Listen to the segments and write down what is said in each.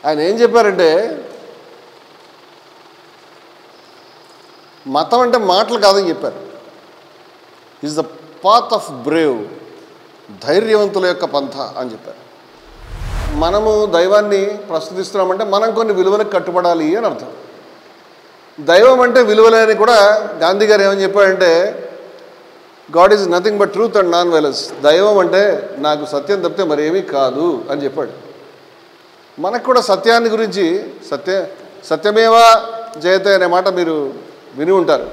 ఆయన ఏం చెప్పారంటే, మతం అంటే మాటలు కాదని చెప్పారు. Is the path of brave, ధైర్యవంతుల యొక్క పంథ అని చెప్పారు. మనము దైవాన్ని ప్రస్తుతిస్తున్నామంటే మనం కొన్ని విలువలకు కట్టుబడాలి అని అర్థం. దైవం అంటే విలువలే అని కూడా గాంధీ గారు ఏమని చెప్పారంటే, God is nothing but truth and non violence. దైవం అంటే నాకు సత్యం తప్పితే మరేమీ కాదు అని చెప్పాడు. మనకు కూడా సత్యాన్ని గురించి సత్యమేవా జయతే అనే మాట మీరు విని ఉంటారు.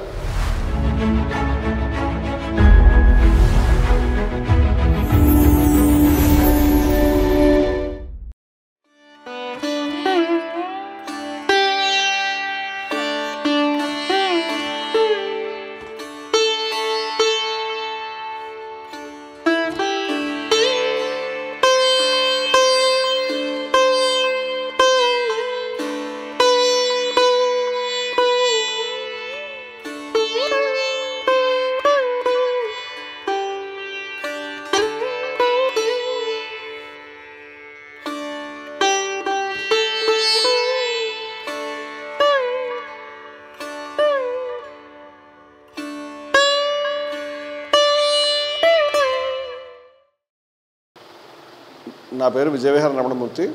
నా పేరు విజయవిహార రమణమూర్తి.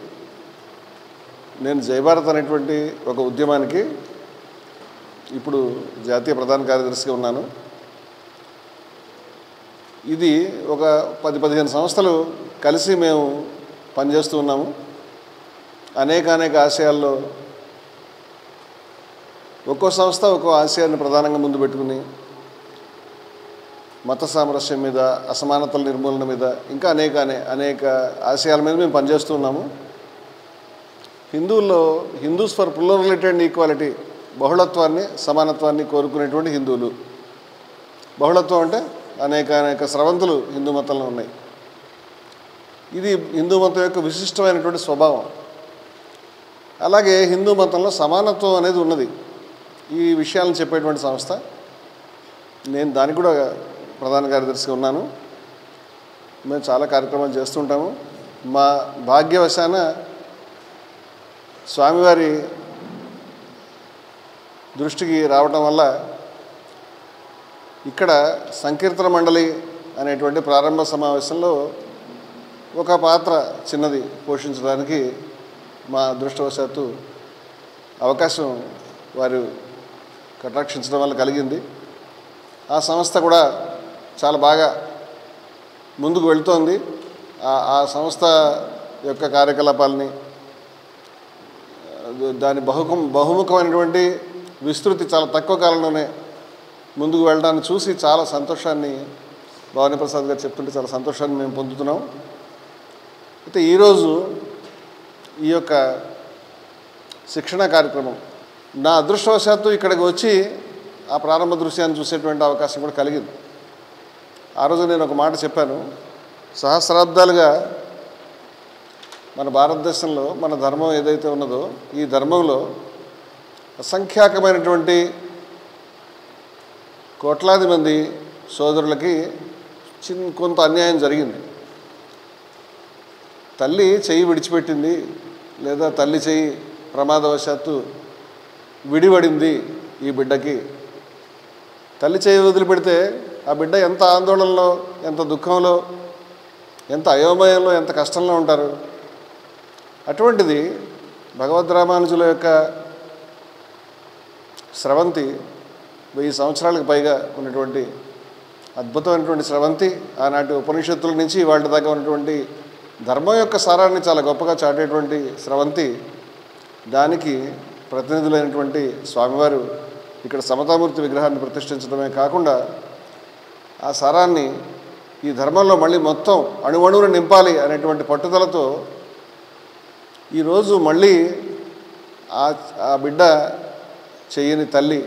నేను జయభారత్ అనేటువంటి ఒక ఉద్యమానికి ఇప్పుడు జాతీయ ప్రధాన కార్యదర్శిగా ఉన్నాను. ఇది ఒక 10-15 సంస్థలు కలిసి మేము పనిచేస్తూ ఉన్నాము. అనేక ఆశయాల్లో ఒక్కో సంస్థ ఒక్కో ఆశయాన్ని ప్రధానంగా ముందు పెట్టుకుని మత సామరస్యం మీద, అసమానతల నిర్మూలన మీద, ఇంకా అనేక ఆశయాల మీద మేము పనిచేస్తూ ఉన్నాము. Hindus for plurality and equality, బహుళత్వాన్ని సమానత్వాన్ని కోరుకునేటువంటి హిందువులు. బహుళత్వం అంటే అనేక స్రవంతులు హిందూ మతంలో ఉన్నాయి. ఇది హిందూ మతం యొక్క విశిష్టమైనటువంటి స్వభావం. అలాగే హిందూ మతంలో సమానత్వం అనేది ఉన్నది. ఈ విషయాలను చెప్పేటువంటి సంస్థ. నేను దానికి కూడా ప్రధాన కార్యదర్శిగా ఉన్నాను. మేము చాలా కార్యక్రమాలు చేస్తుంటాము. మా భాగ్యవశాన స్వామివారి దృష్టికి రావటం వల్ల ఇక్కడ సంకీర్తన మండలి అనేటువంటి ప్రారంభ సమావేశంలో ఒక పాత్ర చిన్నది పోషించడానికి మా అదృష్టవశాత్తు అవకాశం వారు కటాక్షించడం వల్ల కలిగింది. ఆ సంస్థ కూడా చాలా బాగా ముందుకు వెళుతోంది. ఆ సంస్థ యొక్క కార్యకలాపాలని, దాని బహుముఖమైనటువంటి విస్తృతి చాలా తక్కువ కాలంలోనే ముందుకు వెళ్ళడాన్ని చూసి చాలా సంతోషాన్ని, భవానీ ప్రసాద్ గారు చెప్తుంటే చాలా సంతోషాన్ని మేము పొందుతున్నాం. అయితే ఈరోజు ఈ యొక్క శిక్షణ కార్యక్రమం నా అదృష్టవశాత్తు ఇక్కడికి వచ్చి ఆ ప్రారంభ దృశ్యాన్ని చూసేటువంటి అవకాశం కూడా కలిగింది. ఆ రోజు నేను ఒక మాట చెప్పాను. సహస్రాబ్దాలుగా మన భారతదేశంలో మన ధర్మం ఏదైతే ఉన్నదో, ఈ ధర్మంలో అసంఖ్యాకమైనటువంటి కోట్లాది మంది సోదరులకి కొంత అన్యాయం జరిగింది. తల్లి చెయ్యి విడిచిపెట్టింది, లేదా తల్లి చెయ్యి ప్రమాదవశాత్తు విడిపడింది ఈ బిడ్డకి. తల్లి చేయి వదిలిపెడితే ఆ బిడ్డ ఎంత ఆందోళనలో, ఎంత దుఃఖంలో, ఎంత అయోమయంలో, ఎంత కష్టంలో ఉంటారు. అటువంటిది భగవద్ రామానుజుల యొక్క స్రవంతి, 1000 సంవత్సరాలకు పైగా ఉన్నటువంటి అద్భుతమైనటువంటి స్రవంతి, ఆనాటి ఉపనిషత్తుల నుంచి వాళ్ళ దాకా ఉన్నటువంటి ధర్మం యొక్క సారాన్ని చాలా గొప్పగా చాటేటువంటి స్రవంతి, దానికి ప్రతినిధులైనటువంటి స్వామివారు ఇక్కడ సమతామూర్తి విగ్రహాన్ని ప్రతిష్ఠించడమే కాకుండా ఆ సారాన్ని ఈ ధర్మంలో మళ్ళీ మొత్తం అణువణువును నింపాలి అనేటువంటి పట్టుదలతో ఈరోజు మళ్ళీ ఆ బిడ్డ చెయ్యని తల్లి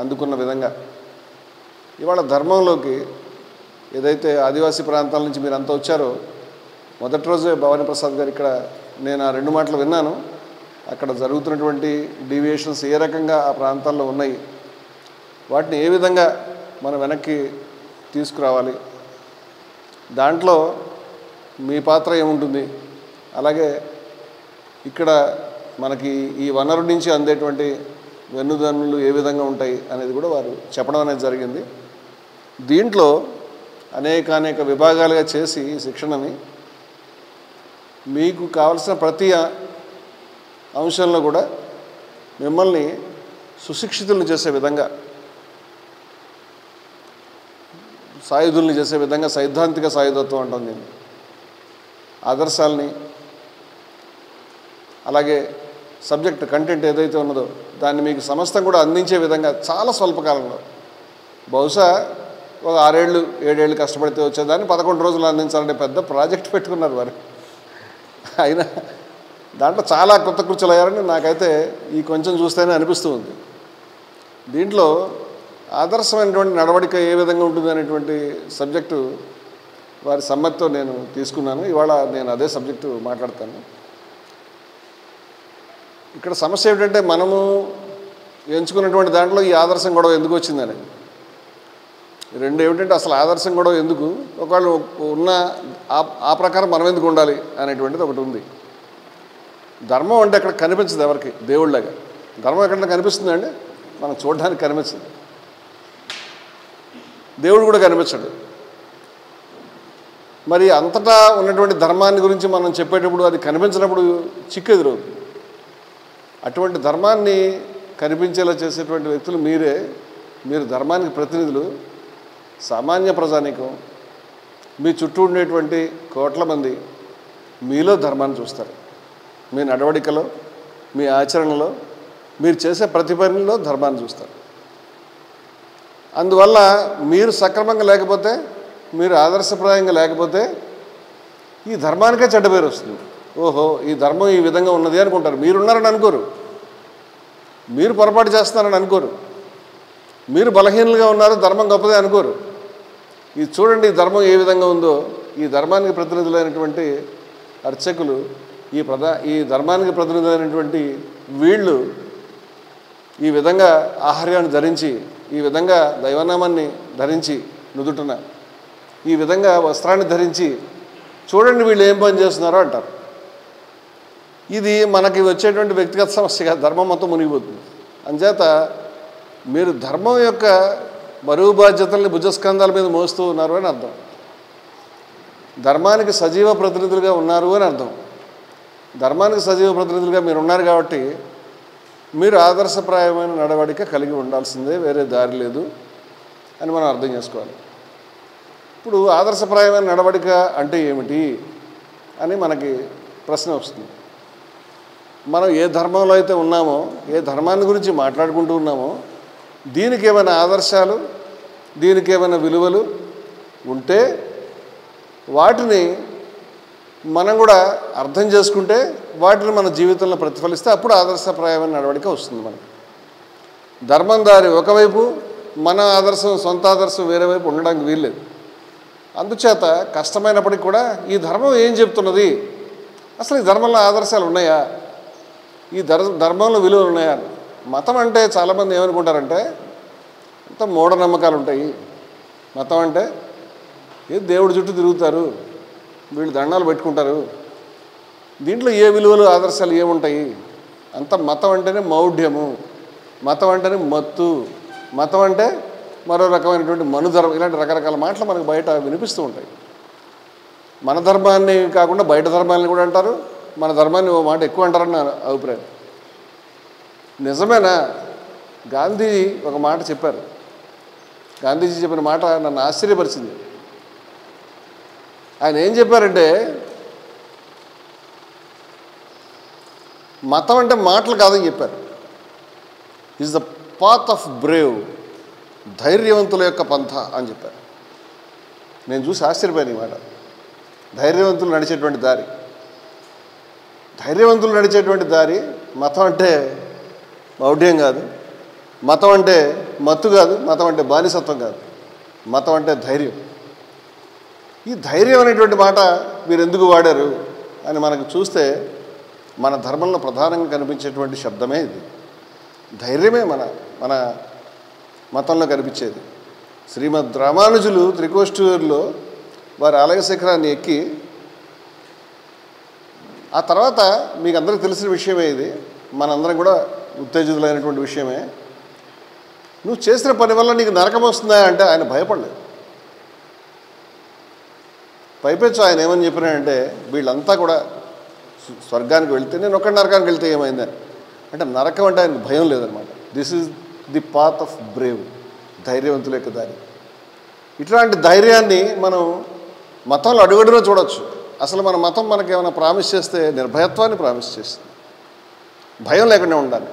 అందుకున్న విధంగా ఇవాళ ధర్మంలోకి ఏదైతే ఆదివాసీ ప్రాంతాల నుంచి మీరు అంతా వచ్చారో, మొదటి రోజే భవానీ ప్రసాద్ గారు ఇక్కడ నేను ఆ 2 మాటలు విన్నాను. అక్కడ జరుగుతున్నటువంటి డీవియేషన్స్ ఏ రకంగా ఆ ప్రాంతాల్లో ఉన్నాయి, వాటిని ఏ విధంగా మనం వెనక్కి తీసుకురావాలి, దాంట్లో మీ పాత్ర ఏముంటుంది, అలాగే ఇక్కడ మనకి ఈ వనరు నుంచి అందేటువంటి వెన్నుదన్నులు ఏ విధంగా ఉంటాయి అనేది కూడా వారు చెప్పడం అనేది జరిగింది. దీంట్లో అనేక విభాగాలుగా చేసి ఈ శిక్షణని మీకు కావలసిన ప్రతి అంశంలో కూడా మిమ్మల్ని సుశిక్షితులను చేసే విధంగా, సాయుధుల్ని చేసే విధంగా, సైద్ధాంతిక సాయుధత్వం అంటాం దీన్ని, ఆదర్శాలని, అలాగే సబ్జెక్ట్ కంటెంట్ ఏదైతే ఉన్నదో దాన్ని మీకు సమస్తం కూడా అందించే విధంగా చాలా స్వల్పకాలంలో, బహుశా ఒక 6-7 ఏళ్ళు కష్టపడితే వచ్చేదాన్ని 11 రోజులు అందించాలనే పెద్ద ప్రాజెక్ట్ పెట్టుకున్నారు వారు. అయినా దాంట్లో చాలా కొత్త కూర్చోలు అయ్యారని నాకైతే ఈ కొంచెం చూస్తేనే అనిపిస్తూ ఉంది. దీంట్లో ఆదర్శమైనటువంటి నడవడిక ఏ విధంగా ఉంటుంది అనేటువంటి సబ్జెక్టు వారి సమ్మతితో నేను తీసుకున్నాను. ఇవాళ నేను అదే సబ్జెక్టు మాట్లాడతాను. ఇక్కడ సమస్య ఏమిటంటే మనము ఎంచుకున్నటువంటి దాంట్లో ఈ ఆదర్శం గొడవ ఎందుకు వచ్చిందని. రెండు ఏమిటంటే అసలు ఆదర్శం గొడవ ఎందుకు, ఒకవేళ ఉన్న ఆ ప్రకారం మనం ఎందుకు ఉండాలి అనేటువంటిది ఒకటి ఉంది. ధర్మం అంటే అక్కడ కనిపించదు ఎవరికి, దేవుళ్ళగా. ధర్మం ఎక్కడ కనిపిస్తుందండి, మనం చూడడానికి కనిపించదు, దేవుడు కూడా కనిపించడు. మరి అంతటా ఉన్నటువంటి ధర్మాన్ని గురించి మనం చెప్పేటప్పుడు అది కనిపించినప్పుడు చిక్కు ఎదురవుతుంది. అటువంటి ధర్మాన్ని కనిపించేలా చేసేటువంటి వ్యక్తులు మీరే. మీరు ధర్మానికి ప్రతినిధులు. సామాన్య ప్రజానీకం, మీ చుట్టూ ఉండేటువంటి కోట్ల మంది మీలో ధర్మాన్ని చూస్తారు. మీ నడవడికలో, మీ ఆచరణలో, మీరు చేసే ప్రతి పనిలో ధర్మాన్ని చూస్తారు. అందువల్ల మీరు సక్రమంగా లేకపోతే, మీరు ఆదర్శప్రాయంగా లేకపోతే ఈ ధర్మానికే చెడ్డ పేరు వస్తుంది. ఓహో, ఈ ధర్మం ఈ విధంగా ఉన్నది అనుకుంటారు. మీరున్నారని అనుకోరు, మీరు పొరపాటు చేస్తున్నారని అనుకోరు, మీరు బలహీనులుగా ఉన్నారు, ధర్మం గొప్పదే అనుకోరు. ఇది చూడండి ఈ ధర్మం ఏ విధంగా ఉందో. ఈ ధర్మానికి ప్రతినిధులైనటువంటి అర్చకులు, ఈ ధర్మానికి ప్రతినిధులైనటువంటి వీళ్ళు ఈ విధంగా ఆహార్యాన్ని ధరించి, ఈ విధంగా దైవనామాన్ని ధరించి నుదుటున, ఈ విధంగా వస్త్రాన్ని ధరించి చూడండి వీళ్ళు ఏం పని చేస్తున్నారో అంటారు. ఇది మనకి వచ్చేటువంటి వ్యక్తిగత సమస్యగా ధర్మం మొత్తం మునిగిపోతుంది. అంచేత మీరు ధర్మం యొక్క బరువు బాధ్యతల్ని భుజస్కంధాల మీద మోస్తూ ఉన్నారు అని అర్థం. ధర్మానికి సజీవ ప్రతినిధులుగా ఉన్నారు అని అర్థం. ధర్మానికి సజీవ ప్రతినిధులుగా మీరు ఉన్నారు కాబట్టి మీరు ఆదర్శప్రాయమైన నడవడిక కలిగి ఉండాల్సిందే, వేరే దారి లేదు అని మనం అర్థం చేసుకోవాలి. ఇప్పుడు ఆదర్శప్రాయమైన నడవడిక అంటే ఏమిటి అని మనకి ప్రశ్న వస్తుంది. మనం ఏ ధర్మంలో అయితే ఉన్నామో, ఏ ధర్మాన్ని గురించి మాట్లాడుకుంటూ ఉన్నామో, దీనికి ఏమైనా ఆదర్శాలు, దీనికి ఏమైనా విలువలు ఉంటే వాటిని మనం కూడా అర్థం చేసుకుంటే, వాటిని మన జీవితంలో ప్రతిఫలిస్తే అప్పుడు ఆదర్శప్రాయమైన నడవడిక వస్తుంది మనకి. ధర్మం దారి ఒకవైపు, మన ఆదర్శం, సొంత ఆదర్శం వేరే వైపు ఉండడానికి వీల్లేదు. అందుచేత కష్టమైనప్పటికీ కూడా ఈ ధర్మం ఏం చెప్తున్నది, అసలు ఈ ధర్మంలో ఆదర్శాలు ఉన్నాయా, ఈ ధర్మంలో విలువలు ఉన్నాయా. మతం అంటే చాలామంది ఏమనుకుంటారంటే అంత మూఢనమ్మకాలు ఉంటాయి. మతం అంటే దేవుడి చుట్టూ తిరుగుతారు, వీళ్ళు దండాలు పెట్టుకుంటారు, దీంట్లో ఏ విలువలు ఆదర్శాలు ఏముంటాయి. అంత మతం అంటేనే మౌఢ్యము, మతం అంటేనే మత్తు, మతం అంటే మరో రకమైనటువంటి మనుధర్మం. ఇలాంటి రకరకాల మాటలు మనకు బయట వినిపిస్తూ ఉంటాయి. మన ధర్మాన్ని కాకుండా బయట ధర్మాన్ని కూడా అంటారు, మన ధర్మాన్ని ఓ మాట ఎక్కువ అంటారని నా అభిప్రాయం. నిజమేనా? గాంధీ ఒక మాట చెప్పారు. గాంధీజీ చెప్పిన మాట నన్ను ఆశ్చర్యపరిచింది. ఆయన ఏం చెప్పారంటే, మతం అంటే మాటలు కాదని చెప్పారు. Is the path of brave, ధైర్యవంతుల యొక్క పంథ అని చెప్పారు. నేను చూసి ఆశ్చర్యపోయాను ఈ మాట. ధైర్యవంతులు నడిచేటువంటి దారి, ధైర్యవంతులు నడిచేటువంటి దారి. మతం అంటే మౌఢ్యం కాదు, మతం అంటే మత్తు కాదు, మతం అంటే బానిసత్వం కాదు, మతం అంటే ధైర్యం. ఈ ధైర్యం అనేటువంటి మాట మీరు ఎందుకు వాడారు అని మనకు చూస్తే మన ధర్మంలో ప్రధానంగా కనిపించేటువంటి శబ్దమే ఇది. ధైర్యమే మన మతంలో కనిపించేది. శ్రీమద్ రామానుజులు త్రికోష్ఠూరులో వారి ఆలయ శిఖరాన్ని ఎక్కి ఆ తర్వాత మీకు అందరికీ తెలిసిన విషయమే, ఇది మనందరం కూడా ఉత్తేజితులైనటువంటి విషయమే. నువ్వు చేసిన పని వల్ల నీకు నరకం వస్తుందా అంటే ఆయన భయపడలేదు. పైపెచ్చు ఆయన ఏమని చెప్పినాడంటే, వీళ్ళంతా కూడా స్వర్గానికి వెళ్తే నేను ఒక్క నరకానికి వెళ్తే ఏమైందని. అంటే నరకం అంటే ఆయనకు భయం లేదనమాట. This is the path of brave, ధైర్యవంతుల యొక్క దారి. ఇట్లాంటి ధైర్యాన్ని మనం మతంలో అడుగడుగునా చూడవచ్చు. అసలు మన మతం మనకి ఏమైనా ప్రామిస్ చేస్తే నిర్భయత్వాన్ని ప్రామిస్ చేస్తుంది, భయం లేకుండా ఉండాలి.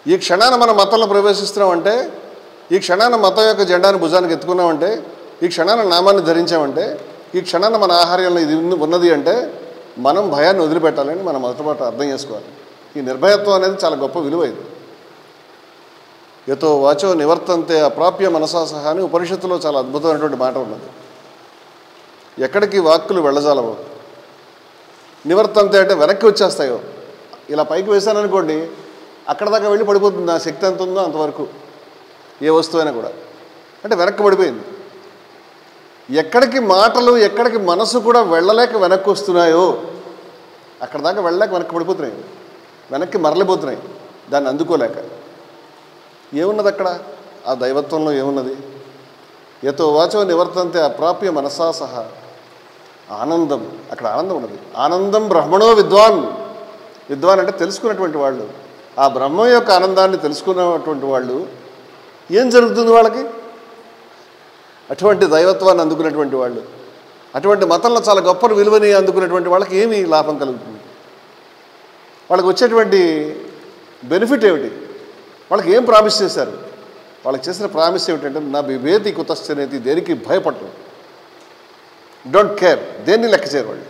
ఈ క్షణాన మన మతంలో ప్రవేశిస్తున్నామంటే, ఈ క్షణాన మతం యొక్క జెండాను భుజానికి ఎత్తుకున్నామంటే, ఈ క్షణాన నామాన్ని ధరించామంటే, ఈ క్షణాన మన ఆహార్యంలో ఇది ఉన్నది అంటే మనం భయాన్ని వదిలిపెట్టాలని మనం మొదట అర్థం చేసుకోవాలి. ఈ నిర్భయత్వం అనేది చాలా గొప్ప విలువ. ఇది యతో వాచో నివర్తంతే అప్రాప్య మనసా సహా అని ఉపనిషత్తులో చాలా అద్భుతమైనటువంటి మాట ఉన్నది. ఎక్కడికి వాక్కులు వెళ్ళజాలవు. నివర్తంతే అంటే వెనక్కి వచ్చేస్తాయో. ఇలా పైకి వేశాననుకోండి, అక్కడ దాకా వెళ్ళి పడిపోతుంది. ఆ శక్తి ఎంత ఉందో అంతవరకు ఏ వస్తువైనా కూడా. అంటే వెనక్కి పడిపోయింది. ఎక్కడికి మాటలు, ఎక్కడికి మనసు కూడా వెళ్ళలేక వెనక్కి వస్తున్నాయో అక్కడ దాకా వెళ్ళలేక వెనక్కి పడిపోతున్నాయి, వెనక్కి మరలిపోతున్నాయి, దాన్ని అందుకోలేక. ఏమున్నది అక్కడ? ఆ దైవత్వంలో ఏమున్నది? యతో వాచో నివర్తంతే అప్రాప్య మనసా సహా ఆనందం. అక్కడ ఆనందం ఉన్నది. ఆనందం బ్రహ్మణో విద్వాన్. విద్వాన్ అంటే తెలుసుకున్నటువంటి వాళ్ళు. ఆ బ్రహ్మం యొక్క ఆనందాన్ని తెలుసుకున్నటువంటి వాళ్ళు ఏం జరుగుతుంది వాళ్ళకి? అటువంటి దైవత్వాన్ని అందుకున్నటువంటి వాళ్ళు, అటువంటి మతంలో చాలా గొప్ప విలువని అందుకున్నటువంటి వాళ్ళకి ఏమి లాభం కలుగుతుంది? వాళ్ళకి వచ్చేటువంటి బెనిఫిట్ ఏమిటి? వాళ్ళకి ఏం ప్రామిస్ చేశారు? వాళ్ళకి చేసిన ప్రామిస్ ఏమిటంటే, నా బిభేతి కుతశ్చనేతి, దేనికి భయపడరు, డోంట్ కేర్, దేన్ని లెక్క చేయరు వాళ్ళు.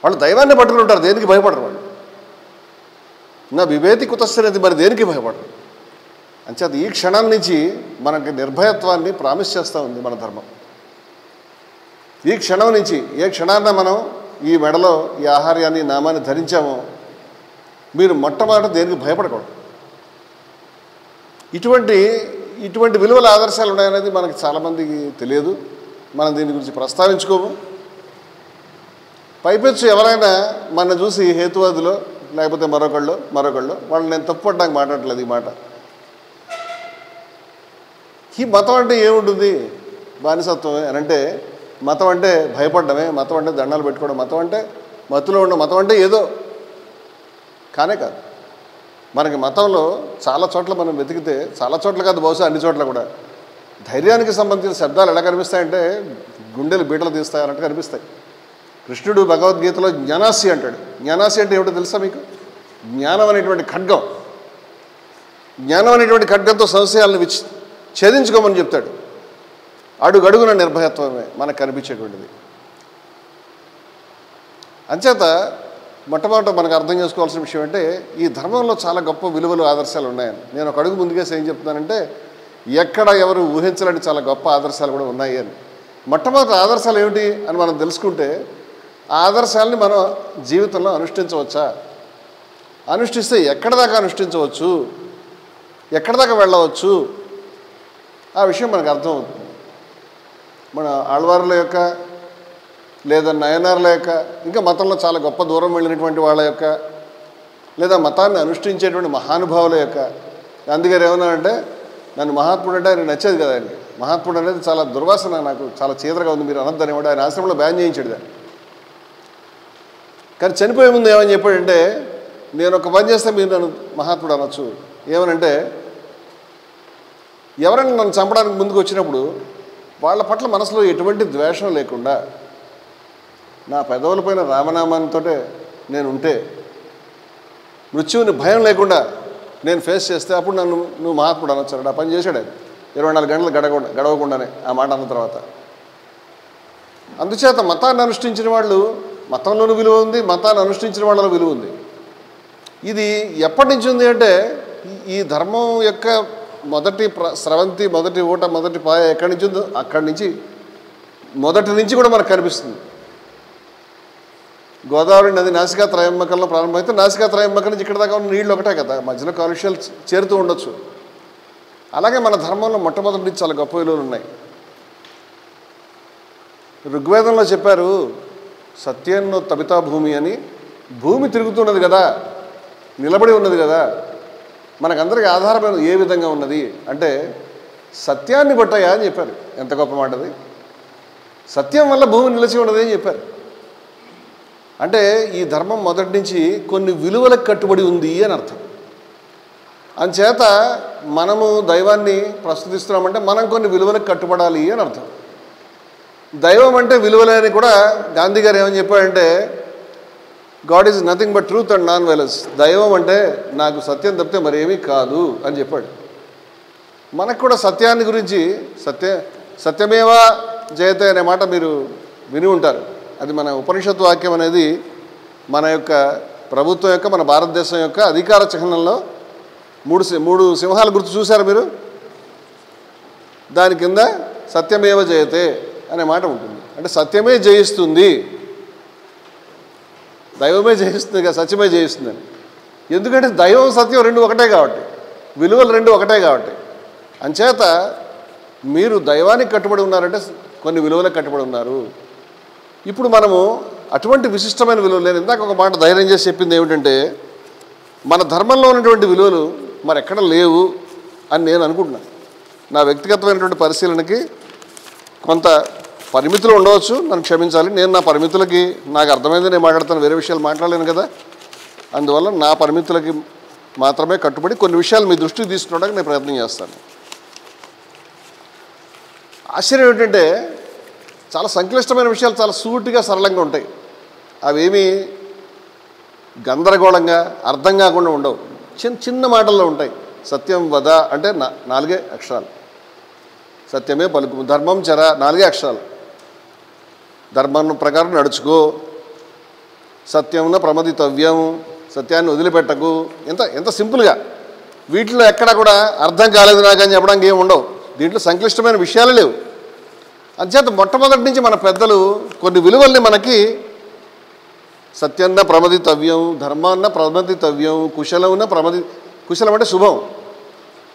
వాళ్ళు దైవాన్ని పట్టుకుని ఉంటారు, దేనికి భయపడరు వాళ్ళు. నా బిభేతి కుతశ్చనేతి, మరి దేనికి భయపడరు. అంచేత ఈ క్షణం నుంచి మనకి నిర్భయత్వాన్ని ప్రామిస్ చేస్తూ ఉంది మన ధర్మం. ఈ క్షణం నుంచి ఏ క్షణాన్న మనం ఈ మెడలో ఈ ఆహార్యాన్ని, నామాన్ని ధరించామో మీరు మొట్టమొదట దేనికి భయపడకూడదు. ఇటువంటి విలువల ఆదర్శాలు ఉన్నాయనేది మనకి చాలామందికి తెలియదు. మనం దీని గురించి ప్రస్తావించుకోము. పైపెచ్చు ఎవరైనా మన చూసి హేతువాదులో లేకపోతే మరొకళ్ళు వాళ్ళు నేను తప్పుపడ్డానికి మాట్లాడట్లేదు ఈ మాట. ఈ మతం అంటే ఏముంటుంది? బానిసత్వమే అని అంటే మతం అంటే భయపడ్డమే, మతం అంటే దండాలు పెట్టుకోవడం, మతం అంటే మత్తులో ఉండడం, మతం అంటే ఏదో కానే కాదు. మనకి మతంలో చాలా చోట్ల మనం వెతికితే, చాలా చోట్ల కాదు బహుశా అన్ని చోట్ల కూడా ధైర్యానికి సంబంధించిన శబ్దాలు ఎలా కనిపిస్తాయంటే గుండెలు బీటలు తీస్తాయి అన్నట్టు కనిపిస్తాయి. కృష్ణుడు భగవద్గీతలో జ్ఞానాసి అంటాడు. జ్ఞానాసి అంటే ఏమిటో తెలుసా మీకు? జ్ఞానం అనేటువంటి ఖడ్గం. జ్ఞానం అనేటువంటి ఖడ్గంతో సంశయాలను ఛేదించుకోమని చెప్తాడు. అడుగడుగున నిర్భయత్వమే మనకు కనిపించేటువంటిది. అంచేత మొట్టమొదట మనకు అర్థం చేసుకోవాల్సిన విషయం అంటే, ఈ ధర్మంలో చాలా గొప్ప విలువలు, ఆదర్శాలు ఉన్నాయని. నేను ఒక అడుగు ముందుకేసి ఏం చెప్తున్నానంటే, ఎక్కడ ఎవరు ఊహించలేని చాలా గొప్ప ఆదర్శాలు కూడా ఉన్నాయి అని. మొట్టమొదటి ఆదర్శాలు ఏమిటి అని మనం తెలుసుకుంటే, ఆ ఆదర్శాలని మనం జీవితంలో అనుష్ఠించవచ్చా, అనుష్ఠిస్తే ఎక్కడ దాకా అనుష్ఠించవచ్చు, ఎక్కడ దాకా వెళ్ళవచ్చు, ఆ విషయం మనకు అర్థమవుతుంది. మన ఆళ్వారుల యొక్క లేదా నయనార్ల యొక్క, ఇంకా మతంలో చాలా గొప్ప దూరం వెళ్ళినటువంటి వాళ్ళ యొక్క, లేదా మతాన్ని అనుష్ఠించేటువంటి మహానుభావుల యొక్క. అందుకని ఏమన్నానంటే, నన్ను మహాత్ముడు అంటే ఆయన నచ్చేది కదా. ఆయనకి మహాత్ముడు అనేది చాలా దుర్వాసన, నాకు చాలా చీదరగా ఉంది, మీరు అనద్దనేవాడు. ఆయన ఆశ్రమంలో బ్యాన్ చేయించాడు దాన్ని. కానీ చనిపోయే ముందు ఏమని చెప్పాడంటే, నేను ఒక పని చేస్తే మీరు నన్ను మహాత్ముడు అనొచ్చు. ఏమనంటే, ఎవరైనా నన్ను చంపడానికి ముందుకు వచ్చినప్పుడు వాళ్ళ పట్ల మనసులో ఎటువంటి ద్వేషం లేకుండా నా పెదవులపైన రామనామానితో నేను ఉంటే, మృత్యువుని భయం లేకుండా నేను ఫేస్ చేస్తే అప్పుడు నువ్వు మహాత్ముడు అనొచ్చాడు. ఆ పని చేశాడు ఆయన 24 గంటలు గడవకుండానే ఆ మాట అన్న తర్వాత. అందుచేత మతాన్ని అనుష్ఠించిన వాళ్ళు, మతంలోనూ విలువ ఉంది, మతాన్ని అనుష్ఠించిన వాళ్ళలో విలువ ఉంది. ఇది ఎప్పటి నుంచి ఉంది అంటే, ఈ ధర్మం యొక్క మొదటి స్రవంతి, మొదటి ఊట, మొదటి పాయ ఎక్కడి నుంచి ఉందో అక్కడి నుంచి, మొదటి నుంచి కూడా మనకు కనిపిస్తుంది. గోదావరి నది నాసికా త్రయంబకంలో ప్రారంభమైతే నాసికా త్రయంబకం నుంచి ఇక్కడ దాకా ఉన్న నీళ్ళు ఒకటే కదా, మధ్యలో కాలుష్యాలు చేరుతూ ఉండొచ్చు. అలాగే మన ధర్మంలో మొట్టమొదటి నుంచి చాలా గొప్ప విలువలు ఉన్నాయి. ఋగ్వేదంలో చెప్పారు, సత్యేన్నో తబితా భూమి అని భూమి తిరుగుతున్నది కదా, నిలబడి ఉన్నది కదా, మనకందరికీ ఆధారమైన ఏ విధంగా ఉన్నది అంటే సత్యాన్ని బట్టయా అని చెప్పారు. ఎంత గొప్ప మాట అది. సత్యం వల్ల భూమి నిలిచి ఉన్నది అని చెప్పారు. అంటే ఈ ధర్మం మొదటి నుంచి కొన్ని విలువలకు కట్టుబడి ఉంది అని అర్థం. అంచేత మనము దైవాన్ని ప్రస్తుతిస్తున్నామంటే మనం కొన్ని విలువలకు కట్టుబడాలి అని అర్థం. దైవం అంటే విలువలే అని కూడా గాంధీ గారు ఏమని చెప్పాడంటే God is nothing but truth and non violence. దైవం అంటే నాకు సత్యం తప్పితే మరేమీ కాదు అని చెప్పాడు. మనకు కూడా సత్యాన్ని గురించి సత్యమేవా జయతే అనే మాట మీరు విని ఉంటారు. అది మన ఉపనిషత్తు వాక్యం అనేది మన యొక్క ప్రభుత్వం యొక్క మన భారతదేశం యొక్క అధికార చిహ్నంలో మూడు సింహాల గుర్తు చూశారు మీరు. దాని కింద సత్యమేవ జయతే అనే మాట ఉంటుంది. అంటే సత్యమే జయిస్తుంది, దైవమే జయిస్తుంది కదా, సత్యమే జయిస్తుందని. ఎందుకంటే దైవం సత్యం రెండు ఒకటే కాబట్టి, విలువలు రెండు ఒకటే కాబట్టి. అంచేత మీరు దైవానికి కట్టుబడి ఉన్నారంటే కొన్ని విలువలకు కట్టుబడి ఉన్నారు. ఇప్పుడు మనము అటువంటి విశిష్టమైన విలువలు, నేను ఇందాక ఒక మాట ధైర్యం చేసి చెప్పింది ఏమిటంటే మన ధర్మంలో ఉన్నటువంటి విలువలు మరి ఎక్కడ లేవు అని నేను అనుకుంటున్నాను. నా వ్యక్తిగతమైనటువంటి పరిశీలనకి కొంత పరిమితులు ఉండవచ్చు, నన్ను క్షమించాలి. నేను నా పరిమితులకి నాకు అర్థమైంది నేను మాట్లాడతాను, వేరే విషయాలు మాట్లాడలేను కదా. అందువల్ల నా పరిమితులకి మాత్రమే కట్టుబడి కొన్ని విషయాలు మీ దృష్టికి తీసుకురావడానికి నేను ప్రయత్నం చేస్తాను. ఆశ్చర్యం ఏంటంటే చాలా సంక్లిష్టమైన విషయాలు చాలా సూటిగా సరళంగా ఉంటాయి. అవేమీ గందరగోళంగా అర్థం కాకుండా ఉండవు, చిన్న మాటల్లో ఉంటాయి. సత్యం వద అంటే 4 అక్షరాలు, సత్యమే పలుకు, ధర్మం చర 4 అక్షరాలు, ధర్మం ప్రకారం నడుచుకో, సత్యంన ప్రమదితవ్యం, సత్యాన్ని వదిలిపెట్టకు. ఎంత సింపుల్గా, వీటిలో ఎక్కడ కూడా అర్థం కాలేదు నాకని చెప్పడానికి ఏమి ఉండవు. దీంట్లో సంక్లిష్టమైన విషయాలు లేవు. అంచేత మొట్టమొదటి నుంచి మన పెద్దలు కొన్ని విలువల్ని మనకి సత్యన్న ప్రమదితవ్యం, ధర్మాన్న ప్రమదితవ్యం, కుశలమున కుశలం అంటే శుభం,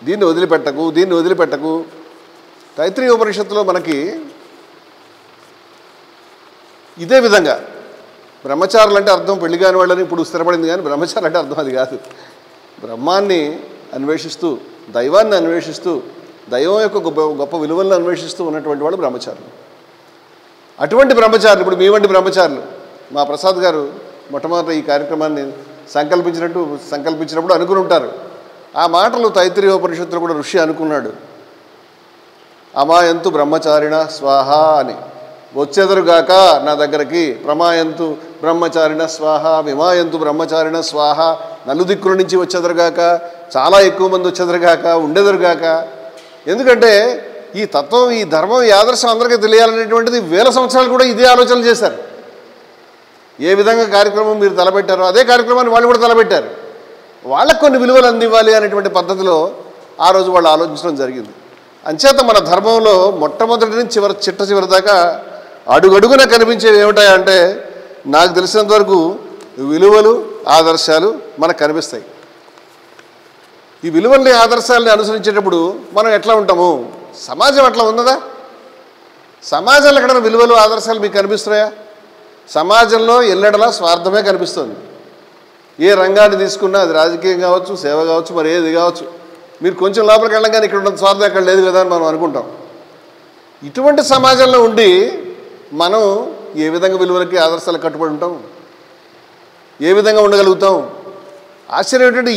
దీన్ని వదిలిపెట్టకు. తైత్రీయ ఉపనిషత్తులో మనకి ఇదే విధంగా బ్రహ్మచారులు అంటే అర్థం పెళ్లి కాని వాళ్ళని ఇప్పుడు స్థిరపడింది, కానీ బ్రహ్మచారులు అంటే అర్థం అది కాదు. బ్రహ్మాన్ని అన్వేషిస్తూ, దైవాన్ని అన్వేషిస్తూ, దైవం యొక్క గొప్ప విలువలను అన్వేషిస్తూ ఉన్నటువంటి వాళ్ళు బ్రహ్మచారులు. అటువంటి బ్రహ్మచారులు ఇప్పుడు మీ వంటి బ్రహ్మచారులు, మా ప్రసాద్ గారు మొట్టమొదటి ఈ కార్యక్రమాన్ని సంకల్పించినప్పుడు అనుకుని ఉంటారు. ఆ మాటలు తైత్రీయ ఉపనిషత్తులో కూడా ఋషి అనుకున్నాడు. అమాయంతు బ్రహ్మచారిణ స్వాహ అని, వచ్చేదరుగాక నా దగ్గరికి, ప్రమాయంతు బ్రహ్మచారిణ స్వాహ, విమాయంతు బ్రహ్మచారిణ స్వాహ, నలుదిక్కుల నుంచి వచ్చేదరుగాక, చాలా ఎక్కువ మంది వచ్చేదరుగాక, ఉండేదరుగాక. ఎందుకంటే ఈ తత్వం, ఈ ధర్మం, ఈ ఆదర్శం అందరికీ తెలియాలనేటువంటిది 1000 సంవత్సరాలు కూడా ఇదే ఆలోచనలు చేశారు. ఏ విధంగా కార్యక్రమం మీరు తలపెట్టారో అదే కార్యక్రమాన్ని వాళ్ళు కూడా తలపెట్టారు. వాళ్ళకు కొన్ని విలువలు అందివ్వాలి అనేటువంటి పద్ధతిలో ఆ రోజు వాళ్ళు ఆలోచించడం జరిగింది. అంచేత మన ధర్మంలో మొట్టమొదటి నుంచి చిట్ట చివరి దాకా అడుగడుగున కనిపించేవి ఏమిటాయంటే నాకు తెలిసినంత వరకు విలువలు, ఆదర్శాలు మనకు కనిపిస్తాయి. ఈ విలువల్ని, ఆదర్శాలని అనుసరించేటప్పుడు మనం ఎట్లా ఉంటాము, సమాజం అట్లా ఉన్నదా? సమాజంలో ఎక్కడైనా విలువలు, ఆదర్శాలు మీకు కనిపిస్తున్నాయా? సమాజంలో ఎల్లడలా స్వార్థమే కనిపిస్తుంది. ఏ రంగాన్ని తీసుకున్నా, అది రాజకీయం కావచ్చు, సేవ కావచ్చు, మరి ఏది కావచ్చు, మీరు కొంచెం లోపలికి వెళ్ళగానే ఇక్కడ ఉన్న స్వార్థం ఎక్కడ లేదు కదా అని మనం అనుకుంటాం. ఇటువంటి సమాజంలో ఉండి మనం ఏ విధంగా విలువలకి, ఆదర్శాలకు కట్టుబడి ఉంటాం, ఏ విధంగా ఉండగలుగుతాం? ఆశ్చర్యం ఏంటంటే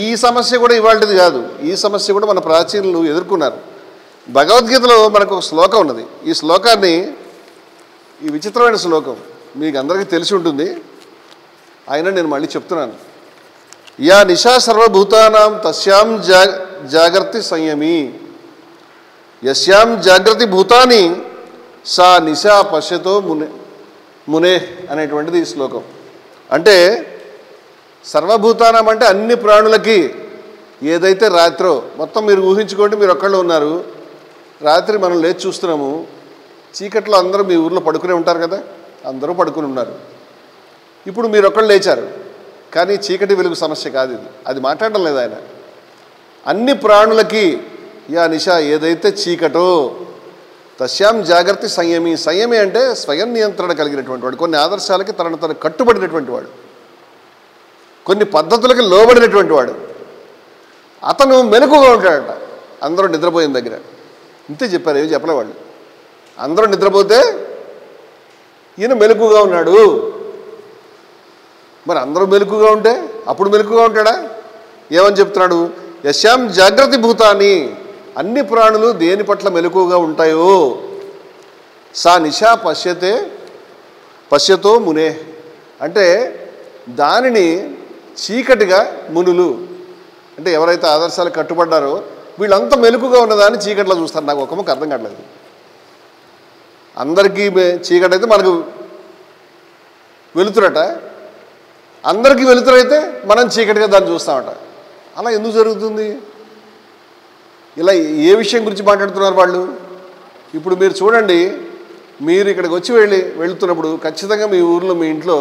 ఈ సమస్య కూడా ఇవాళది కాదు. ఈ సమస్య కూడా మన ప్రాచీనులు ఎదుర్కొన్నారు. భగవద్గీతలో మనకు ఒక శ్లోకం ఉన్నది. ఈ శ్లోకాన్ని, ఈ విచిత్రమైన శ్లోకం మీకు అందరికీ తెలిసి ఉంటుంది, అయినా నేను మళ్ళీ చెప్తున్నాను. యా నిశా సర్వభూతానాం తస్యాం జాగ్రత్త సంయమి, యస్యాం జాగ్రత్త భూతాని సా నిశా పశ్యతో మునే అనేటువంటిది ఈ శ్లోకం. అంటే సర్వభూతానం అంటే అన్ని ప్రాణులకి ఏదైతే రాత్రో, మొత్తం మీరు ఊహించుకోండి, మీరు ఒక్కళ్ళు ఉన్నారు, రాత్రి మనం లేచి చూస్తున్నాము, చీకట్లో అందరూ మీ ఊర్లో పడుకునే ఉంటారు కదా, అందరూ పడుకుని ఉన్నారు. ఇప్పుడు మీరు ఒక్కళ్ళు లేచారు, కానీ చీకటి వెలుగు సమస్య కాదు ఇది, అది మాట్లాడడం లేదు ఆయన. అన్ని ప్రాణులకి యా నిశా ఏదైతే చీకటో, తస్యాం జాగ్రత్త సంయమి. సంయమి అంటే స్వయం నియంత్రణ కలిగినటువంటి వాడు, కొన్ని ఆదర్శాలకి తను కట్టుబడినటువంటి వాడు, కొన్ని పద్ధతులకి లోబడినటువంటి వాడు. అతను మెలకుగా ఉంటాడట అందరూ నిద్రపోయిన దగ్గర. ఇంతే చెప్పారు, ఏమి చెప్పలే వాళ్ళు. అందరూ నిద్రపోతే ఈయన మెలకుగా ఉన్నాడు. మరి అందరూ మెలకుగా ఉంటే అప్పుడు మెలకుగా ఉంటాడా? ఏమని చెప్తున్నాడు? యశాం జాగ్రత్త భూతాన్ని, అన్ని ప్రాణులు దేని పట్ల మెలకుగా ఉంటాయో సా నిశా పశ్యతో మునే, అంటే దానిని చీకటిగా మునులు, అంటే ఎవరైతే ఆదర్శాలకు కట్టుబడ్డారో వీళ్ళంతా మెలకుగా ఉన్నదాన్ని చీకట్లో చూస్తారు. నాకు ఒక ముక్క అర్థం కావట్లేదు. అందరికీ చీకటి అయితే మనకు వెలుతురట, అందరికీ వెలుతురైతే మనం చీకటిగా దాన్ని చూస్తామట. అలా ఎందుకు జరుగుతుంది? ఇలా ఏ విషయం గురించి మాట్లాడుతున్నారు వాళ్ళు? ఇప్పుడు మీరు చూడండి, మీరు ఇక్కడికి వచ్చి వెళుతున్నప్పుడు ఖచ్చితంగా మీ ఊర్లో మీ ఇంట్లో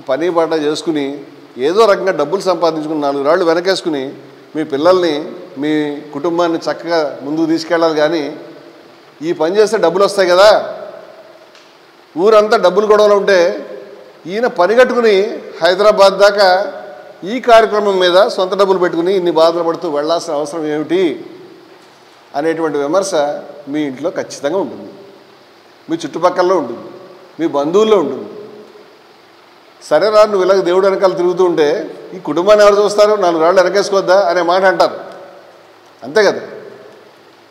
పని పాట చేసుకుని ఏదో రకంగా డబ్బులు సంపాదించుకుని 4 రాళ్ళు వెనకేసుకుని మీ పిల్లల్ని మీ కుటుంబాన్ని చక్కగా ముందుకు తీసుకెళ్ళాలి. కానీ ఈ పని చేస్తే డబ్బులు వస్తాయి కదా, ఊరంతా డబ్బులు గొడవలు ఉంటే ఈయన పని కట్టుకుని హైదరాబాద్ దాకా ఈ కార్యక్రమం మీద సొంత డబ్బులు పెట్టుకుని ఇన్ని బాధలు పడుతూ వెళ్ళాల్సిన అవసరం ఏమిటి అనేటువంటి విమర్శ మీ ఇంట్లో ఖచ్చితంగా ఉంటుంది, మీ చుట్టుపక్కలలో ఉంటుంది, మీ బంధువుల్లో ఉంటుంది. సరే రా, నువ్వు ఇలాగ దేవుడు వెనకాల తిరుగుతూ ఉంటే ఈ కుటుంబాన్ని ఎవరు చూస్తారు? 4 రాళ్ళు వెనకేసుకోవద్దా అనే మాట అంటారు. అంతే కదా.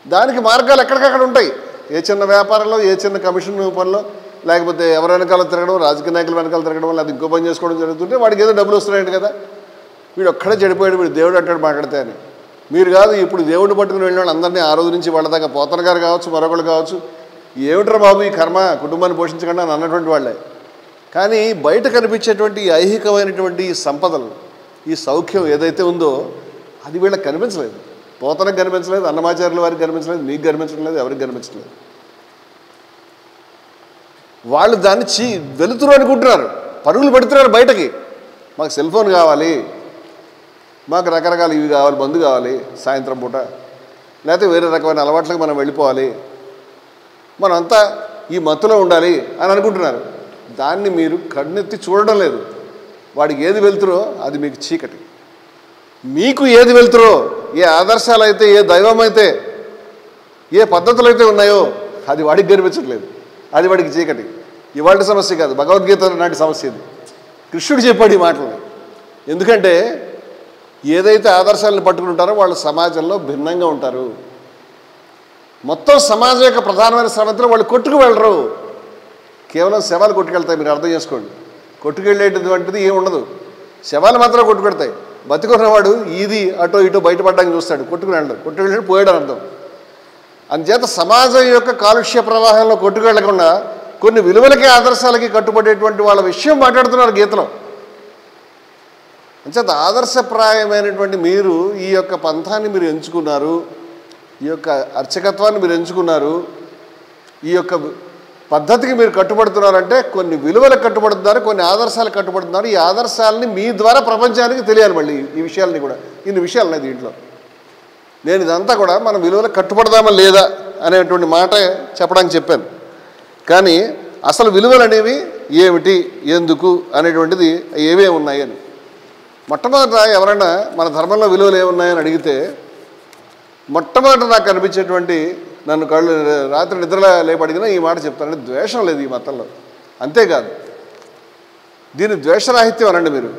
దానికి మార్గాలు ఎక్కడికక్కడ ఉంటాయి. ఏ చిన్న వ్యాపారంలో, ఏ చిన్న కమిషన్ పనిలో, లేకపోతే ఎవరి వెనకాల తిరగడం, రాజకీయ నాయకుల వెనకాల తిరగడం వల్ల అది ఇంకో పని చేసుకోవడం జరుగుతుంటే వాడికి ఏదో డబ్బులు వస్తున్నాయంట కదా. వీడు ఒక్కడే చెడిపోయాడు, వీడు దేవుడు అంటాడు మాట్లాడితే అని. మీరు కాదు, ఇప్పుడు దేవుడిని పట్టుకుని వెళ్ళిన వాళ్ళు అందరినీ ఆ రోజు నుంచి వాళ్ళ దాకా పోతన గారు కావచ్చు, మరొకళ్ళు కావచ్చు, ఏమిట్రా బాబు ఈ కర్మ, కుటుంబాన్ని పోషించకుండా అని అన్నటువంటి వాళ్ళే. కానీ బయట కనిపించేటువంటి ఈ ఐహికమైనటువంటి ఈ సంపదలు, ఈ సౌఖ్యం ఏదైతే ఉందో అది వీళ్ళకి కనిపించలేదు. పోతనకు కనిపించలేదు, అన్నమాచార్యుల వారికి కనిపించలేదు, మీకు కనిపించలేదు, ఎవరికి కనిపించలేదు. వాళ్ళు దాన్ని వెలుతురు అనుకుంటున్నారు, పరుగులు పెడుతున్నారు బయటకి. మాకు సెల్ ఫోన్ కావాలి, మాకు రకరకాల ఇవి కావాలి, మందు కావాలి సాయంత్రం పూట, లేకపోతే వేరే రకమైన అలవాట్లకు మనం వెళ్ళిపోవాలి, మనం అంతా ఈ మత్తులో ఉండాలి అని అనుకుంటున్నారు. దాన్ని మీరు కన్నెత్తి చూడడం లేదు. వాడికి ఏది వెళ్తురో అది మీకు చీకటి. మీకు ఏది వెళ్తురో, ఏ ఆదర్శాలు అయితే, ఏ దైవం అయితే, ఏ పద్ధతులు అయితే ఉన్నాయో అది వాడికి కనిపించట్లేదు, అది వాడికి చీకటి. ఇవాళ సమస్య కాదు, భగవద్గీత నాటి సమస్య ఇది. కృష్ణుడు చెప్పాడు ఈ మాటలు. ఎందుకంటే ఏదైతే ఆదర్శాలను పట్టుకుని ఉంటారో వాళ్ళు సమాజంలో భిన్నంగా ఉంటారు. మొత్తం సమాజం యొక్క ప్రధానమైన సమస్యలో వాళ్ళు కొట్టుకు వెళ్ళరు. కేవలం శవాలు కొట్టుకెళ్తాయి, మీరు అర్థం చేసుకోండి. కొట్టుకెళ్ళేటటువంటిది ఏమి ఉండదు, శవాలు మాత్రం కొట్టుకెడతాయి. బతికున్నవాడు ఇది అటో ఇటో బయటపడడానికి చూస్తాడు, కొట్టుకుని వెళ్ళడు, కొట్టుకెళ్ళి పోయాడు అని అర్థం. అందుచేత సమాజం యొక్క కాలుష్య ప్రవాహంలో కొట్టుకెళ్లకుండా కొన్ని విలువలకి, ఆదర్శాలకి కట్టుబడేటువంటి వాళ్ళ విషయం మాట్లాడుతున్నారు గీతలో. అంచేత ఆదర్శప్రాయమైనటువంటి మీరు ఈ యొక్క పంథాన్ని మీరు ఎంచుకున్నారు, ఈ యొక్క అర్చకత్వాన్ని మీరు ఎంచుకున్నారు, ఈ యొక్క పద్ధతికి మీరు కట్టుబడుతున్నారంటే కొన్ని విలువలకు కట్టుబడుతున్నారు, కొన్ని ఆదర్శాలకు కట్టుబడుతున్నారు. ఈ ఆదర్శాలని మీ ద్వారా ప్రపంచానికి తెలియాలి. మళ్ళీ ఈ విషయాలని కూడా, ఇన్ని విషయాలు ఉన్నాయి దీంట్లో. నేను ఇదంతా కూడా మనం విలువలకు కట్టుబడదామా లేదా అనేటువంటి మాట చెప్పడానికి చెప్పాను. కానీ అసలు విలువలు అనేవి ఏమిటి, ఎందుకు అనేటువంటిది ఏవే ఉన్నాయని మొట్టమొదట ఎవరైనా మన ధర్మంలో విలువలు ఏమున్నాయని అడిగితే మొట్టమొదట నాకు కనిపించేటువంటి, నన్ను కళ్ళు రాత్రి నిద్రలో లేపడిగినా ఈ మాట చెప్తానంటే ద్వేషం లేదు ఈ మతంలో. అంతేకాదు, దీన్ని ద్వేషరాహిత్యం అనండి మీరు.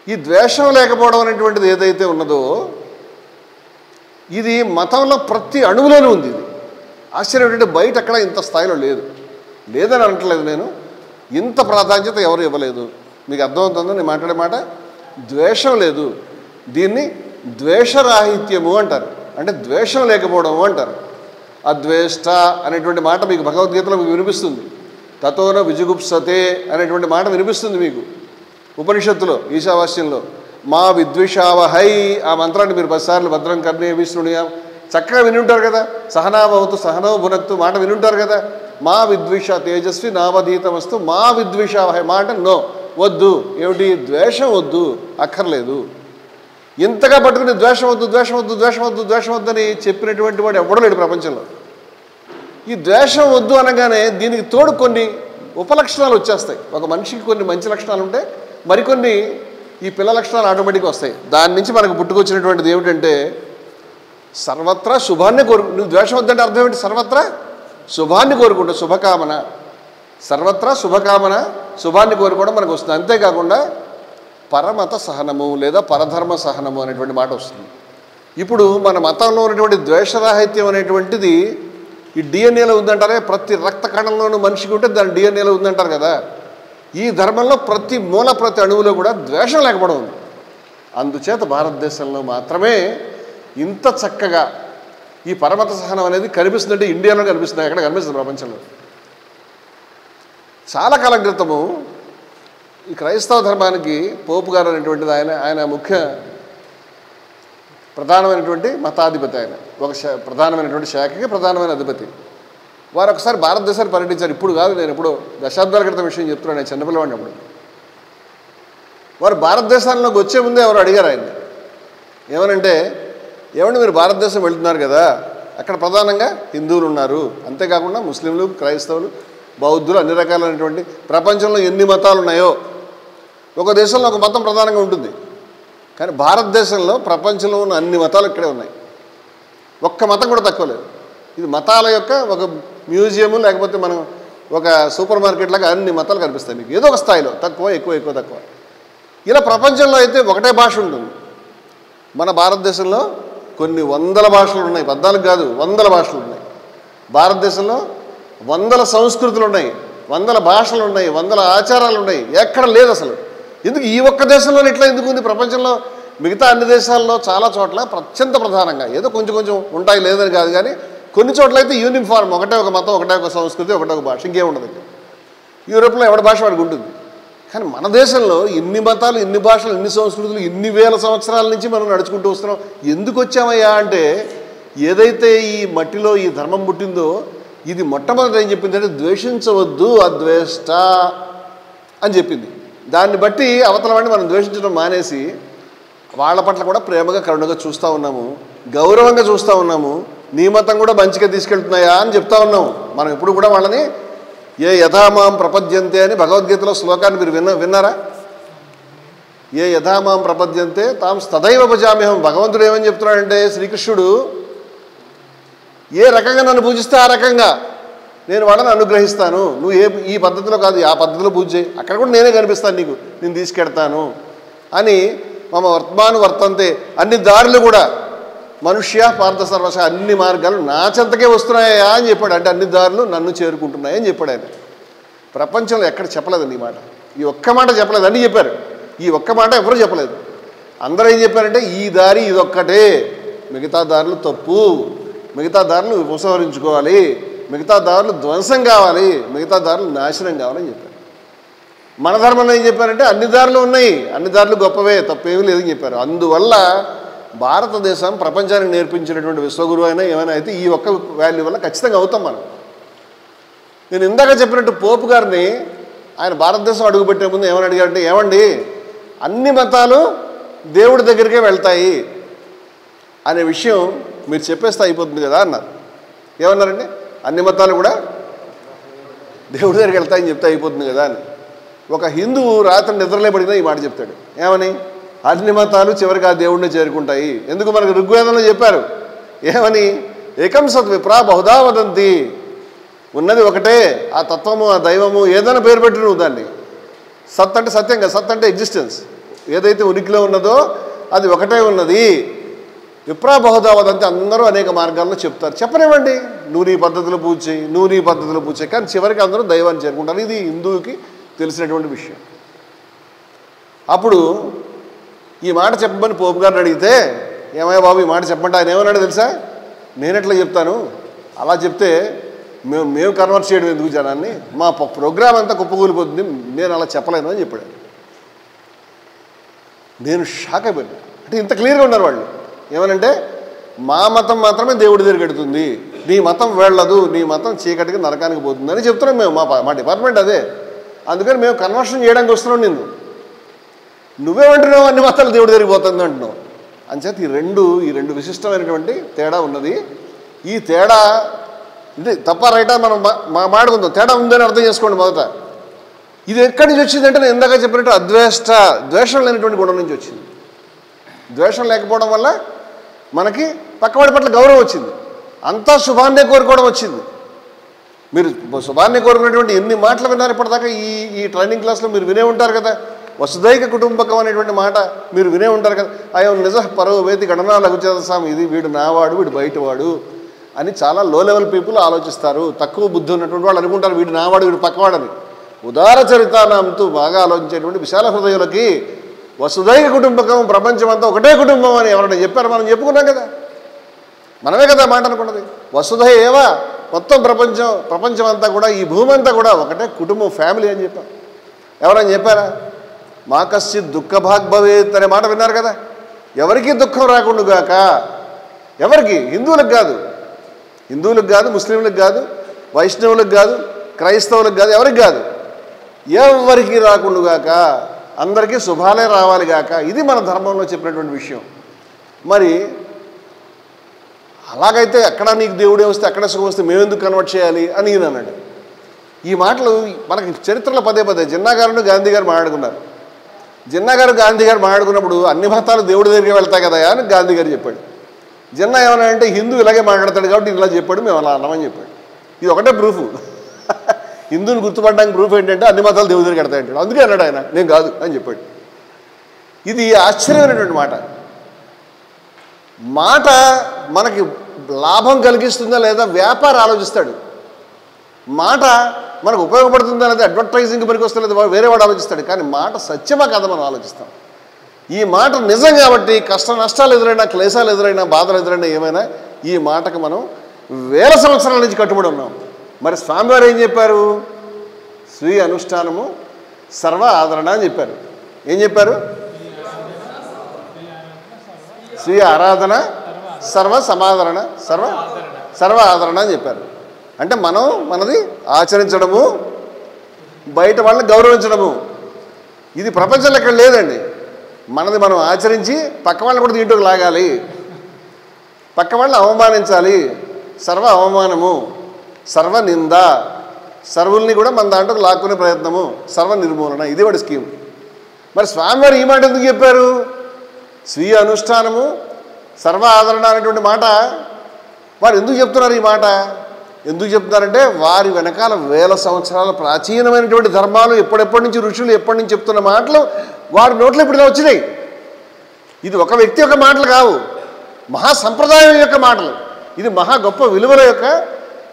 ఈ ద్వేషం లేకపోవడం అనేటువంటిది ఏదైతే ఉన్నదో ఇది మతంలో ప్రతి అణువులోనూ ఉంది. ఇది ఆశ్చర్యం ఏంటంటే బయట ఎక్కడ ఇంత స్థాయిలో లేదని అనట్లేదు నేను, ఇంత ప్రాధాన్యత ఎవరు ఇవ్వలేదు. మీకు అర్థమవుతుందో నేను మాట్లాడే మాట? ద్వేషం లేదు, దీన్ని ద్వేషరాహిత్యము అంటారు. అంటే ద్వేషం లేకపోవడము అంటారు. అద్వేష్ట అనేటువంటి మాట మీకు భగవద్గీతలో మీకు వినిపిస్తుంది. తతోన విజుగుప్సతే అనేటువంటి మాట వినిపిస్తుంది మీకు ఉపనిషత్తులో, ఈశావాస్యంలో. మా విద్విషావహై ఆ మంత్రాన్ని మీరు 10 సార్లు భద్రం కర్ణే విష్ణునియా చక్కగా వినుంటారు కదా. సహనాభవతు సహనో భునక్తు మాట వినుంటారు కదా. మా విద్విష తేజస్వి నావధీతమస్తు మా విద్విషావహై మాట నో, వద్దు. ఏమిటి? ద్వేషం వద్దు, అక్కర్లేదు. ఇంతగా పట్టుకుని ద్వేషం వద్దు ద్వేషం వద్దు ద్వేషం వద్దు ద్వేషం వద్దని చెప్పినటువంటి వాడు ఎవడో లేడు ప్రపంచంలో. ఈ ద్వేషం వద్దు అనగానే దీనికి తోడు కొన్ని ఉపలక్షణాలు వచ్చేస్తాయి. ఒక మనిషికి కొన్ని మంచి లక్షణాలు ఉంటే మరికొన్ని ఈ పిల్ల లక్షణాలు ఆటోమేటిక్గా వస్తాయి. దాని నుంచి మనకు పుట్టుకొచ్చినటువంటిది ఏమిటంటే సర్వత్రా శుభాన్ని నువ్వు ద్వేషం వద్దంటే అర్థం ఏంటి? సర్వత్రా శుభాన్ని కోరుకుంటా, శుభకామన, సర్వత్రా శుభకామన, శుభాన్ని కోరుకోవడం మనకు వస్తుంది. అంతేకాకుండా పరమత సహనము లేదా పరధర్మ సహనము అనేటువంటి మాట వస్తుంది. ఇప్పుడు మన మతంలో ఉన్నటువంటి ద్వేషరాహిత్యం అనేటువంటిది ఈ డిఎన్ఏలో ఉందంటారే, ప్రతి రక్త కణంలోనూ మనిషికి ఉంటే దాని డిఎన్ఏలో ఉందంటారు కదా. ఈ ధర్మంలో ప్రతి మూల ప్రతి అణువులో కూడా ద్వేషం లేకపోవడం ఉంది. అందుచేత భారతదేశంలో మాత్రమే ఇంత చక్కగా ఈ పరమత సహనం అనేది కనిపిస్తుందంటే ఇండియాలో కనిపిస్తుంది, ఎక్కడ కనిపిస్తుంది ప్రపంచంలో. చాలా కాలం క్రితము ఈ క్రైస్తవ ధర్మానికి పోపు గారు అనేటువంటిది ఆయన ముఖ్య ప్రధానమైనటువంటి మతాధిపతి. ఆయన ఒక ప్రధానమైనటువంటి శాఖకి ప్రధానమైన అధిపతి. వారు ఒకసారి భారతదేశాన్ని పర్యటించారు. ఇప్పుడు కాదు, నేను ఎప్పుడో దశాబ్దాల క్రితం విషయం చెప్తున్నాను, నేను చిన్నపిల్లవాడిని అప్పుడు. వారు భారతదేశాల్లోకి వచ్చే ముందే ఎవరు అడిగారు ఆయన ఏమనంటే, ఏమంటే మీరు భారతదేశం వెళ్తున్నారు కదా, అక్కడ ప్రధానంగా హిందువులు ఉన్నారు, అంతేకాకుండా ముస్లింలు, క్రైస్తవులు, బౌద్ధులు, అన్ని రకాలైనటువంటి ప్రపంచంలో ఎన్ని మతాలు ఉన్నాయో ఒక దేశంలో ఒక మతం ప్రధానంగా ఉంటుంది. కానీ భారతదేశంలో ప్రపంచంలో ఉన్న అన్ని మతాలు ఇక్కడే ఉన్నాయి, ఒక్క మతం కూడా తక్కువ లేదు. ఇది మతాల యొక్క ఒక మ్యూజియము, లేకపోతే మనం ఒక సూపర్ మార్కెట్ లాగా అన్ని మతాలు కనిపిస్తాయి మీకు, ఏదో ఒక స్థాయిలో, తక్కువ ఎక్కువ ఎక్కువ తక్కువ. ఇలా ప్రపంచంలో అయితే ఒకటే భాష ఉంటుంది. మన భారతదేశంలో కొన్ని వందల భాషలు ఉన్నాయి, 14 కాదు 100 భాషలు ఉన్నాయి. భారతదేశంలో 100 సంస్కృతులు ఉన్నాయి, 100 భాషలు ఉన్నాయి, 100 ఆచారాలు ఉన్నాయి, ఎక్కడ లేదు అసలు. ఎందుకు ఈ ఒక్క దేశంలో ఇట్లా ఎందుకు ఉంది? ప్రపంచంలో మిగతా అన్ని దేశాల్లో చాలా చోట్ల అత్యంత ప్రధానంగా ఏదో కొంచెం కొంచెం ఉంటాయి, లేదని కాదు, కానీ కొన్ని చోట్ల అయితే యూనిఫార్మ్, ఒకటే ఒక మతం, ఒకటే ఒక సంస్కృతి, ఒకటే ఒక భాష, ఇంకేముండదు. యూరోప్లో ఎవరి భాష వాడికి ఉంటుంది. కానీ మన దేశంలో ఇన్ని మతాలు, ఇన్ని భాషలు, ఇన్ని సంస్కృతులు, ఇన్ని వేల సంవత్సరాల నుంచి మనం నడుచుకుంటూ వస్తున్నాం. ఎందుకు వచ్చామయ్యా అంటే, ఏదైతే ఈ మట్టిలో ఈ ధర్మం పుట్టిందో ఇది మొట్టమొదటి ఏం చెప్పిందంటే ద్వేషించవద్దు అద్వేష్ట అని చెప్పింది. దాన్ని బట్టి అవతల వాడిని మనం ద్వేషించడం మానేసి వాళ్ళ పట్ల కూడా ప్రేమగా కరుణగా చూస్తూ ఉన్నాము, గౌరవంగా చూస్తూ ఉన్నాము. నీ మతం కూడా మంచిగా తీసుకెళ్తున్నాయా అని చెప్తా ఉన్నాము. మనం ఇప్పుడు కూడా వాళ్ళని ఏ యథామాం ప్రపద్యంతే అని భగవద్గీతలో శ్లోకాన్ని మీరు విన్నారా? ఏ యథామాం ప్రపద్యంతే తాం తదైవ భజామ్యహం. భగవంతుడు ఏమని చెప్తున్నాడంటే, శ్రీకృష్ణుడు ఏ రకంగా నన్ను పూజిస్తే ఆ రకంగా నేను వాళ్ళని అనుగ్రహిస్తాను. నువ్వు ఈ పద్ధతిలో కాదు, ఆ పద్ధతిలో పూజ చేయి, అక్కడ కూడా నేనే కనిపిస్తాను నీకు, నేను తీసుకెడతాను అని. మమ వర్తమాను వర్తంతే, అన్ని దారులు కూడా మనుష్య పార్థ సర్వశ, అన్ని మార్గాలు నా చెంతకే వస్తున్నాయా అని చెప్పాడు. అంటే అన్ని దారులు నన్ను చేరుకుంటున్నాయని చెప్పాడు ఆయన. ప్రపంచంలో ఎక్కడ చెప్పలేదండి ఈ మాట, ఈ ఒక్క మాట చెప్పలేదు, అన్నీ చెప్పారు. ఈ ఒక్క మాట ఎవరు చెప్పలేదు. అందరూ ఏం చెప్పారంటే ఈ దారి ఇదొక్కటే, మిగతా దారులు తప్పు, మిగతా దారులు ఉపసంహరించుకోవాలి, మిగతా దారులు ధ్వంసం కావాలి, మిగతా దారులు నాశనం కావాలని చెప్పారు. మన ధర్మంలో ఏం చెప్పారంటే అన్ని దారులు ఉన్నాయి, అన్ని దారులు గొప్పవే, తప్పేమీ లేదని చెప్పారు. అందువల్ల భారతదేశం ప్రపంచానికి నేర్పించినటువంటి విశ్వగురువు అయినా ఏమైనా అయితే ఈ ఒక్క వాల్యూ వల్ల ఖచ్చితంగా అవుతాం మనం. నేను ఇందాక చెప్పినట్టు పోపు గారిని ఆయన భారతదేశం అడుగుపెట్టే ముందు ఏమని అడిగారంటే, ఏమండి అన్ని మతాలు దేవుడి దగ్గరికే వెళ్తాయి అనే విషయం మీరు చెప్పేస్తే అయిపోతుంది కదా అన్నారు. ఏమన్నారండి? అన్ని మతాలు కూడా దేవుడి దగ్గరికి వెళ్తాయని చెప్తే అయిపోతుంది కదా అని. ఒక హిందువు రాత్రి నిద్రలే పడినా ఈ మాట చెప్తాడు. ఏమని? అన్ని మతాలు చివరికి ఆ దేవుడిని చేరుకుంటాయి. ఎందుకు? మనకు ఋగ్వేదంలో చెప్పారు. ఏమని? ఏకం సత్ విప్రా బహుదా వదంతి. ఉన్నది ఒకటే, ఆ తత్వము, ఆ దైవము, ఏదైనా పేరు పెట్టి నువ్వు దాన్ని. సత్ అంటే సత్యంగా, సత్ అంటే ఎగ్జిస్టెన్స్, ఏదైతే ఉనికిలో ఉన్నదో అది ఒకటే ఉన్నది. విప్రా బహుదా వదంతి, అందరూ అనేక మార్గాల్లో చెప్తారు. చెప్పనివ్వండి, నువ్వు నీ పద్ధతిలో పూజ చేయి, నువ్వు నీ పద్ధతిలో పూజ చేయి, కానీ చివరికి అందరూ దైవాన్ని చేరుకుంటారు. ఇది హిందువుకి తెలిసినటువంటి విషయం. అప్పుడు ఈ మాట చెప్పమని పోపు గారిని అడిగితే, ఏమయ్యా బాబు ఈ మాట చెప్పమంటే ఆయన ఏమన్నాడు తెలుసా? నేను ఎట్లా చెప్తాను, అలా చెప్తే మేము కన్వర్ట్ చేయడం ఎందుకు జనాన్ని, మా ప్రోగ్రామ్ అంతా కుప్పకూలిపోతుంది, నేను అలా చెప్పలేను అని చెప్పాడు. నేను షాక్ అయిపోయాను. అంటే ఇంత క్లియర్గా ఉన్నారు వాళ్ళు. ఏమనంటే మా మతం మాత్రమే దేవుడి దగ్గరికి ఎడుతుంది, నీ మతం వెళ్ళదు, నీ మతం చీకటికి నరకానికి పోతుంది అని చెప్తున్నాం మేము. మా డిపార్ట్మెంట్ అదే. అందుకని మేము కన్వర్షన్ చేయడానికి వస్తున్నాం. నువ్వేమంటున్నావు అన్ని మతాలు దేవుడి దగ్గరికి పోతుంది అంటున్నావు. అంచేత ఈ రెండు విశిష్టమైనటువంటి తేడా ఉన్నది. ఈ తేడా ఇది తప్ప రైటా మనం మాట్లాడుకుందాం. తేడా ఉందని అర్థం చేసుకోండి. మొదట ఇది ఎక్కడి నుంచి వచ్చిందంటే నేను ఇందాక చెప్పినట్టు ద్వేషం లేనటువంటి గుణం నుంచి వచ్చింది. ద్వేషం లేకపోవడం వల్ల మనకి పక్కవాడి పట్ల గౌరవం వచ్చింది. అంతా శుభాన్నే కోరుకోవడం వచ్చింది. మీరు శుభాన్ని కోరుకునేటువంటి ఎన్ని మాటలు విన్నారు ఇప్పటిదాకా ఈ ట్రైనింగ్ క్లాస్లో మీరు వినే ఉంటారు కదా. వసుదైక కుటుంబకం అనేటువంటి మాట మీరు వినే ఉంటారు కదా. అయం నిజ పరవ వేతి గణనా లఘుచేతసాం, ఇది వీడు నావాడు వీడు బయటవాడు అని చాలా లో లెవెల్ పీపుల్ ఆలోచిస్తారు. తక్కువ బుద్ధి ఉన్నటువంటి వాళ్ళు అనుకుంటారు వీడు నావాడు వీడు పక్కవాడని. ఉదార చరితానంతూ బాగా ఆలోచించేటువంటి విశాల హృదయులకి వసుదైక కుటుంబకం, ప్రపంచం అంతా ఒకటే కుటుంబం అని ఎవరైనా చెప్పారు? మనం చెప్పుకున్నాం కదా, మనమే కదా మాట అనుకున్నది. వసుధ ఏవా, మొత్తం ప్రపంచం అంతా కూడా, ఈ భూమి అంతా కూడా ఒకటే కుటుంబం, ఫ్యామిలీ అని చెప్పాం. ఎవరైనా చెప్పారా? మా కశ్చిత్ దుఃఖభాగ్ భవేత్ అనే మాట విన్నారు కదా. ఎవరికి దుఃఖం రాకుండాగాక, ఎవరికి? హిందువులకు కాదు, ముస్లింలకు కాదు, వైష్ణవులకు కాదు, క్రైస్తవులకు కాదు, ఎవరికి కాదు, ఎవరికి రాకుండాగాక, అందరికీ శుభాలే రావాలి గాక. ఇది మన ధర్మంలో చెప్పినటువంటి విషయం. మరి అలాగైతే అక్కడ నీకు దేవుడే వస్తే అక్కడ సుఖం వస్తే మేమెందుకు కన్వర్ట్ చేయాలి అని ఈయన అన్నాడు. ఈ మాటలు మనకి చరిత్రలో పదే జిన్నా గారు గాంధీ గారు మాట్లాడుకున్నారు. జిన్నా గారు గాంధీ గారు మాట్లాడుకున్నప్పుడు అన్ని మతాలు దేవుడి దగ్గరికి వెళ్తాయి కదా అని గాంధీ గారు చెప్పాడు. జిన్నా ఏమన్నా అంటే హిందూ ఇలాగే మాట్లాడతాడు కాబట్టి ఇలా చెప్పాడు, మేము అలా అన్నామని చెప్పాడు. ఇది ఒకటే ప్రూఫ్. హిందువుని గుర్తుపడడానికి ప్రూఫ్ ఏంటంటే అన్ని మతాలు దేవుడి దగ్గరికి వెళ్తాయంటాడు. అందుకే అన్నాడు ఆయన, నేను కాదు అని చెప్పాడు. ఇది ఆశ్చర్యమైనటువంటి మాట మనకి లాభం కలిగిస్తుందా లేదా వ్యాపారం ఆలోచిస్తాడు. మాట మనకు ఉపయోగపడుతుందా లేదా అడ్వర్టైజింగ్ పనికి వస్తుందా లేదా వేరే వాడు ఆలోచిస్తాడు. కానీ మాట సత్యమా కదా మనం ఆలోచిస్తాం. ఈ మాట నిజం కాబట్టి కష్ట నష్టాలు ఎదురైనా, క్లేశాలు ఎదురైనా, బాధలు ఎదురైనా, ఏమైనా ఈ మాటకు మనం వేల సంవత్సరాల నుంచి కట్టుబడి ఉన్నాం. మరి స్వామివారు ఏం చెప్పారు? స్వీయ అనుష్ఠానము సర్వ ఆదరణ అని చెప్పారు. ఏం చెప్పారు? స్వీయ ఆరాధన సర్వ సమాదరణ సర్వ ఆదరణ అని చెప్పారు. అంటే మనది ఆచరించడము, బయట వాళ్ళని గౌరవించడము. ఇది ప్రపంచంలో ఎక్కడ లేదండి. మనది మనం ఆచరించి పక్క వాళ్ళని కూడా దీంట్లోకి లాగాలి, పక్క వాళ్ళని అవమానించాలి. సర్వ అవమానము, సర్వ నింద, సర్వుల్ని కూడా మన దాంట్లోకి లాక్కునే ప్రయత్నము, సర్వ నిర్మూలన, ఇది వాడి స్కీమ్. మరి స్వామివారు ఈ మాట ఎందుకు చెప్పారు? స్వీయ అనుష్ఠానము సర్వ ఆదరణ అనేటువంటి మాట వారు ఎందుకు చెప్తున్నారు? ఈ మాట ఎందుకు చెప్తున్నారంటే వారి వెనకాల వేల సంవత్సరాల ప్రాచీనమైనటువంటి ధర్మాలు ఎప్పటి నుంచి ఋషులు ఎప్పటి నుంచి చెప్తున్న మాటలు వారి నోట్లో ఇప్పుడు ఇలా వచ్చినాయి. ఇది ఒక వ్యక్తి యొక్క మాటలు కావు, మహా సంప్రదాయం యొక్క మాటలు. ఇది మహా గొప్ప విలువల యొక్క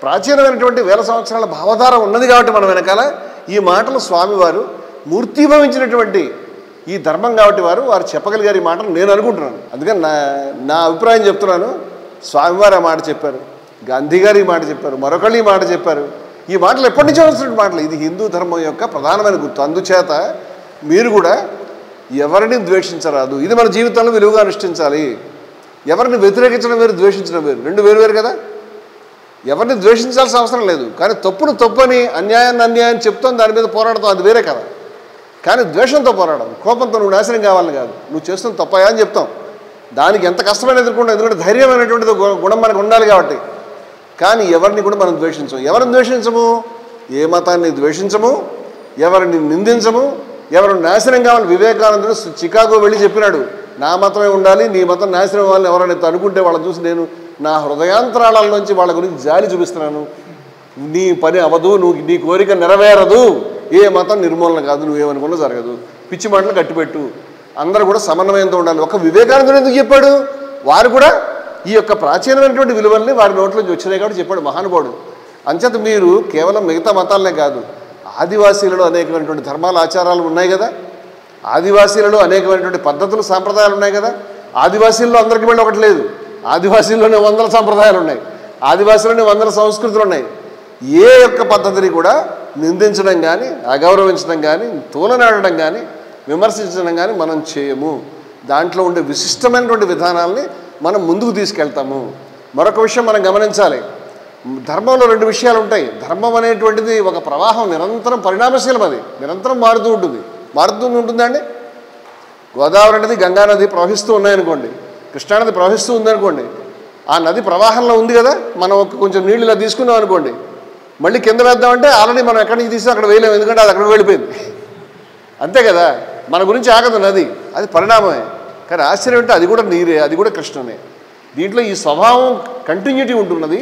ప్రాచీనమైనటువంటి వేల సంవత్సరాల భావధార ఉన్నది కాబట్టి మన వెనకాల ఈ మాటలు స్వామివారు మూర్తిభవించినటువంటి ఈ ధర్మం కాబట్టి వారు చెప్పగలిగారు ఈ మాటలు నేను అనుకుంటున్నాను. అందుకని నా అభిప్రాయం చెప్తున్నాను. స్వామివారు ఆ మాట చెప్పారు, గాంధీ గారు ఈ మాట చెప్పారు, మరొకళ్ళు ఈ మాట చెప్పారు. ఈ మాటలు ఎప్పటి నుంచో వస్తున్న మాటలు. ఇది హిందూ ధర్మం యొక్క ప్రధానమైన గుర్తు. అందుచేత మీరు కూడా ఎవరిని ద్వేషించరాదు. ఇది మన జీవితంలో విలువగా అనుష్ఠించాలి. ఎవరిని వ్యతిరేకించడం వేరు, ద్వేషించడం వేరు, రెండు వేరు కదా. ఎవరిని ద్వేషించాల్సిన అవసరం లేదు. కానీ తప్పును తప్పని, అన్యాయాన్ని అన్యాయాన్ని చెప్తాం, దాని మీద పోరాడతాం, అది వేరే కదా. కానీ ద్వేషంతో పోరాడడం, కోపంతో నువ్వు నాశనం కావాలని కాదు, నువ్వు చేస్తున్న తప్పయా అని చెప్తాం. దానికి ఎంత కష్టమైన ఎదుర్కొంటాం, ఎందుకంటే ధైర్యమైనటువంటిది గుణం మనకు ఉండాలి కాబట్టి. కానీ ఎవరిని కూడా మనం ద్వేషించము. ఎవరిని ద్వేషించము? ఏ మతాన్ని ద్వేషించము, ఎవరిని నిందించము, ఎవరు నాశనం కావాలి. వివేకానందుడు చికాగో వెళ్ళి చెప్పినాడు, నా మతమే ఉండాలి, నీ మతం నాశనం అవ్వాలని ఎవరైనా అనుకుంటే వాళ్ళని చూసి నేను నా హృదయాంతరాళాల నుంచి వాళ్ళ గురించి జాలి చూపిస్తున్నాను. నీ పని అవ్వదు, నీ కోరిక నెరవేరదు, ఏ మతం నిర్మూలన కాదు, నువ్వేమనుకున్నా జరగదు, పిచ్చి మాటలు కట్టిపెట్టు, అందరూ కూడా సమన్వయంతో ఉండాలి. ఒక వివేకానందుడు ఎందుకు చెప్పాడు? వారు కూడా ఈ యొక్క ప్రాచీనమైనటువంటి విలువల్ని వారి నోట్లోంచి వచ్చినాయి కాబట్టి చెప్పాడు మహానుభావుడు. అంచేత మీరు కేవలం మిగతా మతాలనే కాదు, ఆదివాసీలలో అనేకమైనటువంటి ధర్మాలు ఆచారాలు ఉన్నాయి కదా, ఆదివాసీలలో అనేకమైనటువంటి పద్ధతులు సాంప్రదాయాలు ఉన్నాయి కదా. ఆదివాసీల్లో అందరికీ మళ్ళీ ఒకటి లేదు, ఆదివాసీల్లోనే 100 సాంప్రదాయాలు ఉన్నాయి, ఆదివాసీలోనే 100 సంస్కృతులు ఉన్నాయి. ఏ యొక్క పద్ధతిని కూడా నిందించడం కానీ, అగౌరవించడం కానీ, తూలనాడడం కానీ, విమర్శించడం కానీ మనం చేయము. దాంట్లో ఉండే విశిష్టమైనటువంటి విధానాలని మనం ముందుకు తీసుకెళ్తాము. మరొక విషయం మనం గమనించాలి, ధర్మంలో 2 విషయాలు ఉంటాయి. ధర్మం అనేటువంటిది ఒక ప్రవాహం, నిరంతరం పరిణామశీలం, అది నిరంతరం మారుతూ ఉంటుందండి. గోదావరి నది, గంగా నది ప్రవహిస్తూ ఉన్నాయనుకోండి, కృష్ణానది ప్రవహిస్తూ ఉందనుకోండి, ఆ నది ప్రవాహంలో ఉంది కదా, మనం కొంచెం నీళ్ళు ఇలా తీసుకున్నాం అనుకోండి, మళ్ళీ కింద వేద్దామంటే ఆల్రెడీ మనం ఎక్కడి నుంచి తీసి అక్కడ వేయలేము, ఎందుకంటే అది అక్కడ వెళ్ళిపోయింది. అంతే కదా, మన గురించి ఆగదు నది, అది పరిణామమే. కానీ ఆశ్చర్యం అంటే అది కూడా నీరే, అది కూడా కృష్ణనే. దీంట్లో ఈ స్వభావం కంటిన్యూటీ ఉంటున్నది,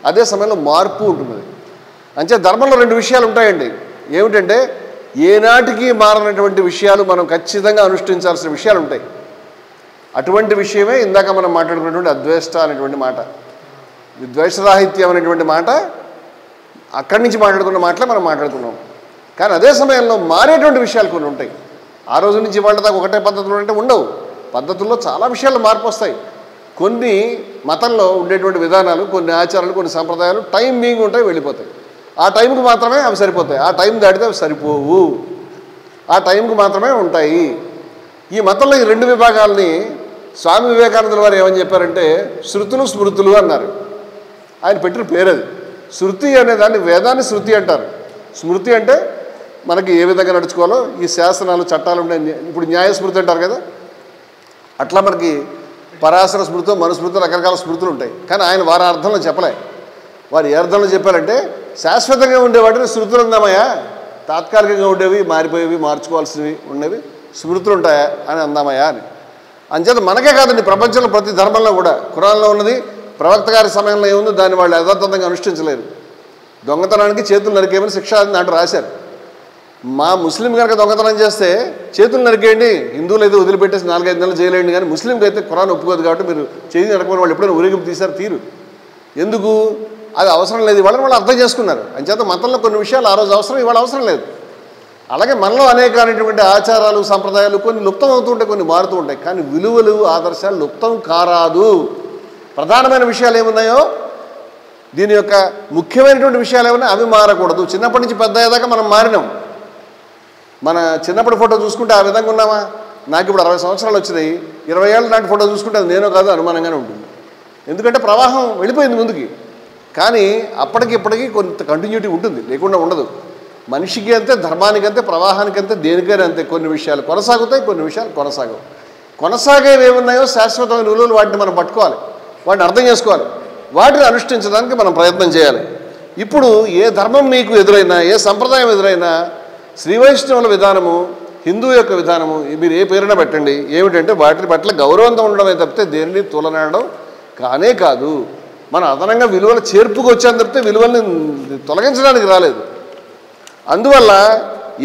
అదే సమయంలో మార్పు ఉంటున్నది. అంతే ధర్మంలో రెండు విషయాలు ఉంటాయండి. ఏమిటంటే ఏనాటికి మారనటువంటి విషయాలు, మనం ఖచ్చితంగా అనుష్ఠించాల్సిన విషయాలు ఉంటాయి. అటువంటి విషయమే ఇందాక మనం మాట్లాడుకున్నటువంటి అద్వేష్ట అనేటువంటి మాట, ద్వేషరాహిత్యం అనేటువంటి మాట, అక్కడి నుంచి మాట్లాడుకున్న మాటలే మనం మాట్లాడుకున్నాం. కానీ అదే సమయంలో మారేటువంటి విషయాలు కొన్ని ఉంటాయి. ఆ రోజు నుంచి వాళ్ళ దాకా ఒకటే పద్ధతులు అంటే ఉండవు, పద్ధతుల్లో చాలా విషయాలు మార్పు వస్తాయి. కొన్ని మతంలో ఉండేటువంటి విధానాలు, కొన్ని ఆచారాలు, కొన్ని సంప్రదాయాలు టైం బీయింగ్ ఉంటాయి, వెళ్ళిపోతాయి. ఆ టైంకి మాత్రమే అవి సరిపోతాయి, ఆ టైం దాటితే అవి సరిపోవు, ఆ టైంకి మాత్రమే ఉంటాయి. ఈ మతంలో ఈ రెండు విభాగాల్ని స్వామి వివేకానందుల వారు ఏమని చెప్పారంటే శృతులు స్మృతులు అన్నారు. ఆయన పెట్టిన పేరు అది. శృతి అనే దాన్ని వేదాన్ని శృతి అంటారు. స్మృతి అంటే మనకి ఏ విధంగా నడుచుకోవాలో ఈ శాసనాలు చట్టాలు ఉన్నాయి. ఇప్పుడు న్యాయస్మృతి అంటారు కదా, అట్లా మనకి పరాశర స్మృతి, మనుస్మృతి, రకరకాల స్మృతులు ఉంటాయి. కానీ ఆయన వారి అర్థంలో చెప్పలే. వారు ఏ అర్థంలో చెప్పారంటే శాశ్వతంగా ఉండేవాటిని శృతులు అందామయ్యా, తాత్కాలికంగా ఉండేవి, మారిపోయేవి, మార్చుకోవాల్సినవి ఉండేవి స్మృతులు ఉంటాయా అని అందామయ్యా అని. అంచేత మనకే కాదండి, ప్రపంచంలో ప్రతి ధర్మంలో కూడా ఖురాన్లో ఉన్నది, ప్రవక్త గారి సమయంలో ఏముందో దాన్ని వాళ్ళు యథార్థంగా అనుష్ఠించలేరు. దొంగతనానికి చేతులు నరికేయమని శిక్ష దాంట్లో రాశారు. మా ముస్లిం కనుక దొంగతనం చేస్తే చేతులు నరికేయండి, హిందువులు అయితే వదిలిపెట్టేసి 4-5 నెలలు చేయలేండి. కానీ ముస్లింకి అయితే ఖురాన్ ఒప్పుకోదు కాబట్టి మీరు చేయి నరకమని వాళ్ళు ఎప్పుడైనా ఊరేగింపు తీశారు, తీరు. ఎందుకు? అది అవసరం లేదు, వాళ్ళని వాళ్ళు అర్థం చేసుకున్నారు. అంచేత మతంలో కొన్ని విషయాలు ఆ రోజు అవసరం, ఇవాళ అవసరం లేదు. అలాగే మనలో అనేకమైనటువంటి ఆచారాలు, సంప్రదాయాలు కొన్ని లుప్తం అవుతూ ఉంటాయి, కొన్ని మారుతూ ఉంటాయి. కానీ విలువలు, ఆదర్శాలు లుప్తం కారాదు. ప్రధానమైన విషయాలు ఏమున్నాయో, దీని యొక్క ముఖ్యమైనటువంటి విషయాలు ఏమన్నాయో అవి మారకూడదు. చిన్నప్పటి నుంచి పెద్ద అయ్యేదాకా మనం మారినాం. మన చిన్నప్పటి ఫోటో చూసుకుంటే ఆ విధంగా ఉన్నామా? నాకు ఇప్పుడు 60 సంవత్సరాలు వచ్చినాయి, 20 ఏళ్ళ నాటి ఫోటో చూసుకుంటే అది నేనో కాదు అనుమానంగానే ఉంటుంది. ఎందుకంటే ప్రవాహం వెళ్ళిపోయింది ముందుకి. కానీ అప్పటికి ఇప్పటికీ కొంత కంటిన్యూటీ ఉంటుంది, లేకుండా ఉండదు. మనిషికి అంతే, ధర్మానికి అంతే, ప్రవాహానికి అంతే, దేనికైనా అంతే. కొన్ని విషయాలు కొనసాగుతాయి, కొన్ని విషయాలు కొనసాగవు. కొనసాగేవి ఏమున్నాయో శాశ్వతమైన విలువలు, వాటిని మనం పట్టుకోవాలి, వాటిని అర్థం చేసుకోవాలి, వాటిని అనుష్ఠించడానికి మనం ప్రయత్నం చేయాలి. ఇప్పుడు ఏ ధర్మం మీకు ఎదురైనా, ఏ సంప్రదాయం ఎదురైనా, శ్రీ వైష్ణవుల విధానము, హిందూ యొక్క విధానము, మీరు ఏ పేరున పెట్టండి, ఏమిటంటే వాటి పట్ల గౌరవంతో ఉండడమే తప్పితే దేనిని తూలనాడడం కానే కాదు. మనం అదనంగా విలువల చేర్పుకు వచ్చాను తప్పితే విలువల్ని తొలగించడానికి రాలేదు. అందువల్ల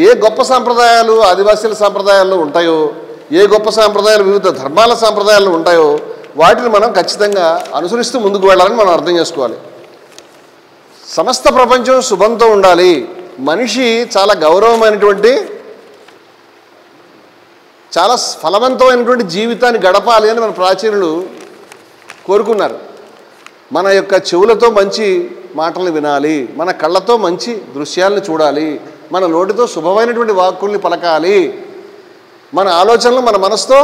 ఏ గొప్ప సాంప్రదాయాలు ఆదివాసీల సాంప్రదాయాల్లో ఉంటాయో, ఏ గొప్ప సాంప్రదాయాలు వివిధ ధర్మాల సాంప్రదాయాలు ఉంటాయో, వాటిని మనం ఖచ్చితంగా అనుసరిస్తూ ముందుకు వెళ్ళాలని మనం అర్థం చేసుకోవాలి. సమస్త ప్రపంచం శుభంతో ఉండాలి, మనిషి చాలా గౌరవమైనటువంటి, చాలా ఫలవంతమైనటువంటి జీవితాన్ని గడపాలి అని మన ప్రాచీనులు కోరుకున్నారు. మన యొక్క చెవులతో మంచి మాటలు వినాలి, మన కళ్ళతో మంచి దృశ్యాలను చూడాలి, మన నోటితో శుభమైనటువంటి వాక్కుల్ని పలకాలి, మన ఆలోచనలు, మన మనసుతో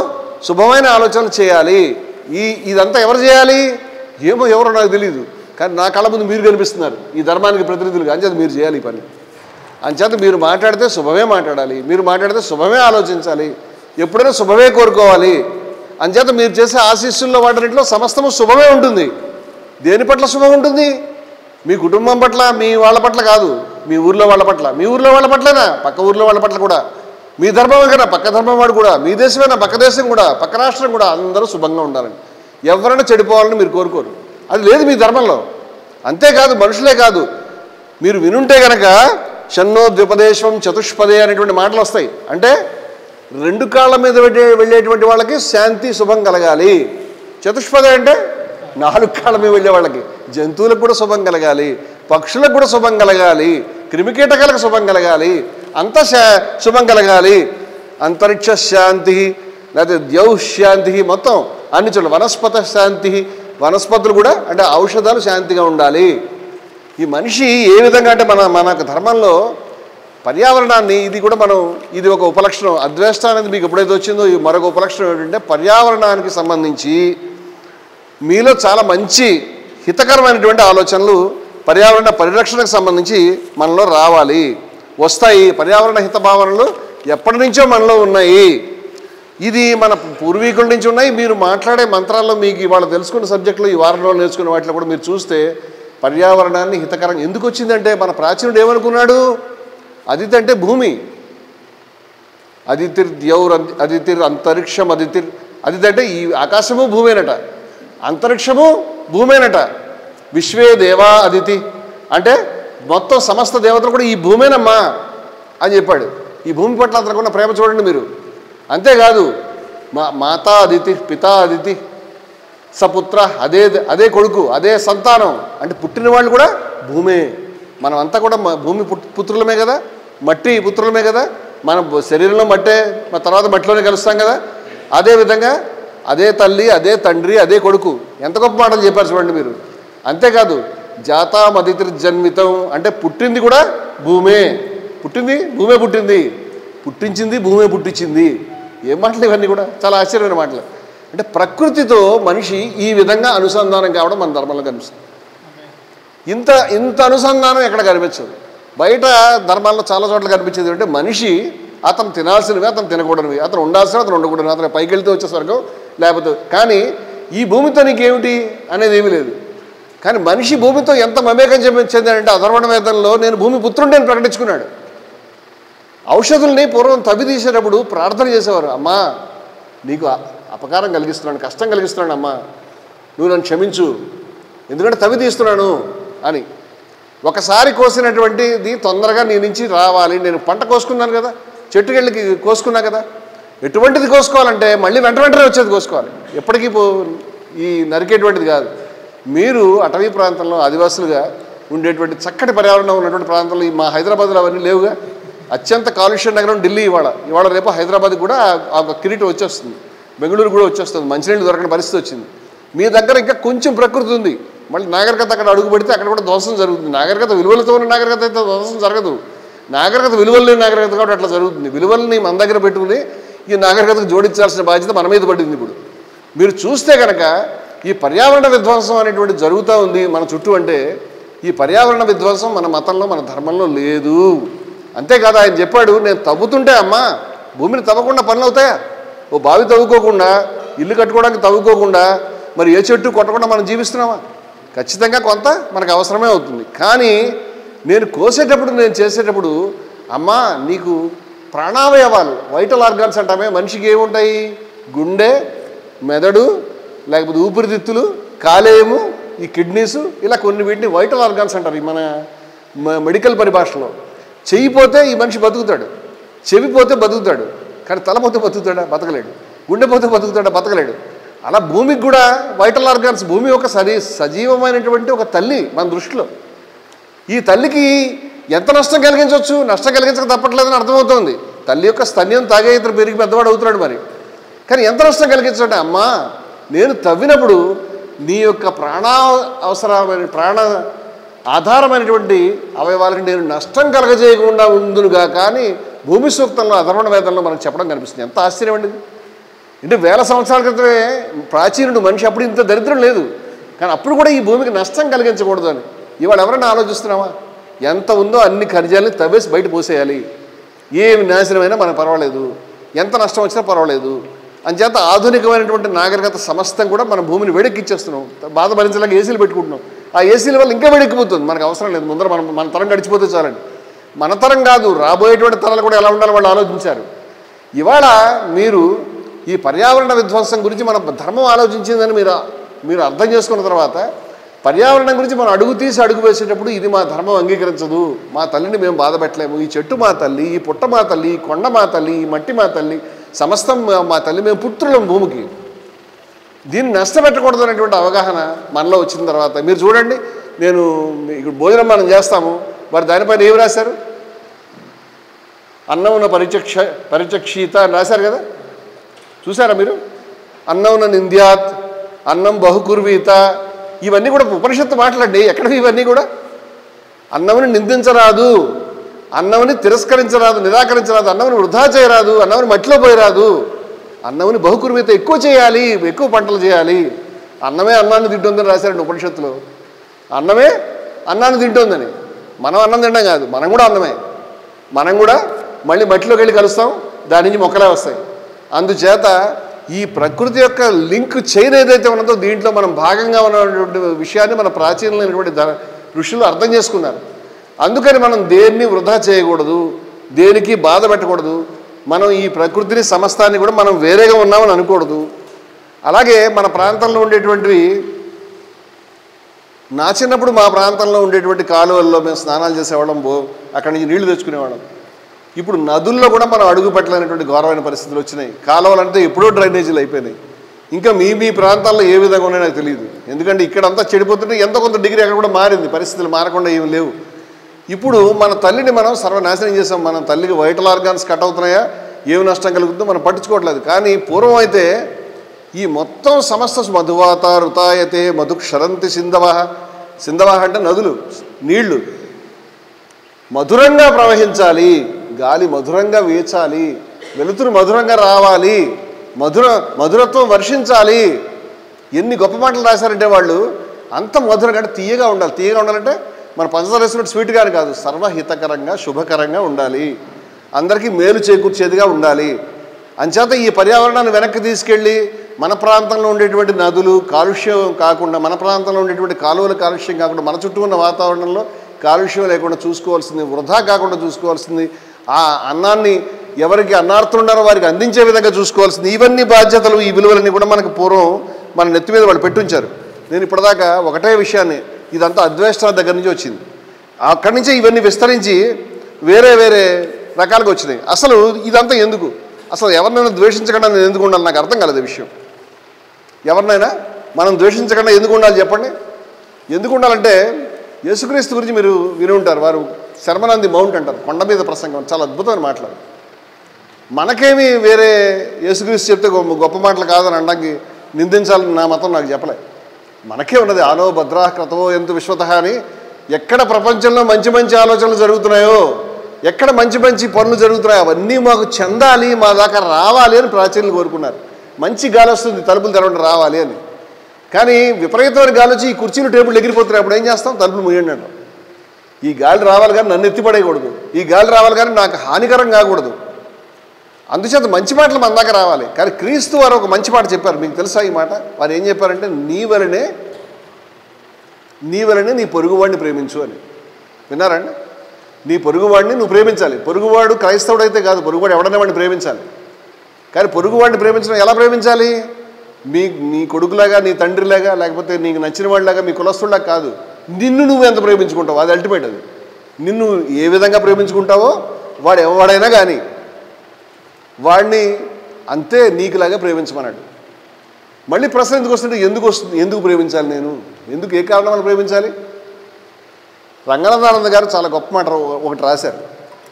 శుభమైన ఆలోచనలు చేయాలి. ఇదంతా ఎవరు చేయాలి? ఏమో ఎవరో నాకు తెలియదు, కానీ నా కళ్ళ ముందు మీరు కనిపిస్తున్నారు ఈ ధర్మానికి ప్రతినిధులుగా. అంచేత మీరు చేయాలి ఈ పని. అంచేత మీరు మాట్లాడితే శుభమే మాట్లాడాలి, మీరు మాట్లాడితే శుభమే ఆలోచించాలి, ఎప్పుడైనా శుభమే కోరుకోవాలి. అంచేత మీరు చేసే ఆశీస్సుల్లో వాటిలో సమస్తము శుభమే ఉంటుంది. దేని పట్ల శుభం ఉంటుంది? మీ కుటుంబం పట్ల, మీ వాళ్ళ పట్ల కాదు, మీ ఊర్లో వాళ్ళ పట్ల, మీ ఊర్లో వాళ్ళ పట్లనా, పక్క ఊర్లో వాళ్ళ పట్ల కూడా, మీ ధర్మమే కదా పక్క ధర్మం వాడు కూడా, మీ దేశమైనా పక్క దేశం కూడా, పక్క రాష్ట్రం కూడా, అందరూ శుభంగా ఉండాలని. ఎవరైనా చెడిపోవాలని మీరు కోరుకోరు, అది లేదు మీ ధర్మంలో. అంతేకాదు, మనుషులే కాదు, మీరు వినుంటే కనుక షన్నో ద్విపదేశం చతుష్పదే అనేటువంటి మాటలు వస్తాయి. అంటే 2 కాళ్ళ మీద వెళ్ళేటువంటి వాళ్ళకి శాంతి, శుభం కలగాలి. చతుష్పదే అంటే 4 కాళ్ళ మీద వెళ్ళే వాళ్ళకి, జంతువులకు కూడా శుభం కలగాలి, పక్షులకు కూడా శుభం కలగాలి, క్రిమికీటకాలకు శుభం కలగాలి, అంత శుభం కలగాలి. అంతరిక్ష శాంతి, లేకపోతే ద్యౌశాంతి, మొత్తం అన్ని చోట్ల వనస్పత శాంతి, వనస్పతులు కూడా అంటే ఔషధాలు శాంతిగా ఉండాలి. ఈ మనిషి ఏ విధంగా అంటే మన ధర్మంలో పర్యావరణాన్ని, ఇది కూడా మనం, ఇది ఒక ఉపలక్షణం. అద్వేష్ట అనేది మీకు ఎప్పుడైతే వచ్చిందో ఈ మరొక ఉపలక్షణం ఏంటంటే పర్యావరణానికి సంబంధించి మీలో చాలా మంచి హితకరమైనటువంటి ఆలోచనలు పర్యావరణ పరిరక్షణకు సంబంధించి మనలో రావాలి, వస్తాయి. పర్యావరణ హిత భావనలు ఎప్పటి నుంచో మనలో ఉన్నాయి. ఇది మన పూర్వీకుల నుంచి ఉన్నాయి. మీరు మాట్లాడే మంత్రాల్లో మీకు ఇవాళ తెలుసుకున్న సబ్జెక్టులో ఈ వారంలో నేర్చుకున్న వాటిలో కూడా మీరు చూస్తే పర్యావరణాన్ని హితకరంగా ఎందుకు వచ్చిందంటే మన ప్రాచీనుడు ఏమనుకున్నాడు? అదితి అంటే భూమి, అదితిర్ ద్యౌర్ అదితిర్ అంతరిక్షం అదితిర్. అదితి అంటే ఈ ఆకాశము భూమేనట, అంతరిక్షము భూమేనట. విశ్వే దేవా అదితి అంటే మొత్తం సమస్త దేవతలు కూడా ఈ భూమేనమ్మా అని చెప్పాడు. ఈ భూమి పట్ల అతనుకున్న ప్రేమ చూడండి మీరు. అంతేకాదు మాతా అదితి పితా అదితి సపుత్ర, అదే కొడుకు, అదే సంతానం. అంటే పుట్టిన వాళ్ళు కూడా భూమే. మనం అంతా కూడా భూమి పుత్రులమే కదా, మట్టి పుత్రులమే కదా. మన శరీరంలో మట్టే, మన తర్వాత మట్టిలోనే కలుస్తాం కదా. అదేవిధంగా అదే తల్లి, అదే తండ్రి, అదే కొడుకు. ఎంత గొప్ప మాటలు చెప్పారు చూడండి మీరు. అంతేకాదు జాతామదితిర్జన్మితం అంటే పుట్టింది కూడా భూమే, పుట్టింది భూమే, పుట్టించింది భూమే పుట్టించింది. ఏం మాటలు ఇవన్నీ కూడా, చాలా ఆశ్చర్యమైన మాటలు. అంటే ప్రకృతితో మనిషి ఈ విధంగా అనుసంధానం కావడం మన ధర్మంలో కనిపిస్తుంది. ఇంత అనుసంధానం ఎక్కడ కనిపించదు. బయట ధర్మాల్లో చాలా చోట్ల కనిపించేది అంటే మనిషి అతను తినాల్సినవి అతను తినకూడనివి, అతను ఉండాల్సినవి అతను ఉండకూడదు, అతను పైకి వెళ్తే వచ్చే స్వర్గం లేకపోతే. కానీ ఈ భూమితో నీకేమిటి అనేది ఏమీ లేదు. కానీ మనిషి భూమితో ఎంత మమేకం చెందాడంటే అధర్వణ వేదంలో నేను భూమి పుత్రుడిని అని ప్రకటించుకున్నాడు. ఔషధుల్ని పూర్వం తవ్వి తీసేటప్పుడు ప్రార్థన చేసేవారు, అమ్మా నీకు అపకారం కలిగిస్తున్నాను, కష్టం కలిగిస్తున్నాను అమ్మా, నువ్వు నన్ను క్షమించు, ఎందుకంటే తవ్వి తీస్తున్నాను అని. ఒకసారి కోసినటువంటిది తొందరగా నీ నుంచి రావాలి. నేను పంట కోసుకున్నాను కదా, చెట్టుకెళ్ళకి కోసుకున్నా కదా, ఎటువంటిది కోసుకోవాలంటే మళ్ళీ వెంటనే వచ్చేది కోసుకోవాలి, ఎప్పటికీ ఈ నరికేటువంటిది కాదు. మీరు అటవీ ప్రాంతంలో ఆదివాసులుగా ఉండేటువంటి చక్కటి పర్యావరణం ఉన్నటువంటి ప్రాంతంలో మా హైదరాబాద్లో అవన్నీ లేవుగా. అత్యంత కాలుష్య నగరం ఢిల్లీ. ఇవాళ రేపు హైదరాబాద్ కూడా ఆ కిరీటం వచ్చేస్తుంది, బెంగళూరు కూడా వచ్చేస్తుంది, మంచినీళ్ళు దొరకని పరిస్థితి వచ్చింది. మీ దగ్గర ఇంకా కొంచెం ప్రకృతి ఉంది, మళ్ళీ నాగరికత అక్కడ అడుగు పెడితే అక్కడ కూడా ధ్వంసం జరుగుతుంది. నాగరికత విలువలతో ఉన్న నాగరికత అయితే ధ్వంసం జరగదు, నాగరికత విలువలు లేని నాగరికత కాబట్టి అట్లా జరుగుతుంది. విలువల్ని మన దగ్గర పెట్టుకుని ఈ నాగరికతకు జోడించాల్సిన బాధ్యత మన మీద పడింది. ఇప్పుడు మీరు చూస్తే కనుక ఈ పర్యావరణ విధ్వంసం అనేటువంటి జరుగుతూ ఉంది మన చుట్టూ. అంటే ఈ పర్యావరణ విధ్వంసం మన మతంలో మన ధర్మంలో లేదు. అంతేకాదు ఆయన చెప్పాడు, నేను తవ్వుతుంటే అమ్మా భూమిని తవ్వకుండా పనులు అవుతాయా? ఓ బావి తవ్వుకోకుండా, ఇల్లు కట్టుకోవడానికి తవ్వుకోకుండా, మరి ఏ చెట్టు కొట్టకుండా మనం జీవిస్తున్నామా? ఖచ్చితంగా కొంత మనకు అవసరమే అవుతుంది. కానీ నేను కోసేటప్పుడు, నేను చేసేటప్పుడు అమ్మా నీకు ప్రాణావయవాలు, వైటల్ ఆర్గాన్స్ అంటామే, మనిషికి ఏముంటాయి? గుండె, మెదడు, లేకపోతే ఊపిరితిత్తులు, కాలేయము, ఈ కిడ్నీసు, ఇలా కొన్ని వీటిని వైటల్ ఆర్గాన్స్ అంటారు ఈ మన మెడికల్ పరిభాషలో. చెయ్యి పోతే ఈ మనిషి బతుకుతాడు, చెవి పోతే బతుకుతాడు, కానీ తల పోతే బతుకుతాడా? బతకలేడు. గుండె పోతే బతుకుతాడా? బతకలేడు. అలా భూమికి కూడా వైటల్ ఆర్గాన్స్. భూమి ఒక సజీవమైనటువంటి ఒక తల్లి మన దృష్టిలో. ఈ తల్లికి ఎంత నష్టం కలిగించవచ్చు? నష్టం కలిగించక తప్పట్లేదని అర్థమవుతోంది. తల్లి యొక్క స్తన్యం తాగే ఇతను పెరిగి పెద్దవాడు అవుతున్నాడు మరి. కానీ ఎంత నష్టం కలిగించంటే అమ్మా నేను తవ్వినప్పుడు నీ యొక్క ప్రాణ ఆధారమైనటువంటి అవయవాలకి నేను నష్టం కలగజేయకుండా ఉందునుగా. కానీ భూమి సూక్తంలో అధర్వణ వేదంలో మనకు చెప్పడం కనిపిస్తుంది. ఎంత ఆశ్చర్యం అండి! అంటే 1000 సంవత్సరాల క్రితమే ప్రాచీనుడు మనిషి, అప్పుడు ఇంత దరిద్రం లేదు, కానీ అప్పుడు కూడా ఈ భూమికి నష్టం కలిగించకూడదు అని. ఇవాళ ఎవరైనా ఆలోచిస్తున్నామా? ఎంత ఉందో అన్ని ఖనిజాలని తవ్వేసి బయట పోసేయాలి, ఏమి నాశనమైనా మనకు పర్వాలేదు, ఎంత నష్టం వచ్చినా పర్వాలేదు. అంచేత ఆధునికమైనటువంటి నాగరికత సమస్తం కూడా మన భూమిని వేడెక్కిచ్చేస్తున్నాం. బాధ భరించలేక ఏసీలు పెట్టుకుంటున్నాం. ఆ ఏసీల వల్ల ఇంకా వేడెక్కిపోతుంది. మనకు అవసరం లేదు, ముందర మన తరం గడిచిపోతే చాలండి. మన తరం కాదు, రాబోయేటువంటి తరాలు కూడా ఎలా ఉండాలో వాళ్ళు ఆలోచించారు. ఇవాళ మీరు ఈ పర్యావరణ విధ్వంసం గురించి మన ధర్మం ఆలోచించిందని మీరు అర్థం చేసుకున్న తర్వాత పర్యావరణం గురించి మనం అడుగు తీసి అడుగు వేసేటప్పుడు ఇది మా ధర్మం అంగీకరించదు, మా తల్లిని మేము బాధ పెట్టలేము, ఈ చెట్టు మా తల్లి, ఈ పుట్ట మా తల్లి, ఈ కొండ మా తల్లి, ఈ మట్టి మా తల్లి, సమస్తం మా తల్లి, మేము పుత్రులం భూమికి, దీన్ని నష్టపెట్టకూడదు అనేటువంటి అవగాహన మనలో వచ్చిన తర్వాత మీరు చూడండి. నేను ఇక్కడ భోజనం మనం చేస్తాము, వారు దానిపైన ఏమి రాశారు? అన్నమున పరిచక్షీత అని రాశారు కదా, చూసారా మీరు? అన్నమున నింద్యాత్, అన్నం బహుకుర్వీత, ఇవన్నీ కూడా ఉపనిషత్తు మాట్లాడండి. ఎక్కడ ఇవన్నీ కూడా అన్నముని నిందించరాదు, అన్నముని తిరస్కరించరాదు, నిరాకరించరాదు, అన్నముని వృధా చేయరాదు, అన్నముని మట్టిలో పోయరాదు, అన్నముని బహుకుర్వీత, ఎక్కువ చేయాలి, ఎక్కువ పంటలు చేయాలి. అన్నమే అన్నాన్ని తింటుందని రాశారండి ఉపనిషత్తులో. అన్నమే అన్నాన్ని తింటుందని. మనం అన్నం తినడం కాదు, మనం కూడా అన్నమే. మనం కూడా మళ్ళీ మట్టిలోకి వెళ్ళి కలుస్తాం, దాని నుంచి మొక్కలే వస్తాయి. అందుచేత ఈ ప్రకృతి యొక్క లింక్ చైన్ ఏదైతే ఉన్నదో దీంట్లో మనం భాగంగా ఉన్నటువంటి విషయాన్ని మన ప్రాచీనమైనటువంటి ఋషులు అర్థం చేసుకున్నారు. అందుకని మనం దేన్ని వృధా చేయకూడదు, దేనికి బాధ పెట్టకూడదు. మనం ఈ ప్రకృతిని సమస్తాన్ని కూడా మనం వేరేగా ఉన్నామని అనకూడదు. అలాగే మన ప్రాంతంలో ఉండేటువంటివి, నా చిన్నప్పుడు మా ప్రాంతంలో ఉండేటువంటి కాలువల్లో మేము స్నానాలు చేసేవాళ్ళం, అక్కడి నుంచి నీళ్లు తెచ్చుకునేవాళ్ళం. ఇప్పుడు నదుల్లో కూడా మనం అడుగు పెట్టలేనటువంటి ఘోరమైన పరిస్థితులు వచ్చినాయి. కాలువలంటే ఎప్పుడో డ్రైనేజీలు అయిపోయినాయి. ఇంకా మీ ప్రాంతాల్లో ఏ విధంగా ఉన్నాయో నాకు తెలియదు. ఎందుకంటే ఇక్కడంతా చెడిపోతుంటే ఎంతో కొంత డిగ్రీ అక్కడ కూడా మారింది, పరిస్థితులు మారకుండా ఏమి లేవు. ఇప్పుడు మన తల్లిని మనం సర్వనాశనం చేసాం. మన తల్లికి వైటల్ ఆర్గాన్స్ కట్ అవుతున్నాయా, ఏమి నష్టం కలుగుతుందో మనం పట్టించుకోవట్లేదు. కానీ పూర్వం అయితే ఈ మొత్తం సమస్త మధువాత రుతాయతే మధుక్షరంతి సింధవ. సింధవ అంటే నదులు, నీళ్లు మధురంగా ప్రవహించాలి, గాలి మధురంగా వీచాలి, వెలుతురు మధురంగా రావాలి, మధురత్వం వర్షించాలి. ఎన్ని గొప్ప మాటలు రాశారంటే వాళ్ళు, అంత మధురంగా అంటే తీయగా ఉండాలి. తీయగా ఉండాలంటే మన పంచదార వేసినట్టు స్వీట్గాని కాదు, సర్వహితకరంగా శుభకరంగా ఉండాలి, అందరికీ మేలు చేకూర్చేదిగా ఉండాలి. అంచేత ఈ పర్యావరణాన్ని వెనక్కి తీసుకెళ్ళి మన ప్రాంతంలో ఉండేటువంటి నదులు కాలుష్యం కాకుండా, మన ప్రాంతంలో ఉండేటువంటి కాలువల కాలుష్యం కాకుండా, మన చుట్టూ ఉన్న వాతావరణంలో కాలుష్యం లేకుండా చూసుకోవాల్సింది, వృధా కాకుండా చూసుకోవాల్సింది, ఆ అన్నాన్ని ఎవరికి అన్నార్థులు ఉన్నారో వారికి అందించే విధంగా చూసుకోవాల్సింది. ఇవన్నీ బాధ్యతలు, ఈ విలువలన్నీ కూడా మనకు పూర్వం మన నెత్తి మీద వాళ్ళు పెట్టుంచారు. నేను ఇప్పటిదాకా ఒకటే విషయాన్ని, ఇదంతా అద్వేష్టాల దగ్గర నుంచి వచ్చింది. అక్కడి నుంచే ఇవన్నీ విస్తరించి వేరే వేరే రకాలుగా వచ్చినాయి. అసలు ఇదంతా ఎందుకు? అసలు ఎవరినైనా ద్వేషించకుండా నేను ఎందుకు ఉండాలి? నాకు అర్థం కాలేదు ఈ విషయం. ఎవరినైనా మనం ద్వేషించకుండా ఎందుకు ఉండాలి చెప్పండి? ఎందుకు ఉండాలంటే, యేసుక్రీస్తు గురించి మీరు విని ఉంటారు. వారు శర్మనంది మౌంట్ అంటారు, కొండ మీద ప్రసంగం, చాలా అద్భుతమైన మాటలు. మనకేమి వేరే యేసుక్రీస్తు చెప్తే గొప్ప మాటలు కాదని అనడానికి నిందించాలని నా మతం నాకు చెప్పలే. మనకే ఉన్నది, ఆలో భద్రా క్రతవో ఎంత విశ్వత అని. ఎక్కడ ప్రపంచంలో మంచి మంచి ఆలోచనలు జరుగుతున్నాయో, ఎక్కడ మంచి మంచి పనులు జరుగుతున్నాయో అవన్నీ మాకు చెందాలి, మా దాకా రావాలి అని ప్రాచీనులు కోరుకున్నారు. మంచి గాలి వస్తుంది, తలుపులు తెరవండి రావాలి అని. కానీ విపరీతమైన గాలి వచ్చి ఈ కుర్చీలు టేబుల్ ఎగిరిపోతున్నాయి. అప్పుడు ఏం చేస్తాం? తలుపులు ముయ్యండి అంటాం. ఈ గాలి రావాలి కానీ నన్ను ఎత్తిపడేయకూడదు, ఈ గాలి రావాలి కానీ నాకు హానికరం కాకూడదు. అందుచేత మంచి మాటలు మన దాకా రావాలి. కానీ క్రీస్తు వారు ఒక మంచి మాట చెప్పారు, మీకు తెలుసా ఈ మాట? వారు ఏం చెప్పారంటే, నీ వలనే నీ పొరుగువాడిని ప్రేమించు అని. విన్నారండి? నీ పొరుగువాడిని నువ్వు ప్రేమించాలి. పొరుగువాడు క్రైస్తవుడైతే కాదు, పొరుగువాడు ఎవడైనా వాడిని ప్రేమించాలి. కానీ పొరుగువాడిని ప్రేమించడం ఎలా ప్రేమించాలి? నీ కొడుకులాగా, నీ తండ్రిలాగా, లేకపోతే నీకు నచ్చిన వాళ్ళలాగా, మీ కులస్తుడిలాగా కాదు. నిన్ను నువ్వు ఎంత ప్రేమించుకుంటావు, అది అల్టిమేట్. అది నిన్ను ఏ విధంగా ప్రేమించుకుంటావో వాడు ఎవడైనా కానీ వాడిని అంతే నీకులాగా ప్రేమించమన్నాడు. మళ్ళీ ప్రశ్న ఎందుకు వస్తుంటే, ఎందుకు ప్రేమించాలి నేను? ఎందుకు, ఏ కారణం వల్ల ప్రేమించాలి? రంగనాథానంద గారు చాలా గొప్ప మాట ఒకటి రాశారు.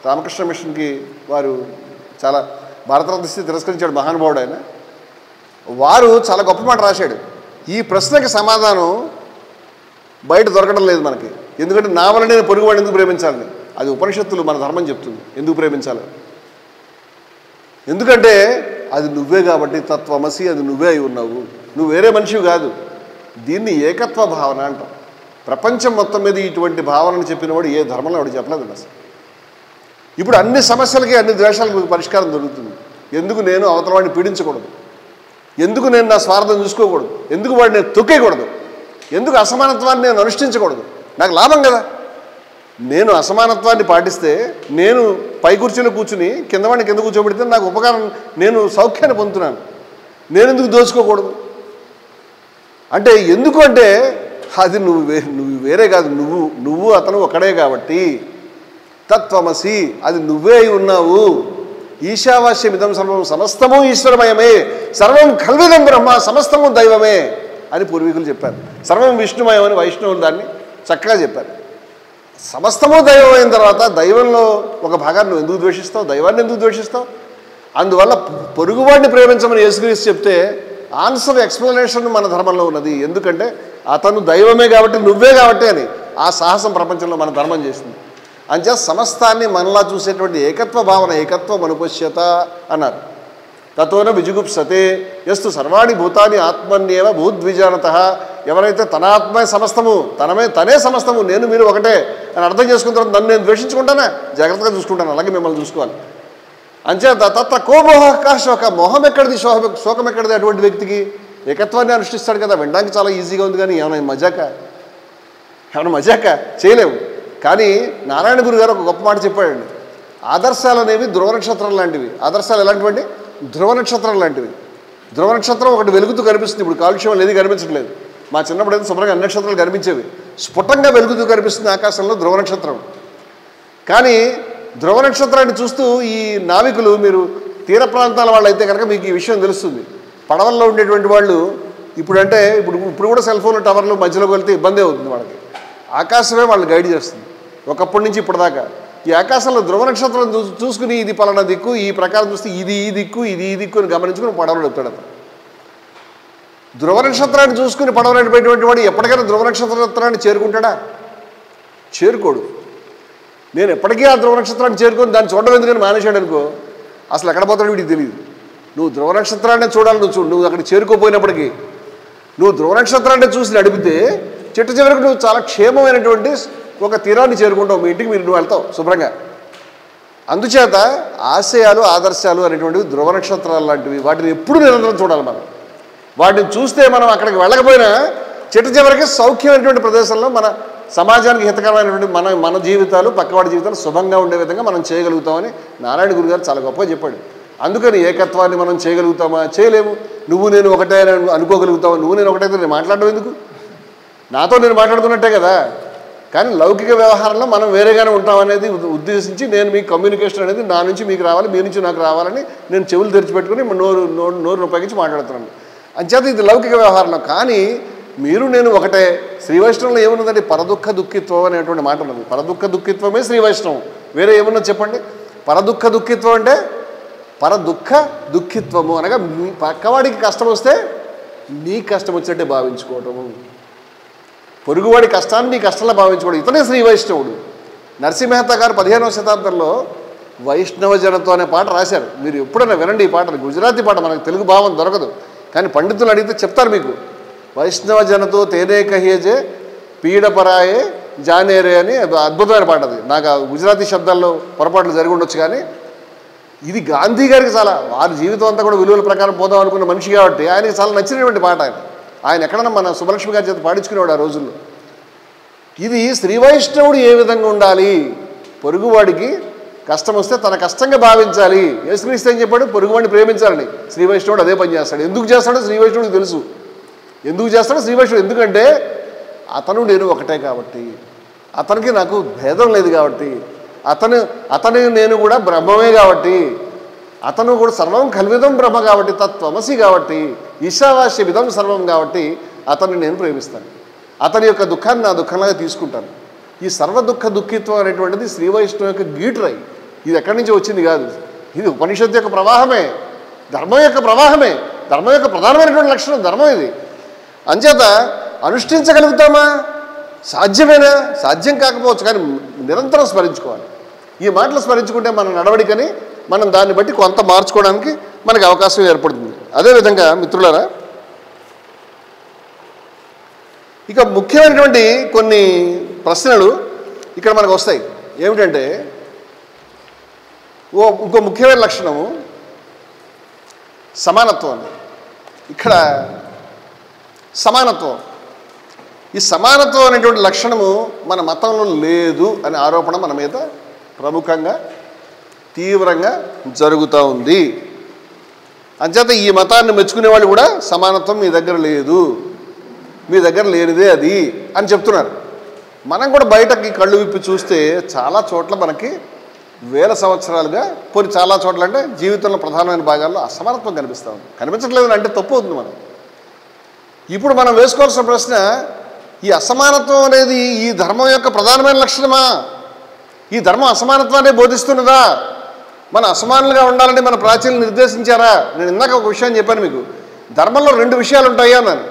రామకృష్ణ మిషన్కి వారు చాలా భారతరత్న తిరస్కరించాడు మహానుభావుడు ఆయన. వారు చాలా గొప్ప మాట రాశాడు. ఈ ప్రశ్నకి సమాధానం బయట దొరకడం లేదు మనకి. ఎందుకంటే నా వల్ల నేను పొరుగువాడిని ఎందుకు ప్రేమించాలని, అది ఉపనిషత్తులు మన ధర్మం చెప్తుంది ఎందుకు ప్రేమించాలి. ఎందుకంటే అది నువ్వే కాబట్టి, తత్వమసి, అది నువ్వే అయి ఉన్నావు, నువ్వు వేరే మనిషివి కాదు. దీన్ని ఏకత్వ భావన అంటాం. ప్రపంచం మొత్తం మీద ఇటువంటి భావనను చెప్పినవాడు ఏ ధర్మంలో వాడు చెప్పలేదు అసలు. ఇప్పుడు అన్ని సమస్యలకి, అన్ని ద్వేషాలకు పరిష్కారం దొరుకుతుంది. ఎందుకు నేను అవతల వాడిని పీడించకూడదు, ఎందుకు నేను నా స్వార్థం చూసుకోకూడదు, ఎందుకు వాడిని నేను తొక్కేయకూడదు, ఎందుకు అసమానత్వాన్ని నేను అనుష్ఠించకూడదు? నాకు లాభం కదా. నేను అసమానత్వాన్ని పాటిస్తే, నేను పై కుర్చీలో కూర్చుని కింద వాడిని కింద కూర్చోబెడితే నాకు ఉపకారం, నేను సౌఖ్యాన్ని పొందుతున్నాను. నేను ఎందుకు దోచుకోకూడదు? అంటే ఎందుకు అంటే, అది నువ్వు వేరే కాదు, నువ్వు అతను ఒకడే కాబట్టి. తత్వమసి, అది నువ్వే అయి ఉన్నావు. ఈశావాస్యమిదం సర్వం, సమస్తము ఈశ్వరమయమే, సర్వం కల్విదం బ్రహ్మ, సమస్తము దైవమే అని పూర్వీకులు చెప్పారు. సర్వం విష్ణుమయం అని వైష్ణవులు దాన్ని చక్కగా చెప్పారు. సమస్తము దైవం అయిన తర్వాత దైవంలో ఒక భాగాన్ని నువ్వు ఎందుకు ద్వేషిస్తావు? దైవాన్ని ఎందుకు ద్వేషిస్తావు? అందువల్ల పొరుగువాడిని ప్రేమించమని యేసుక్రీస్తు చెప్తే ఆన్సర్, ఎక్స్ప్లెనేషన్ మన ధర్మంలో ఉన్నది. ఎందుకంటే అతను దైవమే కాబట్టి, నువ్వే కాబట్టి అని ఆ సాహసం ప్రపంచంలో మన ధర్మం చేసింది. అంచేత సమస్తాన్ని మనలా చూసేటువంటి ఏకత్వ భావన, ఏకత్వం అనుపశ్యత అన్నారు. తతోన విజుగుప్సతే యస్తు సర్వాణి భూతాని ఆత్మన్యేవ భూద్విజానత. ఎవరైతే తన ఆత్మే సమస్తము, తనే సమస్తము, నేను మీరు ఒకటే అని అర్థం చేసుకున్న తర్వాత నన్ను నేను ద్వేషించుకుంటానా? జాగ్రత్తగా చూసుకుంటాను, అలాగే మిమ్మల్ని చూసుకోవాలి. అంచేత తత్ర కోమోహక శోక, మొహం ఎక్కడిది, శోకం ఎక్కడిది అటువంటి వ్యక్తికి? ఏకత్వాన్ని అనుష్ఠిస్తాడు కదా, వినడానికి చాలా ఈజీగా ఉంది, కానీ ఏమైనా మజాక చేయలేము. కానీ నారాయణ గురు గారు ఒక గొప్ప మాట చెప్పాడండి. ఆదర్శాలు అనేవి ధ్రువ నక్షత్రం లాంటివి. ఆదర్శాలు ఎలాంటివండి? ధ్రువ నక్షత్రం లాంటివి. ధ్రువ నక్షత్రం ఒకటి వెలుగుతూ కనిపిస్తుంది. ఇప్పుడు కాలుష్యం అనేది కనిపించట్లేదు. మా చిన్నప్పుడు అయితే శుభ్రంగా అన్ని నక్షత్రాలు కనిపించేవి. స్ఫుటంగా వెలుగుతూ కనిపిస్తుంది ఆకాశంలో ధ్రువ నక్షత్రం. కానీ ధ్రువ నక్షత్రాన్ని చూస్తూ ఈ నావికులు, మీరు తీర ప్రాంతాల వాళ్ళు అయితే కనుక మీకు ఈ విషయం తెలుస్తుంది. పడవల్లో ఉండేటువంటి వాళ్ళు ఇప్పుడు కూడా సెల్ ఫోన్ టవర్లు మధ్యలోకి వెళ్తే ఇబ్బంది అవుతుంది వాళ్ళకి. ఆకాశమే వాళ్ళు గైడ్ చేస్తుంది ఒకప్పటి నుంచి ఇప్పటిదాకా. ఈ ఆకాశంలో ధ్రువ నక్షత్రం చూసుకుని ఇది పలానా దిక్కు, ఈ ప్రకారం చూస్తే ఇది ఈ దిక్కు, ఇది ఈ దిక్కు అని గమనించుకుని పడవలు చెప్తాడు అతను. ధ్రువ నక్షత్రాన్ని చూసుకుని పడవ నడిపేటువంటి వాడు ఎప్పటికైనా ధ్రువ నక్షత్రాన్ని చేరుకుంటాడా? చేరుకోడు. నేను ఎప్పటికీ ఆ ధ్రువ నక్షత్రాన్ని చేరుకొని దాన్ని చూడడం ఎందుకని మానేశాడు అనుకో, అసలు ఎక్కడ పోతాడో వీడికి తెలియదు. నువ్వు ధ్రువ నక్షత్రాన్ని చూడాలి, నువ్వు అక్కడికి చేరుకోపోయినప్పటికీ నువ్వు ధ్రువ నక్షత్రాన్ని చూసి నడిపితే చిట్ట చివరికి నువ్వు చాలా క్షేమమైనటువంటి ఒక తీరాన్ని చేరుకుంటావు. మీ ఇంటికి నువ్వు వెళ్తావు శుభ్రంగా. అందుచేత ఆశయాలు, ఆదర్శాలు అనేటువంటివి ధ్రువ నక్షత్రాలు లాంటివి. వాటిని ఎప్పుడు నిరంతరం చూడాలి మనం. వాటిని చూస్తే మనం అక్కడికి వెళ్ళకపోయినా చిట్ట చివరికి సౌఖ్యమైనటువంటి ప్రదేశంలో మన సమాజానికి హితకరమైనటువంటి మన జీవితాలు, పక్కవాడి జీవితాలు శుభంగా ఉండే విధంగా మనం చేయగలుగుతామని నారాయణ గురు గారు చాలా గొప్పగా చెప్పాడు. అందుకని ఏకత్వాన్ని మనం చేయగలుగుతామా? చేయలేము. నువ్వు నేను ఒకటే అనుకోగలుగుతావా? నువ్వు నేను ఒకటైతే నేను మాట్లాడడం ఎందుకు? నాతో నేను మాట్లాడుకున్నట్టే కదా. కానీ లౌకిక వ్యవహారంలో మనం వేరేగానే ఉంటామనేది ఉద్దేశించి నేను మీకు కమ్యూనికేషన్ అనేది నా నుంచి మీకు రావాలి, మీ నుంచి నాకు రావాలని నేను చెవులు తెరిచిపెట్టుకుని నోరు ఉపయోగించి మాట్లాడుతున్నాను. అంచేత ఇది లౌకిక వ్యవహారంలో. కానీ మీరు నేను ఒకటే. శ్రీ వైష్ణవంలో ఏమున్నదండి? పరదుఃఖ దుఃఖిత్వం అనేటువంటి మాట ఉన్నది. పరదుఃఖ దుఃఖిత్వమే శ్రీ వైష్ణవం. వేరే ఏమున్నది చెప్పండి? పరదుఃఖ దుఃఖిత్వం అంటే పరదుఃఖ దుఃఖిత్వము అనగా పక్కవాడికి కష్టం వస్తే నీ కష్టం వచ్చినట్టే భావించుకోవటము. పొరుగువాడి కష్టాన్ని నీ కష్టంలో భావించుకోవడం. ఇతనే శ్రీ వైష్ణవుడు. నరసింహత గారు 15వ శతాబ్దంలో వైష్ణవ జనతో అనే పాట రాశారు. మీరు ఎప్పుడైనా వినండి ఈ పాటను. గుజరాతీ పాట, మనకు తెలుగు భావం దొరకదు. కానీ పండితులు అడిగితే చెప్తారు మీకు. వైష్ణవ జనతో తేనే కహియజే పీడపరాయే జానేరే అని అద్భుతమైన పాట. అది నాకు గుజరాతీ శబ్దాల్లో పొరపాట్లు జరిగి ఉండొచ్చు. కానీ ఇది గాంధీ గారికి చాలా, వారి జీవితం అంతా కూడా విలువల ప్రకారం పోదాం అనుకున్న మనిషి కాబట్టి ఆయనకి చాలా నచ్చినటువంటి పాట. ఆయన ఎక్కడన్నా మన సుబ్బలక్ష్మి గారి చేత పాడించుకునేవాడు ఆ రోజుల్లో. ఇది శ్రీ వైష్ణవుడు ఏ విధంగా ఉండాలి? పొరుగువాడికి కష్టం వస్తే తన కష్టంగా భావించాలి. యేసుక్రీస్తు ఏం చెప్పాడు? పొరుగువాడిని ప్రేమించాలని. శ్రీ వైష్ణవుడు అదే పని చేస్తాడు. ఎందుకు చేస్తాడో శ్రీ వైష్ణవుడికి తెలుసు. ఎందుకు చేస్తాడో శ్రీ వైష్ణవుడు ఎందుకంటే అతను నేను ఒకటే కాబట్టి, అతనికి నాకు భేదం లేదు కాబట్టి, అతని నేను కూడా బ్రహ్మమే కాబట్టి, అతను కూడా సర్వం కల్విదం బ్రహ్మ కాబట్టి, తత్వమసి కాబట్టి, ఈశావాస్య విధం సర్వం కాబట్టి అతన్ని నేను ప్రేమిస్తాను. అతని యొక్క దుఃఖాన్ని నా దుఃఖంలాగా తీసుకుంటాను. ఈ సర్వ దుఃఖ దుఃఖిత్వం అనేటువంటిది శ్రీ వైష్ణవం యొక్క గీటురై. ఇది ఎక్కడి నుంచి వచ్చింది కాదు. ఇది ఉపనిషత్తు యొక్క ప్రవాహమే, ధర్మం యొక్క ప్రవాహమే. ధర్మం యొక్క ప్రధానమైనటువంటి లక్షణం ధర్మం ఇది. అంచేత అనుష్ఠించగలుగుతామా? సాధ్యమేనా? సాధ్యం కాకపోవచ్చు, కానీ నిరంతరం స్మరించుకోవాలి. ఈ మాటలు స్మరించుకుంటే మన నడవడికని మనం దాన్ని బట్టి కొంత మార్చుకోవడానికి మనకు అవకాశం ఏర్పడుతుంది. అదేవిధంగా మిత్రులారా, ఇక ముఖ్యమైనటువంటి కొన్ని ప్రశ్నలు ఇక్కడ మనకు వస్తాయి. ఏమిటంటే ఇంకో ముఖ్యమైన లక్షణము సమానత్వం. ఇక్కడ సమానత్వం, ఈ సమానత్వం అనేటువంటి లక్షణము మన మతంలో లేదు అనే ఆరోపణ మన మీద ప్రముఖంగా తీవ్రంగా జరుగుతూ ఉంది. అంచేత ఈ మతాన్ని మెచ్చుకునే వాళ్ళు కూడా సమానత్వం మీ దగ్గర లేదు, మీ దగ్గర లేనిదే అది అని చెప్తున్నారు. మనం కూడా బయటకి కళ్ళు విప్పి చూస్తే చాలా చోట్ల మనకి వేల సంవత్సరాలుగా, కొన్ని చాలా చోట్ల అంటే జీవితంలో ప్రధానమైన భాగాల్లో అసమానత్వం కనిపిస్తూ ఉంది. కనిపించట్లేదు అంటే తప్పు అవుతుంది మనం. ఇప్పుడు మనం వేసుకోవాల్సిన ప్రశ్న, ఈ అసమానత్వం అనేది ఈ ధర్మం యొక్క ప్రధానమైన లక్షణమా? ఈ ధర్మం అసమానత్వాన్ని బోధిస్తున్నదా? మన అసమానులుగా ఉండాలని మన ప్రాచీనులు నిర్దేశించారా? నేను ఇందాక ఒక విషయాన్ని చెప్పాను మీకు. ధర్మంలో 2 విషయాలు ఉంటాయి అన్నాను.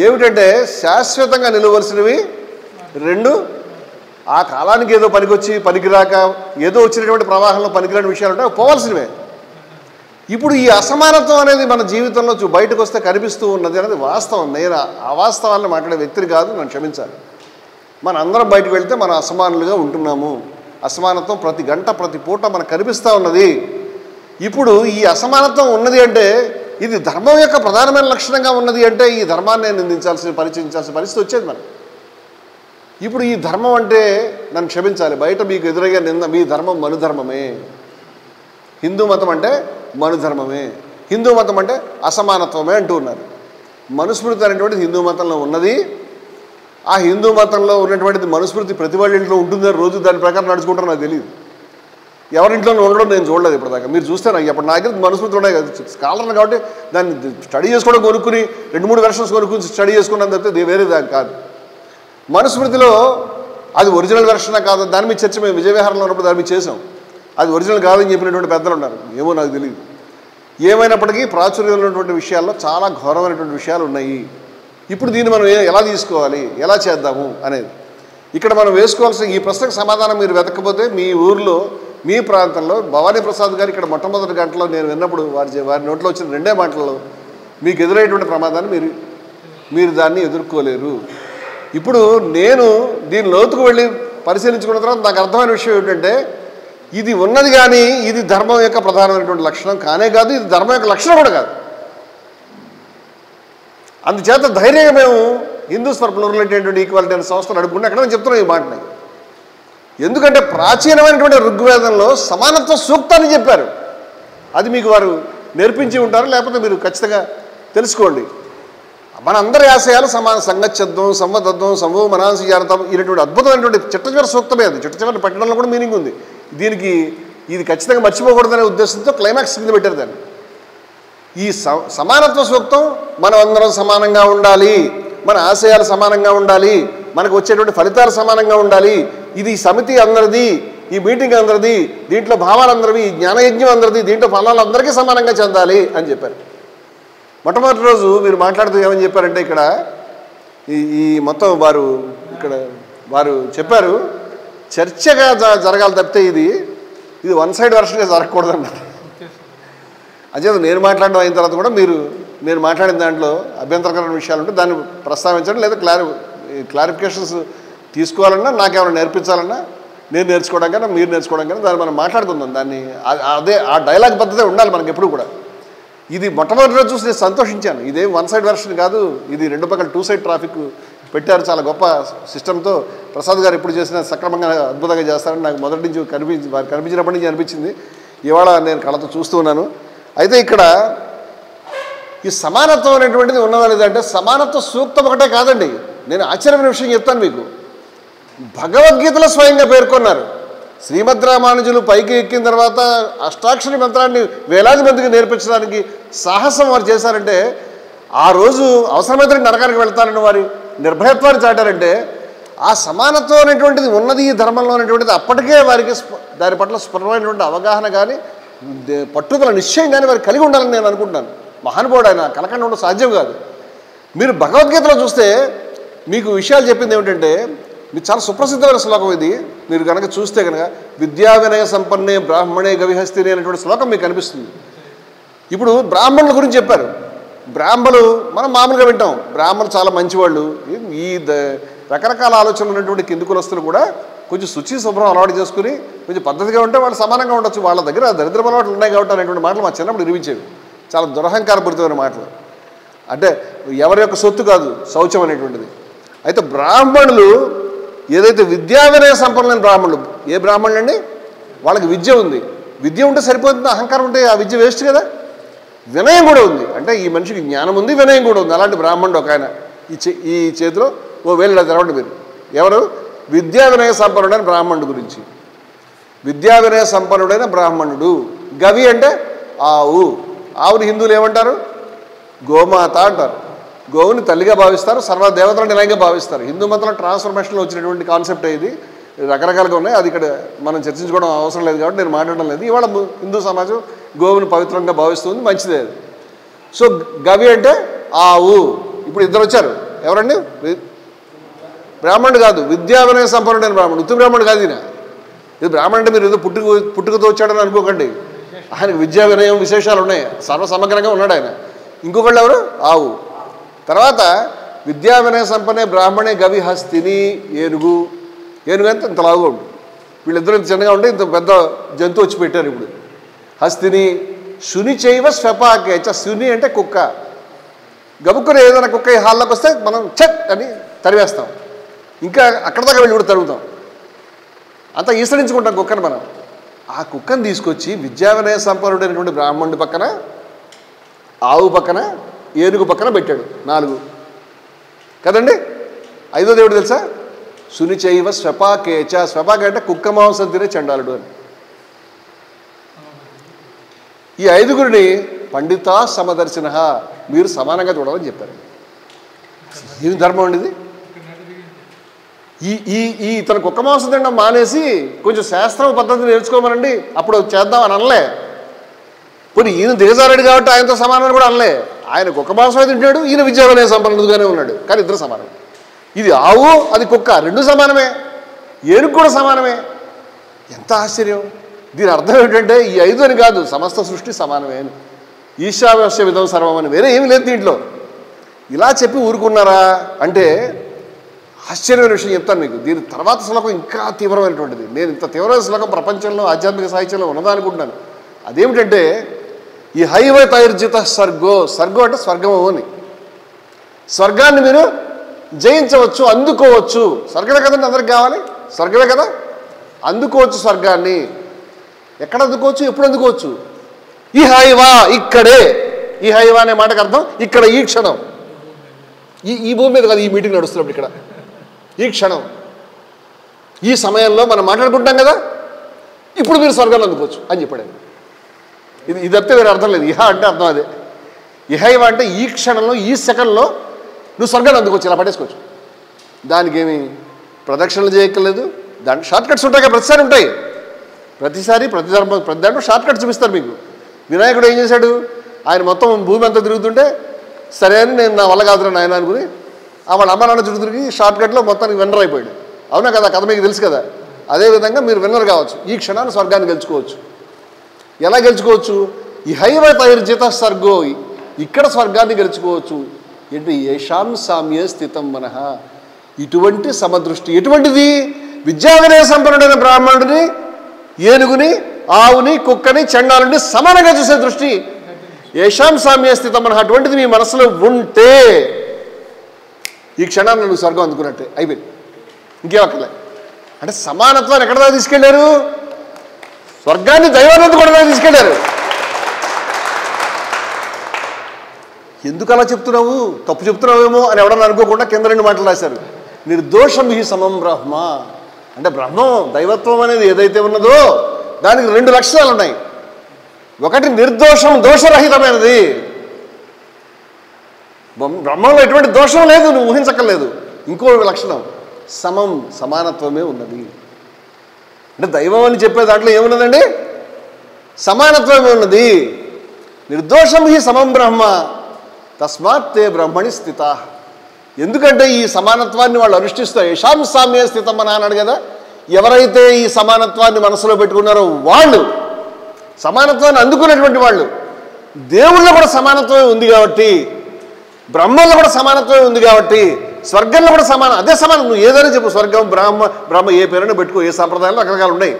ఏమిటంటే శాశ్వతంగా నిలవలసినవి 2, ఆ కాలానికి ఏదో పనికొచ్చి పనికిరాక ఏదో వచ్చినటువంటి ప్రవాహంలో పనికిరాని విషయాలు ఉంటాయి, పోవాల్సినవే. ఇప్పుడు ఈ అసమానత్వం అనేది మన జీవితంలో బయటకు వస్తే కనిపిస్తూ ఉన్నది అనేది వాస్తవం. నేను ఆ వాస్తవాలను మాట్లాడే వ్యక్తిని కాదు, నన్ను క్షమించాలి. మన అందరం బయటకు వెళ్తే మనం అసమానులుగా ఉంటున్నాము. అసమానత్వం ప్రతి గంట ప్రతి పూట మనకు కనిపిస్తూ ఉన్నది. ఇప్పుడు ఈ అసమానత్వం ఉన్నది అంటే ఇది ధర్మం యొక్క ప్రధానమైన లక్షణంగా ఉన్నది అంటే ఈ ధర్మాన్ని నిందించాల్సిన పరిచయించాల్సిన పరిస్థితి వచ్చేది మనకు. ఇప్పుడు ఈ ధర్మం అంటే నన్ను క్షమించాలి, బయట మీకు ఎదురయ్యే నింద మీ ధర్మం మనుధర్మమే, హిందూ మతం అంటే మనుధర్మమే, హిందూ మతం అంటే అసమానత్వమే అంటూ ఉన్నారు. మనుస్మృతి అనేటువంటిది హిందూ మతంలో ఉన్నది. ఆ హిందూ మతంలో ఉన్నటువంటిది మనుస్మృతి ప్రతి వాళ్ళ ఇంట్లో ఉంటుందని రోజు దాని ప్రకారం నడుచుకుంటారో నాకు తెలియదు. ఎవరింట్లో ఉండడం నేను చూడలేదు ఇప్పటిదాకా. మీరు చూస్తే నాకు ఎప్పుడు నా దగ్గర మనుస్మృతి ఉన్నాయి కదా, స్కాలర్లు కాబట్టి దాన్ని స్టడీ చేసుకోవడం కొనుక్కుని 2-3 వెర్షన్స్ కొనుక్కుని స్టడీ చేసుకున్నాను తప్పితే వేరే దాని కాదు. మనుస్మృతిలో అది ఒరిజినల్ వెర్షనా కాదు దాని మీద చర్చ మేము విజయవిహారంలో ఉన్నప్పుడు దాని మీద చేసాం. అది ఒరిజినల్ కాదని చెప్పినటువంటి పెద్దలు ఉన్నారు, ఏమో నాకు తెలియదు. ఏమైనప్పటికీ ప్రాచుర్యం ఉన్నటువంటి విషయాల్లో చాలా ఘోరమైనటువంటి విషయాలు ఉన్నాయి. ఇప్పుడు దీన్ని మనం ఎలా తీసుకోవాలి, ఎలా చేద్దాము అనేది ఇక్కడ మనం వేసుకోవాల్సిన ఈ ప్రశ్నకు సమాధానం మీరు వెతకపోతే మీ ఊర్లో మీ ప్రాంతంలో భవానీ ప్రసాద్ గారు ఇక్కడ మొట్టమొదటి గంటలో నేను విన్నప్పుడు వారి నోట్లో వచ్చిన 2 మాటలలో మీకు ఎదురయ్యేటువంటి ప్రమాదాన్ని మీరు దాన్ని ఎదుర్కోలేరు. ఇప్పుడు నేను దీని లోతుకు వెళ్ళి పరిశీలించుకున్న తర్వాత నాకు అర్థమైన విషయం ఏంటంటే ఇది ఉన్నది కానీ ఇది ధర్మం యొక్క ప్రధానమైనటువంటి లక్షణం కానే కాదు, ఇది ధర్మం యొక్క లక్షణం కూడా కాదు. అందుచేత ధైర్యంగా మేము Hindus for plurality and equality అనే సంస్థ నడుపుకుంటే అక్కడ నేను చెప్తున్నాను ఈ మాటని. ఎందుకంటే ప్రాచీనమైనటువంటి ఋగ్వేదంలో సమానత్వ సూక్తాన్ని చెప్పారు. అది మీకు వారు నేర్పించి ఉంటారు, లేకపోతే మీరు ఖచ్చితంగా తెలుసుకోండి. మనందరి ఆశయాలు సమాన సంగచ్చత్వం, సంవదత్వం, సమూహ మనాంసి జానతం ఇటువంటి అద్భుతమైనటువంటి చిట్ట సూక్తమే. అది చిట్ట పెట్టడంలో కూడా మీనింగ్ ఉంది. దీనికి ఇది ఖచ్చితంగా మర్చిపోకూడదనే ఉద్దేశంతో క్లైమాక్స్ కింద పెట్టారు దాన్ని. ఈ సమానత్వ సూక్తం మనం అందరం సమానంగా ఉండాలి, మన ఆశయాలు సమానంగా ఉండాలి, మనకు వచ్చేటువంటి ఫలితాలు సమానంగా ఉండాలి, ఇది సమితి అందరిది, ఈ మీటింగ్ అందరిది, దీంట్లో భావాలు అందరివి, ఈ జ్ఞానయజ్ఞం అందరిది, దీంట్లో ఫలాలు అందరికీ సమానంగా చెందాలి అని చెప్పారు. మొట్టమొదటి రోజు మీరు మాట్లాడుతూ ఏమని చెప్పారంటే ఇక్కడ ఈ మొత్తం వారు చెప్పారు చర్చగా జరగాలి తప్పితే ఇది 1 సైడ్ వెర్షన్గా జరగకూడదన్నారు. అదే నేను మాట్లాడడం అయిన తర్వాత కూడా నేను మాట్లాడిన దాంట్లో అభ్యంతరకరమైన విషయాలు ఉంటే దాన్ని ప్రస్తావించండి, లేదా క్లారిఫికేషన్స్ తీసుకోవాలన్నా, నాకేమైనా నేర్పించాలన్నా నేను నేర్చుకోవడం కన్నా మీరు నేర్చుకోవడం కన్నా దాన్ని మనం మాట్లాడుకుందాం. దాన్ని అదే ఆ డైలాగ్ పద్ధతే ఉండాలి మనకి ఎప్పుడు కూడా. ఇది మొట్టమొదటి రోజు చూసి నేను సంతోషించాను. ఇదేం 1 సైడ్ వెర్షన్ కాదు, ఇది 2 పక్కల 2 సైడ్ ట్రాఫిక్ పెట్టారు. చాలా గొప్ప సిస్టంతో ప్రసాద్ గారు ఎప్పుడు చేసినా సక్రమంగా అద్భుతంగా చేస్తారని నాకు మొదటి నుంచి వారు కనిపించినప్పటి నుంచి అనిపించింది. ఇవాళ నేను కళ్ళతో చూస్తూ ఉన్నాను. అయితే ఇక్కడ ఈ సమానత్వం అనేటువంటిది ఉన్నదా లేదంటే సమానత్వ సూక్తం ఒకటే కాదండి. నేను ఆశ్చర్యమైన విషయం చెప్తాను మీకు. భగవద్గీతలో స్వయంగా పేర్కొన్నారు. శ్రీమద్ రామానుజులు పైకి ఎక్కిన తర్వాత అష్టాక్షరి మంత్రాన్ని వేలాది మందికి నేర్పించడానికి సాహసం వారు చేశారంటే, ఆ రోజు అవసరమైతే నరకానికి వెళ్తారని వారి నిర్భయత్వాన్ని చాటారంటే, ఆ సమానత్వం అనేటువంటిది ఉన్నది ఈ ధర్మంలో అనేటువంటిది అప్పటికే వారికి దాని పట్ల స్పష్టమైనటువంటి అవగాహన కానీ పట్టుదల నిశ్చయం కానీ వారికి కలిగి ఉండాలని నేను అనుకుంటున్నాను. మహానుభావుడు ఆయన, కలకండ ఉండడం సాధ్యం కాదు. మీరు భగవద్గీతలో చూస్తే మీకు విషయాలు చెప్పింది ఏమిటంటే, మీరు చాలా సుప్రసిద్ధమైన శ్లోకం ఇది. మీరు కనుక చూస్తే కనుక విద్యా వినయ సంపన్నే బ్రాహ్మణే గవిహస్తిని అనేటువంటి శ్లోకం మీకు కనిపిస్తుంది. ఇప్పుడు బ్రాహ్మణుల గురించి చెప్పారు. బ్రాహ్మణులు మనం మామూలుగా వింటాం, బ్రాహ్మణులు చాలా మంచివాళ్ళు. ఈ రకరకాల ఆలోచనలు ఉన్నటువంటి కింది కులస్తులు కూడా కొంచెం శుచి శుభ్రం అలవాటు చేసుకుని కొంచెం పద్ధతిగా ఉంటే వాళ్ళు సమానంగా ఉండొచ్చు. వాళ్ళ దగ్గర దరిద్ర అలవాట్లు ఉన్నాయి కాబట్టి అనేటువంటి మాటలు మా చిన్నప్పుడు నిర్మించేవి. చాలా దురహంకారపూరితమైన మాటలు. అంటే ఎవరి యొక్క సొత్తు కాదు శౌచం అనేటువంటిది. అయితే బ్రాహ్మణులు ఏదైతే విద్యా వినయ సంపన్నులైన బ్రాహ్మణులు, ఏ బ్రాహ్మణులు అండి? వాళ్ళకి విద్య ఉంది. విద్య ఉంటే సరిపోతుంది, అహంకారం ఉంటే ఆ విద్య వేస్ట్ కదా. వినయం కూడా ఉంది, అంటే ఈ మనిషికి జ్ఞానం ఉంది, వినయం కూడా ఉంది. అలాంటి బ్రాహ్మణుడు ఒక ఆయన ఈ చేతిలో వేలు తెరవండి మీరు. ఎవరు? విద్యా వినయ సంపన్నుడైన బ్రాహ్మణుడు గురించి. విద్యా వినయ సంపన్నుడైన బ్రాహ్మణుడు. గవి అంటే ఆవు. ఆవుని హిందువులు ఏమంటారు? గోమాత అంటారు. గోవుని తల్లిగా భావిస్తారు, సర్వదేవతల నిలయంగా భావిస్తారు. హిందూ మతంలో ట్రాన్స్ఫర్మేషన్లో వచ్చినటువంటి కాన్సెప్ట్ ఇది. రకరకాలుగా ఉన్నాయి, అది ఇక్కడ మనం చర్చించుకోవడం అవసరం లేదు కాబట్టి నేను మాట్లాడడం లేదు. ఇవాళ హిందూ సమాజం గోవుని పవిత్రంగా భావిస్తుంది, మంచిదే అది. సో గవి అంటే ఆవు. ఇప్పుడు ఇద్దరు వచ్చారు, ఎవరండి? బ్రాహ్మణుడు కాదు, విద్యా వినయ సంపన్నుడైన బ్రాహ్మణుడు. ఉత్తమ బ్రాహ్మణుడు కాదు ఈయన. ఇది బ్రాహ్మణుడు అంటే మీరు ఏదో పుట్టుకతో వచ్చాడని అనుకోకండి. ఆయనకు విద్యా వినయం విశేషాలు ఉన్నాయి, సర్వసమగ్రంగా ఉన్నాడు ఆయన. ఇంకొకళ్ళు ఎవరు? ఆవు. తర్వాత విద్యా వినయ సంపన్నే బ్రాహ్మణే గవి హస్తిని. ఏనుగు. ఏనుగు అంటే ఇంత లావుగా ఉంటుంది. వీళ్ళిద్దరూ ఇంత చిన్నగా ఉంటే ఇంత పెద్ద జంతువు వచ్చి పెట్టారు ఇప్పుడు. హస్తిని శుని చైవ స్వపాకేచ. శుని అంటే కుక్క. గబుక్కుని ఏదైనా కుక్క ఈ హాల్లోకి వస్తే మనం చెక్ అని తరివేస్తాం, ఇంకా అక్కడ దాకా వెళ్ళి కూడా తరుగుతాం, అంతా ఈసడించుకుంటాం కుక్కని మనం. ఆ కుక్కను తీసుకొచ్చి విద్యావినయ సంపన్నుడైనటువంటి బ్రాహ్మణుడి పక్కన, ఆవు పక్కన, ఏనుగు పక్కన పెట్టాడు. 4 కదండి. 5వ దేవుడు తెలుసా? శుని చైవ స్వపాకేచ. స్వపాక అంటే కుక్క మాంసం తినే చండాలుడు అని. ఈ 5గురిని పండితా సమదర్శిన, మీరు సమానంగా చూడాలని చెప్పారు. ఏమి ధర్మం అండి ఇది? ఈ తన కుక్క మాంసం తినడం మానేసి కొంచెం శాస్త్రం పద్ధతి నేర్చుకోమనండి, అప్పుడు చేద్దాం అని అనలే. పోనీ ఈయన దిగజారాడు కాబట్టి ఆయనతో సమానం కూడా అనలే. ఆయన కుక్క మాంసమే తింటాడు, ఈయన విద్యావినయ సంపన్నుడుగానే ఉన్నాడు, కానీ ఇద్దరు సమానం. ఇది ఆవు, అది కుక్క, 2 సమానమే. ఏనుగు కూడా సమానమే. ఎంత ఆశ్చర్యం! దీని అర్థం ఏంటంటే ఈ 5 అని కాదు, సమస్త సృష్టి సమానమే అని. ఈశావాస్య విధం సర్వం అని, వేరే ఏమి లేదు దీంట్లో. ఇలా చెప్పి ఊరుకున్నారా అంటే ఆశ్చర్యమైన విషయం చెప్తాను మీకు. దీని తర్వాత శ్లోకం ఇంకా తీవ్రమైనటువంటిది. నేను ఇంత తీవ్రమైన శ్లోకం ప్రపంచంలో ఆధ్యాత్మిక సాహిత్యంలో ఉన్నదా అనుకుంటున్నాను. అదేమిటంటే ఈ హైవతైర్జిత స్వర్గో. స్వర్గం అంటే స్వర్గము అని. స్వర్గాన్ని మీరు జయించవచ్చు, అందుకోవచ్చు. స్వర్గమే కదండి అందరికి కావాలి, స్వర్గమే కదా. అందుకోవచ్చు స్వర్గాన్ని. ఎక్కడ అందుకోవచ్చు, ఎప్పుడు అందుకోవచ్చు? ఈ హైవా, ఇక్కడే. ఈ హైవా అనే మాటకు అర్థం ఇక్కడ, ఈ క్షణం. ఈ భూమి మీద కాదు, ఈ మీటింగ్ నడుస్తున్నప్పుడు ఇక్కడ, ఈ క్షణం, ఈ సమయంలో మనం మాట్లాడుకుంటాం కదా, ఇప్పుడు మీరు స్వర్గాన్ని అందుకోవచ్చు అని చెప్పాడు. ఇది తప్పితే వేరే అర్థం లేదు. ఇహ అంటే అర్థం అదే. ఇహైవ అంటే ఈ క్షణంలో, ఈ సెకండ్లో నువ్వు స్వర్గాన్ని అందుకోవచ్చు, ఇలా పట్టేసుకోవచ్చు. దానికి ఏమి ప్రదక్షిణలు చేయక్కర్లేదు. దాంట్లో షార్ట్ కట్స్ ఉంటాయి కదా, ప్రతిసారి ఉంటాయి. ప్రతిసారి ప్రతి దాంట్లో షార్ట్ కట్ చూపిస్తారు మీకు. వినాయకుడు ఏం చేశాడు? ఆయన మొత్తం భూమి అంతా తిరుగుతుంటే సరే అని నేను నా వల్ల కాదురా నాయన అనుకుని వాళ్ళ అమ్మ నాన్న చుట్టూ తిరిగి షార్ట్ కట్లో మొత్తానికి విన్నర్ అయిపోయాడు. అవునా కదా? కథ మీకు తెలుసు కదా. అదేవిధంగా మీరు విన్నర్ కావచ్చు, ఈ క్షణాన్ని స్వర్గాన్ని గెలుచుకోవచ్చు. ఎలా గెలుచుకోవచ్చు? ఈ హైవతైర్జిత స్వర్గో, ఇక్కడ స్వర్గాన్ని గెలుచుకోవచ్చు. ఏంటి? ఏషాం సామ్య స్థితం మనః. ఇటువంటి సమదృష్టి. ఎటువంటిది? విద్యావినయ సంపన్నుడైన బ్రాహ్మణుడిని, ఏనుగుని, ఆవుని, కుక్కని, చండాలుని సమానంగా చూసే దృష్టి. ఏషాం సామ్య స్థితం మనః. అటువంటిది మీ మనసులో ఉంటే ఈ క్షణాన్ని నువ్వు స్వర్గం అందుకున్నట్టే, అయిపోయింది, ఇంకేమక్కర్లే. అంటే సమానత్వాన్ని ఎక్కడ దాకా తీసుకెళ్లారు? స్వర్గాన్ని దైవానంద కూడా తీసుకెళ్లారు. ఎందుకు అలా చెప్తున్నావు, తప్పు చెప్తున్నావేమో అని ఎవడన్నా అనుకోకుండా కింద 2 మాటలు రాశారు. నిర్దోషం హి సమం బ్రహ్మ. అంటే బ్రహ్మం, దైవత్వం అనేది ఏదైతే ఉన్నదో దానికి 2 లక్షణాలు ఉన్నాయి. ఒకటి నిర్దోషం, దోషరహితమైనది. బ్రహ్మంలో ఎటువంటి దోషం లేదు, నువ్వు ఊహించక్కర్లేదు. ఇంకో లక్షణం సమం, సమానత్వమే ఉన్నది. అంటే దైవం అని చెప్పే దాంట్లో ఏమున్నదండి? సమానత్వమే ఉన్నది. నిర్దోషం హి సమం బ్రహ్మ తస్మాత్ తే బ్రహ్మణి స్థితా. ఎందుకంటే ఈ సమానత్వాన్ని వాళ్ళు అనుష్ఠిస్తారు. యశాం సామ్య స్థితం అని అన్నాడు కదా. ఎవరైతే ఈ సమానత్వాన్ని మనసులో పెట్టుకున్నారో వాళ్ళు, సమానత్వాన్ని అందుకున్నటువంటి వాళ్ళు, దేవుళ్ళలో కూడా సమానత్వమే ఉంది కాబట్టి, బ్రహ్మంలో కూడా సమానత్వమే ఉంది కాబట్టి, స్వర్గంలో కూడా సమానం. అదే సమానం. నువ్వు ఏదైనా చెప్పు, స్వర్గం, బ్రహ్మ ఏ పేరుని పెట్టుకో, ఏ సాంప్రదాయాలు రకరకాలు ఉన్నాయి.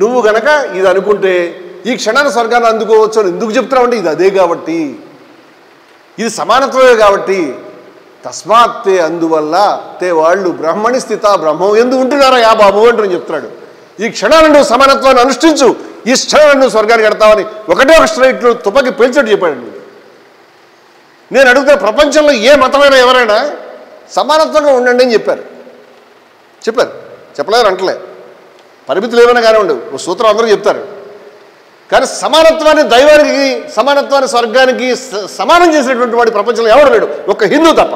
నువ్వు గనక ఇది అనుకుంటే ఈ క్షణాన్ని స్వర్గాన్ని అందుకోవచ్చు అని ఎందుకు చెప్తున్నావు అంటే ఇది అదే కాబట్టి, ఇది సమానత్వమే కాబట్టి. తస్మాత్ తే, అందువల్ల, తే వాళ్ళు బ్రహ్మణి స్థిత, బ్రహ్మం ఎందుకు ఉంటున్నారా యా బాబు అంటూ చెప్తున్నాడు. ఈ క్షణాన్ని నువ్వు సమానత్వాన్ని అనుష్ఠించు, ఈ క్షణాన్ని నువ్వు స్వర్గానికి కడతావని ఒకటే ఒక స్ట్రైట్లో తుపాకి పేల్చట్టు చెప్పాడు. నేను అడిగితే ప్రపంచంలో ఏ మతమైనా ఎవరైనా సమానత్వంగా ఉండండి అని చెప్పారు. చెప్పలేరు అంటలే, పరిమితులు ఏమైనా కానీ ఉండవు, ఓ సూత్రం అందరూ చెప్తారు. కానీ సమానత్వాన్ని దైవానికి, సమానత్వాన్ని స్వర్గానికి సమానం చేసినటువంటి వాడి ప్రపంచంలో ఎవడు లేడు, ఒక్క హిందూ తప్ప.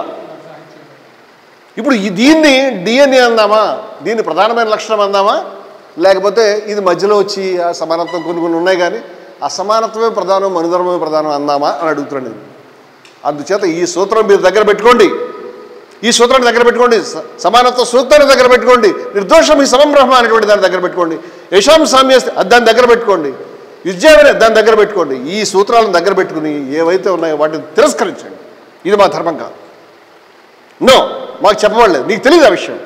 ఇప్పుడు దీన్ని డిఎన్ఏ అందామా, దీన్ని ప్రధానమైన లక్షణం అందామా, లేకపోతే ఇది మధ్యలో వచ్చి ఆ సమానత్వం కొన్ని ఉన్నాయి కానీ అసమానత్వమే ప్రధానం, మనుధర్మమే ప్రధానం అందామా అని అడుగుతున్నాను నేను. అందుచేత ఈ సూత్రం మీరు దగ్గర పెట్టుకోండి, ఈ సూత్రాన్ని దగ్గర పెట్టుకోండి, సమానత్వ సూత్రాన్ని దగ్గర పెట్టుకోండి, నిర్దోషం ఈ సమం బ్రహ్మ అనేటువంటి దాన్ని దగ్గర పెట్టుకోండి, యశాం సామ్య దాన్ని దగ్గర పెట్టుకోండి, విద్యావినయ దాన్ని దగ్గర పెట్టుకోండి. ఈ సూత్రాలను దగ్గర పెట్టుకుని ఏవైతే ఉన్నాయో వాటిని తిరస్కరించండి. ఇది మా ధర్మం కాదు. నో, మాకు చెప్పబడలేదు, నీకు తెలియదు ఆ విషయం.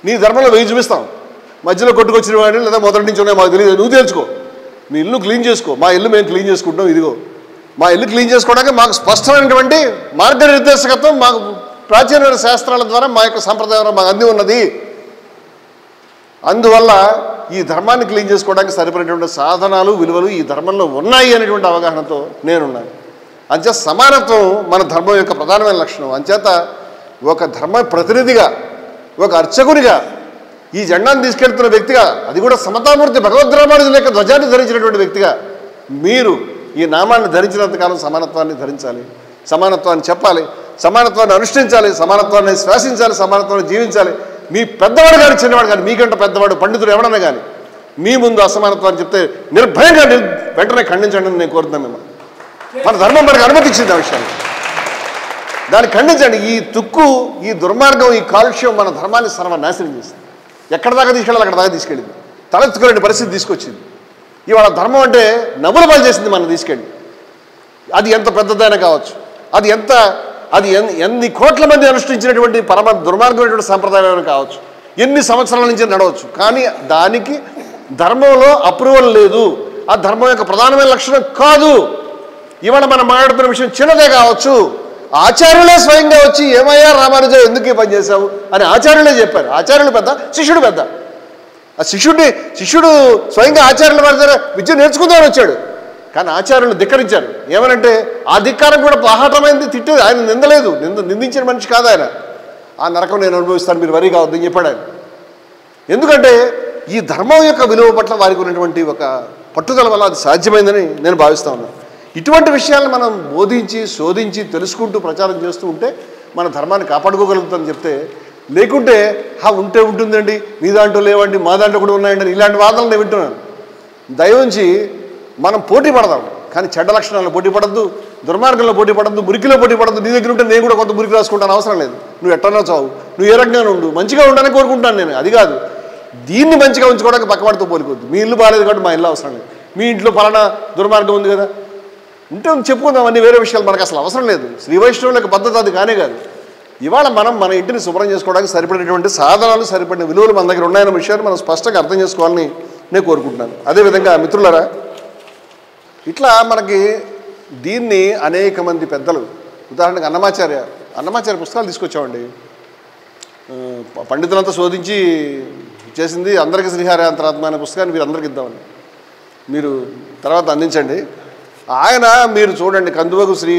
నీ ధర్మంలో 1000 చూపిస్తాం, మధ్యలో కొట్టుకొచ్చిన వాడిని లేదా మొదటి నుంచి ఉన్నాయి మాకు తెలియదు, నువ్వు తెలుసుకో. మీ ఇల్లు క్లీన్ చేసుకో, మా ఇల్లు మేము క్లీన్ చేసుకుంటాం, ఇదిగో మా ఇల్లు క్లీన్ చేసుకోవడానికి మాకు స్పష్టమైనటువంటి మార్గనిర్దేశకత్వం మాకు ప్రాచీన శాస్త్రాల ద్వారా మా యొక్క సంప్రదాయం మాకు అంది ఉన్నది. అందువల్ల ఈ ధర్మాన్ని క్లీన్ చేసుకోవడానికి సరిపడినటువంటి సాధనాలు విలువలు ఈ ధర్మంలో ఉన్నాయి అనేటువంటి అవగాహనతో నేనున్నాను. అంచేత సమానత్వం మన ధర్మం యొక్క ప్రధానమైన లక్షణం. అంచేత ఒక ధర్మ ప్రతినిధిగా, ఒక అర్చకునిగా, ఈ జెండాను తీసుకెళ్తున్న వ్యక్తిగా, అది కూడా సమతామూర్తి భగవద్రామానుజుల యొక్క ధ్వజాన్ని ధరించినటువంటి వ్యక్తిగా మీరు ఈ నామాన్ని ధరించినంతకాలం సమానత్వాన్ని ధరించాలి, సమానత్వాన్ని చెప్పాలి, సమానత్వాన్ని అనుష్ఠించాలి, సమానత్వాన్ని శ్వాసించాలి, సమానత్వాన్ని జీవించాలి. మీ పెద్దవాడు కానీ చిన్నవాడు కానీ, మీకంటే పెద్దవాడు పండితుడు ఎవడన్నా కానీ మీ ముందు అసమానత్వాన్ని చెప్తే నిర్భయంగా వెంటనే ఖండించండి అని నేను కోరుతున్నాను మిమ్మల్ని. మన ధర్మం మనకు అనుమతించింది ఆ విషయాన్ని, దాన్ని ఖండించండి. ఈ తుక్కు, ఈ దుర్మార్గం, ఈ కాలుష్యం మన ధర్మాన్ని సర్వనాశనం చేస్తుంది. ఎక్కడ దాకా తీసుకెళ్ళాలి అక్కడ దాకా తీసుకెళ్ళింది, తలెత్తుకునే పరిస్థితి తీసుకొచ్చింది. ఇవాళ ధర్మం అంటే నవ్వుల పాలు చేసింది మనం తీసుకెళ్ళి. అది ఎంత పెద్దదైనా కావచ్చు, అది ఎన్ని కోట్ల మంది అనుష్ఠించినటువంటి పరమ దుర్మార్గమైనటువంటి సంప్రదాయం కావచ్చు, ఎన్ని సంవత్సరాల నుంచి నడవచ్చు, కానీ దానికి ధర్మంలో అప్రూవల్ లేదు. ఆ ధర్మం యొక్క ప్రధానమైన లక్షణం కాదు. ఇవాళ మనం మాట్లాడుతున్న విషయం చిన్నదే కావచ్చు, ఆచార్యులే స్వయంగా వచ్చి ఏమయ్యా రామానుజ ఎందుకు ఈ పని చేశావు అని ఆచార్యులే చెప్పారు. ఆచార్యులు పెద్ద, శిష్యుడు పెద్ద. ఆ శిష్యుడు స్వయంగా ఆచార్యుల వారి దగ్గర విద్య నేర్చుకుందామని వచ్చాడు, కానీ ఆచార్యులు ధిక్కరించారు. ఏమనంటే ఆ ధిక్కారం కూడా బాహాటమైంది, తిట్టేది. ఆయన నిందలేదు, నిందించిన మనిషి కాదు ఆయన. ఆ నరకం నేను అనుభవిస్తాను, మీరు వరి కావద్దని చెప్పాడు ఆయన. ఎందుకంటే ఈ ధర్మం యొక్క విలువ పట్ల వారికి ఉన్నటువంటి ఒక పట్టుదల వల్ల అది సాధ్యమైందని నేను భావిస్తూ ఉన్నాను. ఇటువంటి విషయాలను మనం బోధించి శోధించి తెలుసుకుంటూ ప్రచారం చేస్తూ ఉంటే మన ధర్మాన్ని కాపాడుకోగలుగుతామని చెప్తే, లేకుంటే ఉంటే ఉంటుందండి, మీ దాంట్లో లేవండి, మా దాంట్లో కూడా ఉన్నాయండి, ఇలాంటి వాదనలు నేను వింటున్నాను. దయవుంచి మనం పోటీ పడదాం, కానీ చెడ్డ లక్షణాలను పోటీ పడద్దు, దుర్మార్గంలో పోటీ పడద్దు, మురికిలో పోటీ పడద్దు. నీ దగ్గర ఉంటే నేను కూడా కొంత మురికి రాసుకుంటాను, అవసరం లేదు. నువ్వు ఎట్టనో చావు, నువ్వు ఏ రకంగా ఉండు, మంచిగా ఉండాలని కోరుకుంటాను నేను. అది కాదు, దీన్ని మంచిగా ఉంచుకోవడానికి పక్కవాడితో పోలికొద్దు. మీ ఇల్లు బాగాలేదు కాబట్టి మా ఇల్లు అవసరం లేదు, మీ ఇంట్లో పలానా దుర్మార్గం ఉంది కదా ఉంటే చెప్పుకుందాం, అన్ని వేరే విషయాలు మనకు అసలు అవసరం లేదు. శ్రీ వైష్ణవులకు పద్ధతి అది కానే కాదు. ఇవాళ మనం మన ఇంటిని శుభ్రం చేసుకోవడానికి సరిపడినటువంటి సాధనాలు, సరిపడిన విలువలు మన దగ్గర ఉన్నాయన్న విషయాన్ని మనం స్పష్టంగా అర్థం చేసుకోవాలని నేను కోరుకుంటున్నాను. అదేవిధంగా మిత్రులారా, ఇట్లా మనకి దీన్ని అనేక మంది పెద్దలు, ఉదాహరణకు అన్నమాచార్య పుస్తకాలు తీసుకొచ్చామండి. పండితులంతా శోధించి చేసింది అందరికీ శ్రీహరి అంతరాత్మ అనే పుస్తకాన్ని మీరు అందరికి ఇద్దామని, మీరు తర్వాత అందించండి. ఆయన మీరు చూడండి, కందువకు శ్రీ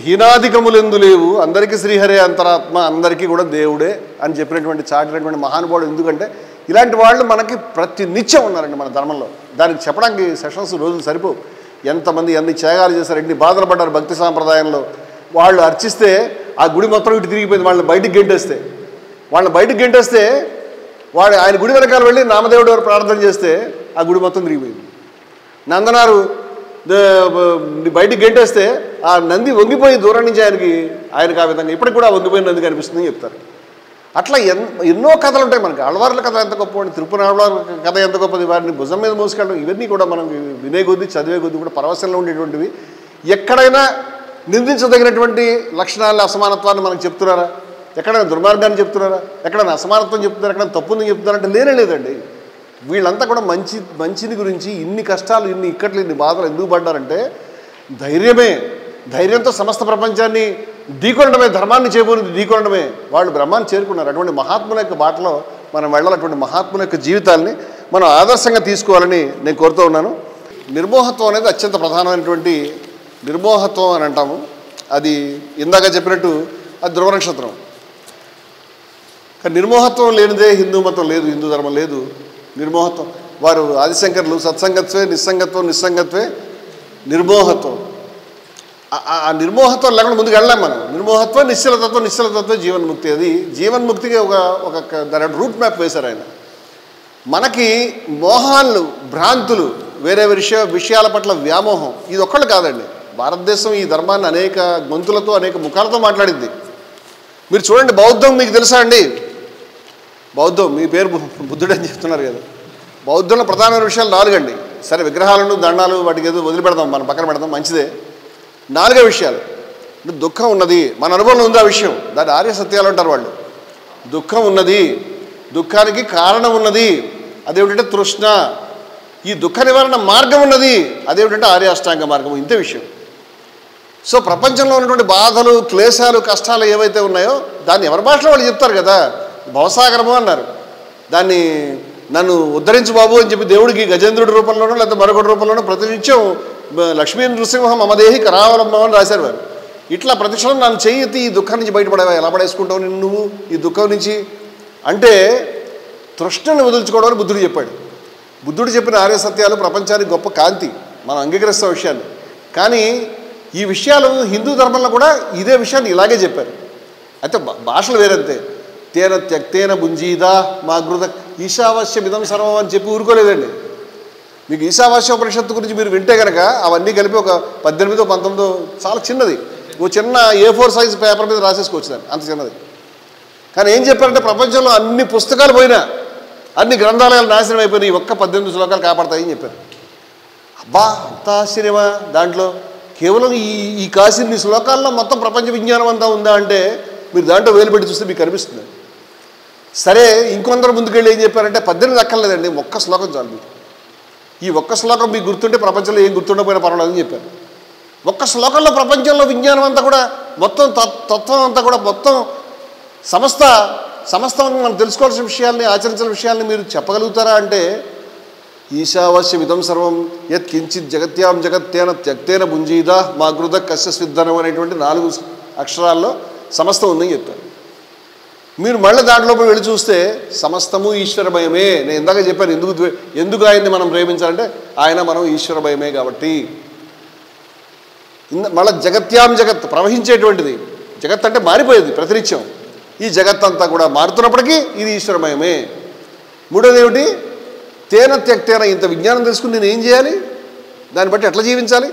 హీనాధికములెందు లేవు, అందరికీ శ్రీహరే అంతరాత్మ, అందరికీ కూడా దేవుడే అని చెప్పినటువంటి చాటినటువంటి మహానుభావుడు. ఎందుకంటే ఇలాంటి వాళ్ళు మనకి ప్రతి నిత్యం ఉన్నారండి మన ధర్మంలో. దానికి చెప్పడానికి సెషన్స్ రోజులు సరిపోవు. ఎంతమంది ఎన్ని త్యాగాలు చేశారు, ఎన్ని బాధలు పడ్డారు భక్తి సాంప్రదాయంలో. వాళ్ళు అర్చిస్తే ఆ గుడి మొత్తం ఇటు తిరిగిపోయింది. వాళ్ళని బయటికి గెంటేస్తే వాడు ఆయన గుడి వెనకాల వెళ్ళి నామదేవుడు వారు ప్రార్థన చేస్తే ఆ గుడి మొత్తం తిరిగిపోయింది. నందనారు బయటికి గెంటేస్తే ఆ నంది వంగిపోయి దూరం నుంచి ఆయనకి ఆ విధంగా ఇప్పటికి కూడా వంగిపోయిన నంది కనిపిస్తుందని చెప్తారు. అట్లా ఎన్నో కథలు ఉంటాయి మనకి. ఆళ్వార్ల కథ ఎంత గొప్ప, తిరుపతి ఆళ్వార్ల కథ ఎంత గొప్పది, వారిని భుజం మీద మోసుకెళ్ళడం, ఇవన్నీ కూడా మనం వినే కొద్దీ చదివే కొద్దీ కూడా పరవశంలో ఉండేటువంటివి. ఎక్కడైనా నిందించదగినటువంటి లక్షణాలు, అసమానత్వాన్ని మనకు చెప్తున్నారా? ఎక్కడైనా దుర్మార్గాన్ని చెప్తున్నారా? ఎక్కడైనా అసమానత్వం చెప్తున్నారా? ఎక్కడైనా తప్పుందని చెప్తున్నారంటే లేదండి. వీళ్ళంతా కూడా మంచిని గురించి ఇన్ని కష్టాలు, ఇన్ని ఇక్కట్లు, ఇన్ని బాధలు ఎందుకు పడ్డారంటే ధైర్యంతో సమస్త ప్రపంచాన్ని ఢీకొనడమే, ధర్మాన్ని చేకూరింది ఢీకొనడమే. వాళ్ళు బ్రహ్మాన్ని చేరుకున్నారు. అటువంటి మహాత్ముల యొక్క బాటలో మనం వెళ్ళాలటువంటి మహాత్ముల యొక్క జీవితాలని మనం ఆదర్శంగా తీసుకోవాలని నేను కోరుతూ ఉన్నాను. నిర్మోహత్వం అనేది అత్యంత ప్రధానమైనటువంటి నిర్మోహత్వం అని అంటాము. అది ఇందాక చెప్పినట్టు అది ధ్రువ నక్షత్రం. కానీ నిర్మోహత్వం లేనిదే హిందూ మతం లేదు, హిందూ ధర్మం లేదు. నిర్మోహత్వం వారు ఆదిశంకర్లు సత్సంగత్వే నిస్సంగత్వే నిర్మోహత్వం. ఆ నిర్మోహత్వం లేకుండా ముందుకు వెళ్ళాం మనం. నిర్మోహత్వం నిశ్చలతత్వం జీవన్ముక్తి. అది జీవన్ముక్తికి ఒక దాని రూట్ మ్యాప్ వేశారు ఆయన. మనకి మోహాలు, భ్రాంతులు, వేరే విషయాల పట్ల వ్యామోహం ఇది ఒక్కళ్ళు కాదండి. భారతదేశం ఈ ధర్మాన్ని అనేక గొంతులతో, అనేక ముఖాలతో మాట్లాడింది. మీరు చూడండి, బౌద్ధం మీకు తెలుసా అండి? బౌద్ధం, మీ పేరు బుద్ధుడు అని చెప్తున్నారు కదా. బౌద్ధంలో ప్రధానమైన విషయాలు 4 అండి. సరే, విగ్రహాలను, దండాలు వాటికి ఏదో వదిలిపెడదాం, మనం పక్కన పెడదాం, మంచిదే. 4 విషయాలు. దుఃఖం ఉన్నది, మన అనుభవంలో ఉంది ఆ విషయం. దాన్ని ఆర్య సత్యాలు అంటారు వాళ్ళు. దుఃఖం ఉన్నది, దుఃఖానికి కారణం ఉన్నది, అదేమిటంటే తృష్ణ. ఈ దుఃఖ నివారణ మార్గం ఉన్నది, అదేమిటంటే ఆర్యాష్టాంగ మార్గం. ఇంతే విషయం. సో ప్రపంచంలో ఉన్నటువంటి బాధలు, క్లేశాలు, కష్టాలు ఏవైతే ఉన్నాయో దాన్ని ఎవరి భాషలో వాళ్ళు చెప్తారు కదా. భవసాగరము అన్నారు, దాన్ని నన్ను ఉద్ధరించు బాబు అని చెప్పి దేవుడికి గజేంద్రుడి రూపంలోనో లేకపోతే మరొకటి రూపంలోనో ప్రతినిత్యం లక్ష్మీ నృసింహ మమదేహి కరావలంబం అని రాశారు వారు. ఇట్లా ప్రతిక్షణం నన్ను చెయ్యి ఈ దుఃఖం నుంచి బయటపడేవా, ఎలా పడేసుకుంటావు నిన్ను నువ్వు ఈ దుఃఖం నుంచి అంటే తృష్ణను వదులుచుకోవడం అని బుద్ధుడు చెప్పాడు. బుద్ధుడు చెప్పిన ఆర్య సత్యాలు ప్రపంచానికి గొప్ప కాంతి, మనం అంగీకరిస్తున్న విషయాన్ని. కానీ ఈ విషయాలు హిందూ ధర్మంలో కూడా ఇదే విషయాన్ని ఇలాగే చెప్పారు. అయితే భాషలు వేరంతే. తేన త్యక్తేన భుంజీదా మాగృత ఈశావాస్యమిదం సర్వం అని చెప్పి ఊరుకోలేదండి. మీకు ఈశావాస్య ఉపనిషత్తు గురించి మీరు వింటే కనుక అవన్నీ కలిపి ఒక 18, 19 చాలా చిన్నది, ఓ చిన్న A4 సైజు పేపర్ మీద రాసేసుకోవచ్చు దాన్ని, అంత చిన్నది. కానీ ఏం చెప్పారంటే ప్రపంచంలో అన్ని పుస్తకాలు పోయినా, అన్ని గ్రంథాలయాలు నాశనం అయిపోయినాయి, ఒక్క 18 శ్లోకాలు కాపాడతాయని చెప్పారు. అబ్బా అంత ఆశ్చర్యమా? దాంట్లో కేవలం ఈ కాసిన్ని శ్లోకాల్లో మొత్తం ప్రపంచ విజ్ఞానం అంతా ఉందా అంటే మీరు దాంట్లో వేలు పెట్టి చూస్తే మీకు కనిపిస్తుంది. సరే ఇంకొందరు ముందుకెళ్ళి ఏం చెప్పారంటే 18 అక్కర్లేదండి, ఒక్క శ్లోకం చాలు మీకు. ఈ ఒక్క శ్లోకం మీకు గుర్తుంటే ప్రపంచంలో ఏం గుర్తుండకపోయినా పర్వాలేదని చెప్పారు. ఒక్క శ్లోకంలో ప్రపంచంలో విజ్ఞానం అంతా కూడా మొత్తం తత్వం అంతా కూడా మొత్తం సమస్తం మనం తెలుసుకోవాల్సిన విషయాల్ని, ఆచరించిన విషయాల్ని మీరు చెప్పగలుగుతారా అంటే ఈశావాస్యమిదం సర్వం యత్ కించిత్ జగత్యాం జగత్తేన త్యక్తేన భుంజీదా మాగృత కస్య స్విద్ధనం అనేటువంటి 4 అక్షరాల్లో సమస్తం ఉందని చెప్పారు. మీరు మళ్ళీ దాంట్లో వెళ్ళి చూస్తే సమస్తము ఈశ్వరమయమే. నేను ఇందాక చెప్పాను ఎందుకు ఆయన్ని మనం ప్రేమించాలంటే ఆయన మనం ఈశ్వరమయమే కాబట్టి. మళ్ళీ జగత్యాం జగత్ ప్రవహించేటువంటిది, జగత్ అంటే మారిపోయేది ప్రతినిత్యం. ఈ జగత్ అంతా కూడా మారుతున్నప్పటికీ ఇది ఈశ్వరమయమే. మూడోది ఏమిటి? తేన త్యక్తేన, ఇంత విజ్ఞానం తెలుసుకుని నేను ఏం చేయాలి, దాన్ని బట్టి ఎట్లా జీవించాలి?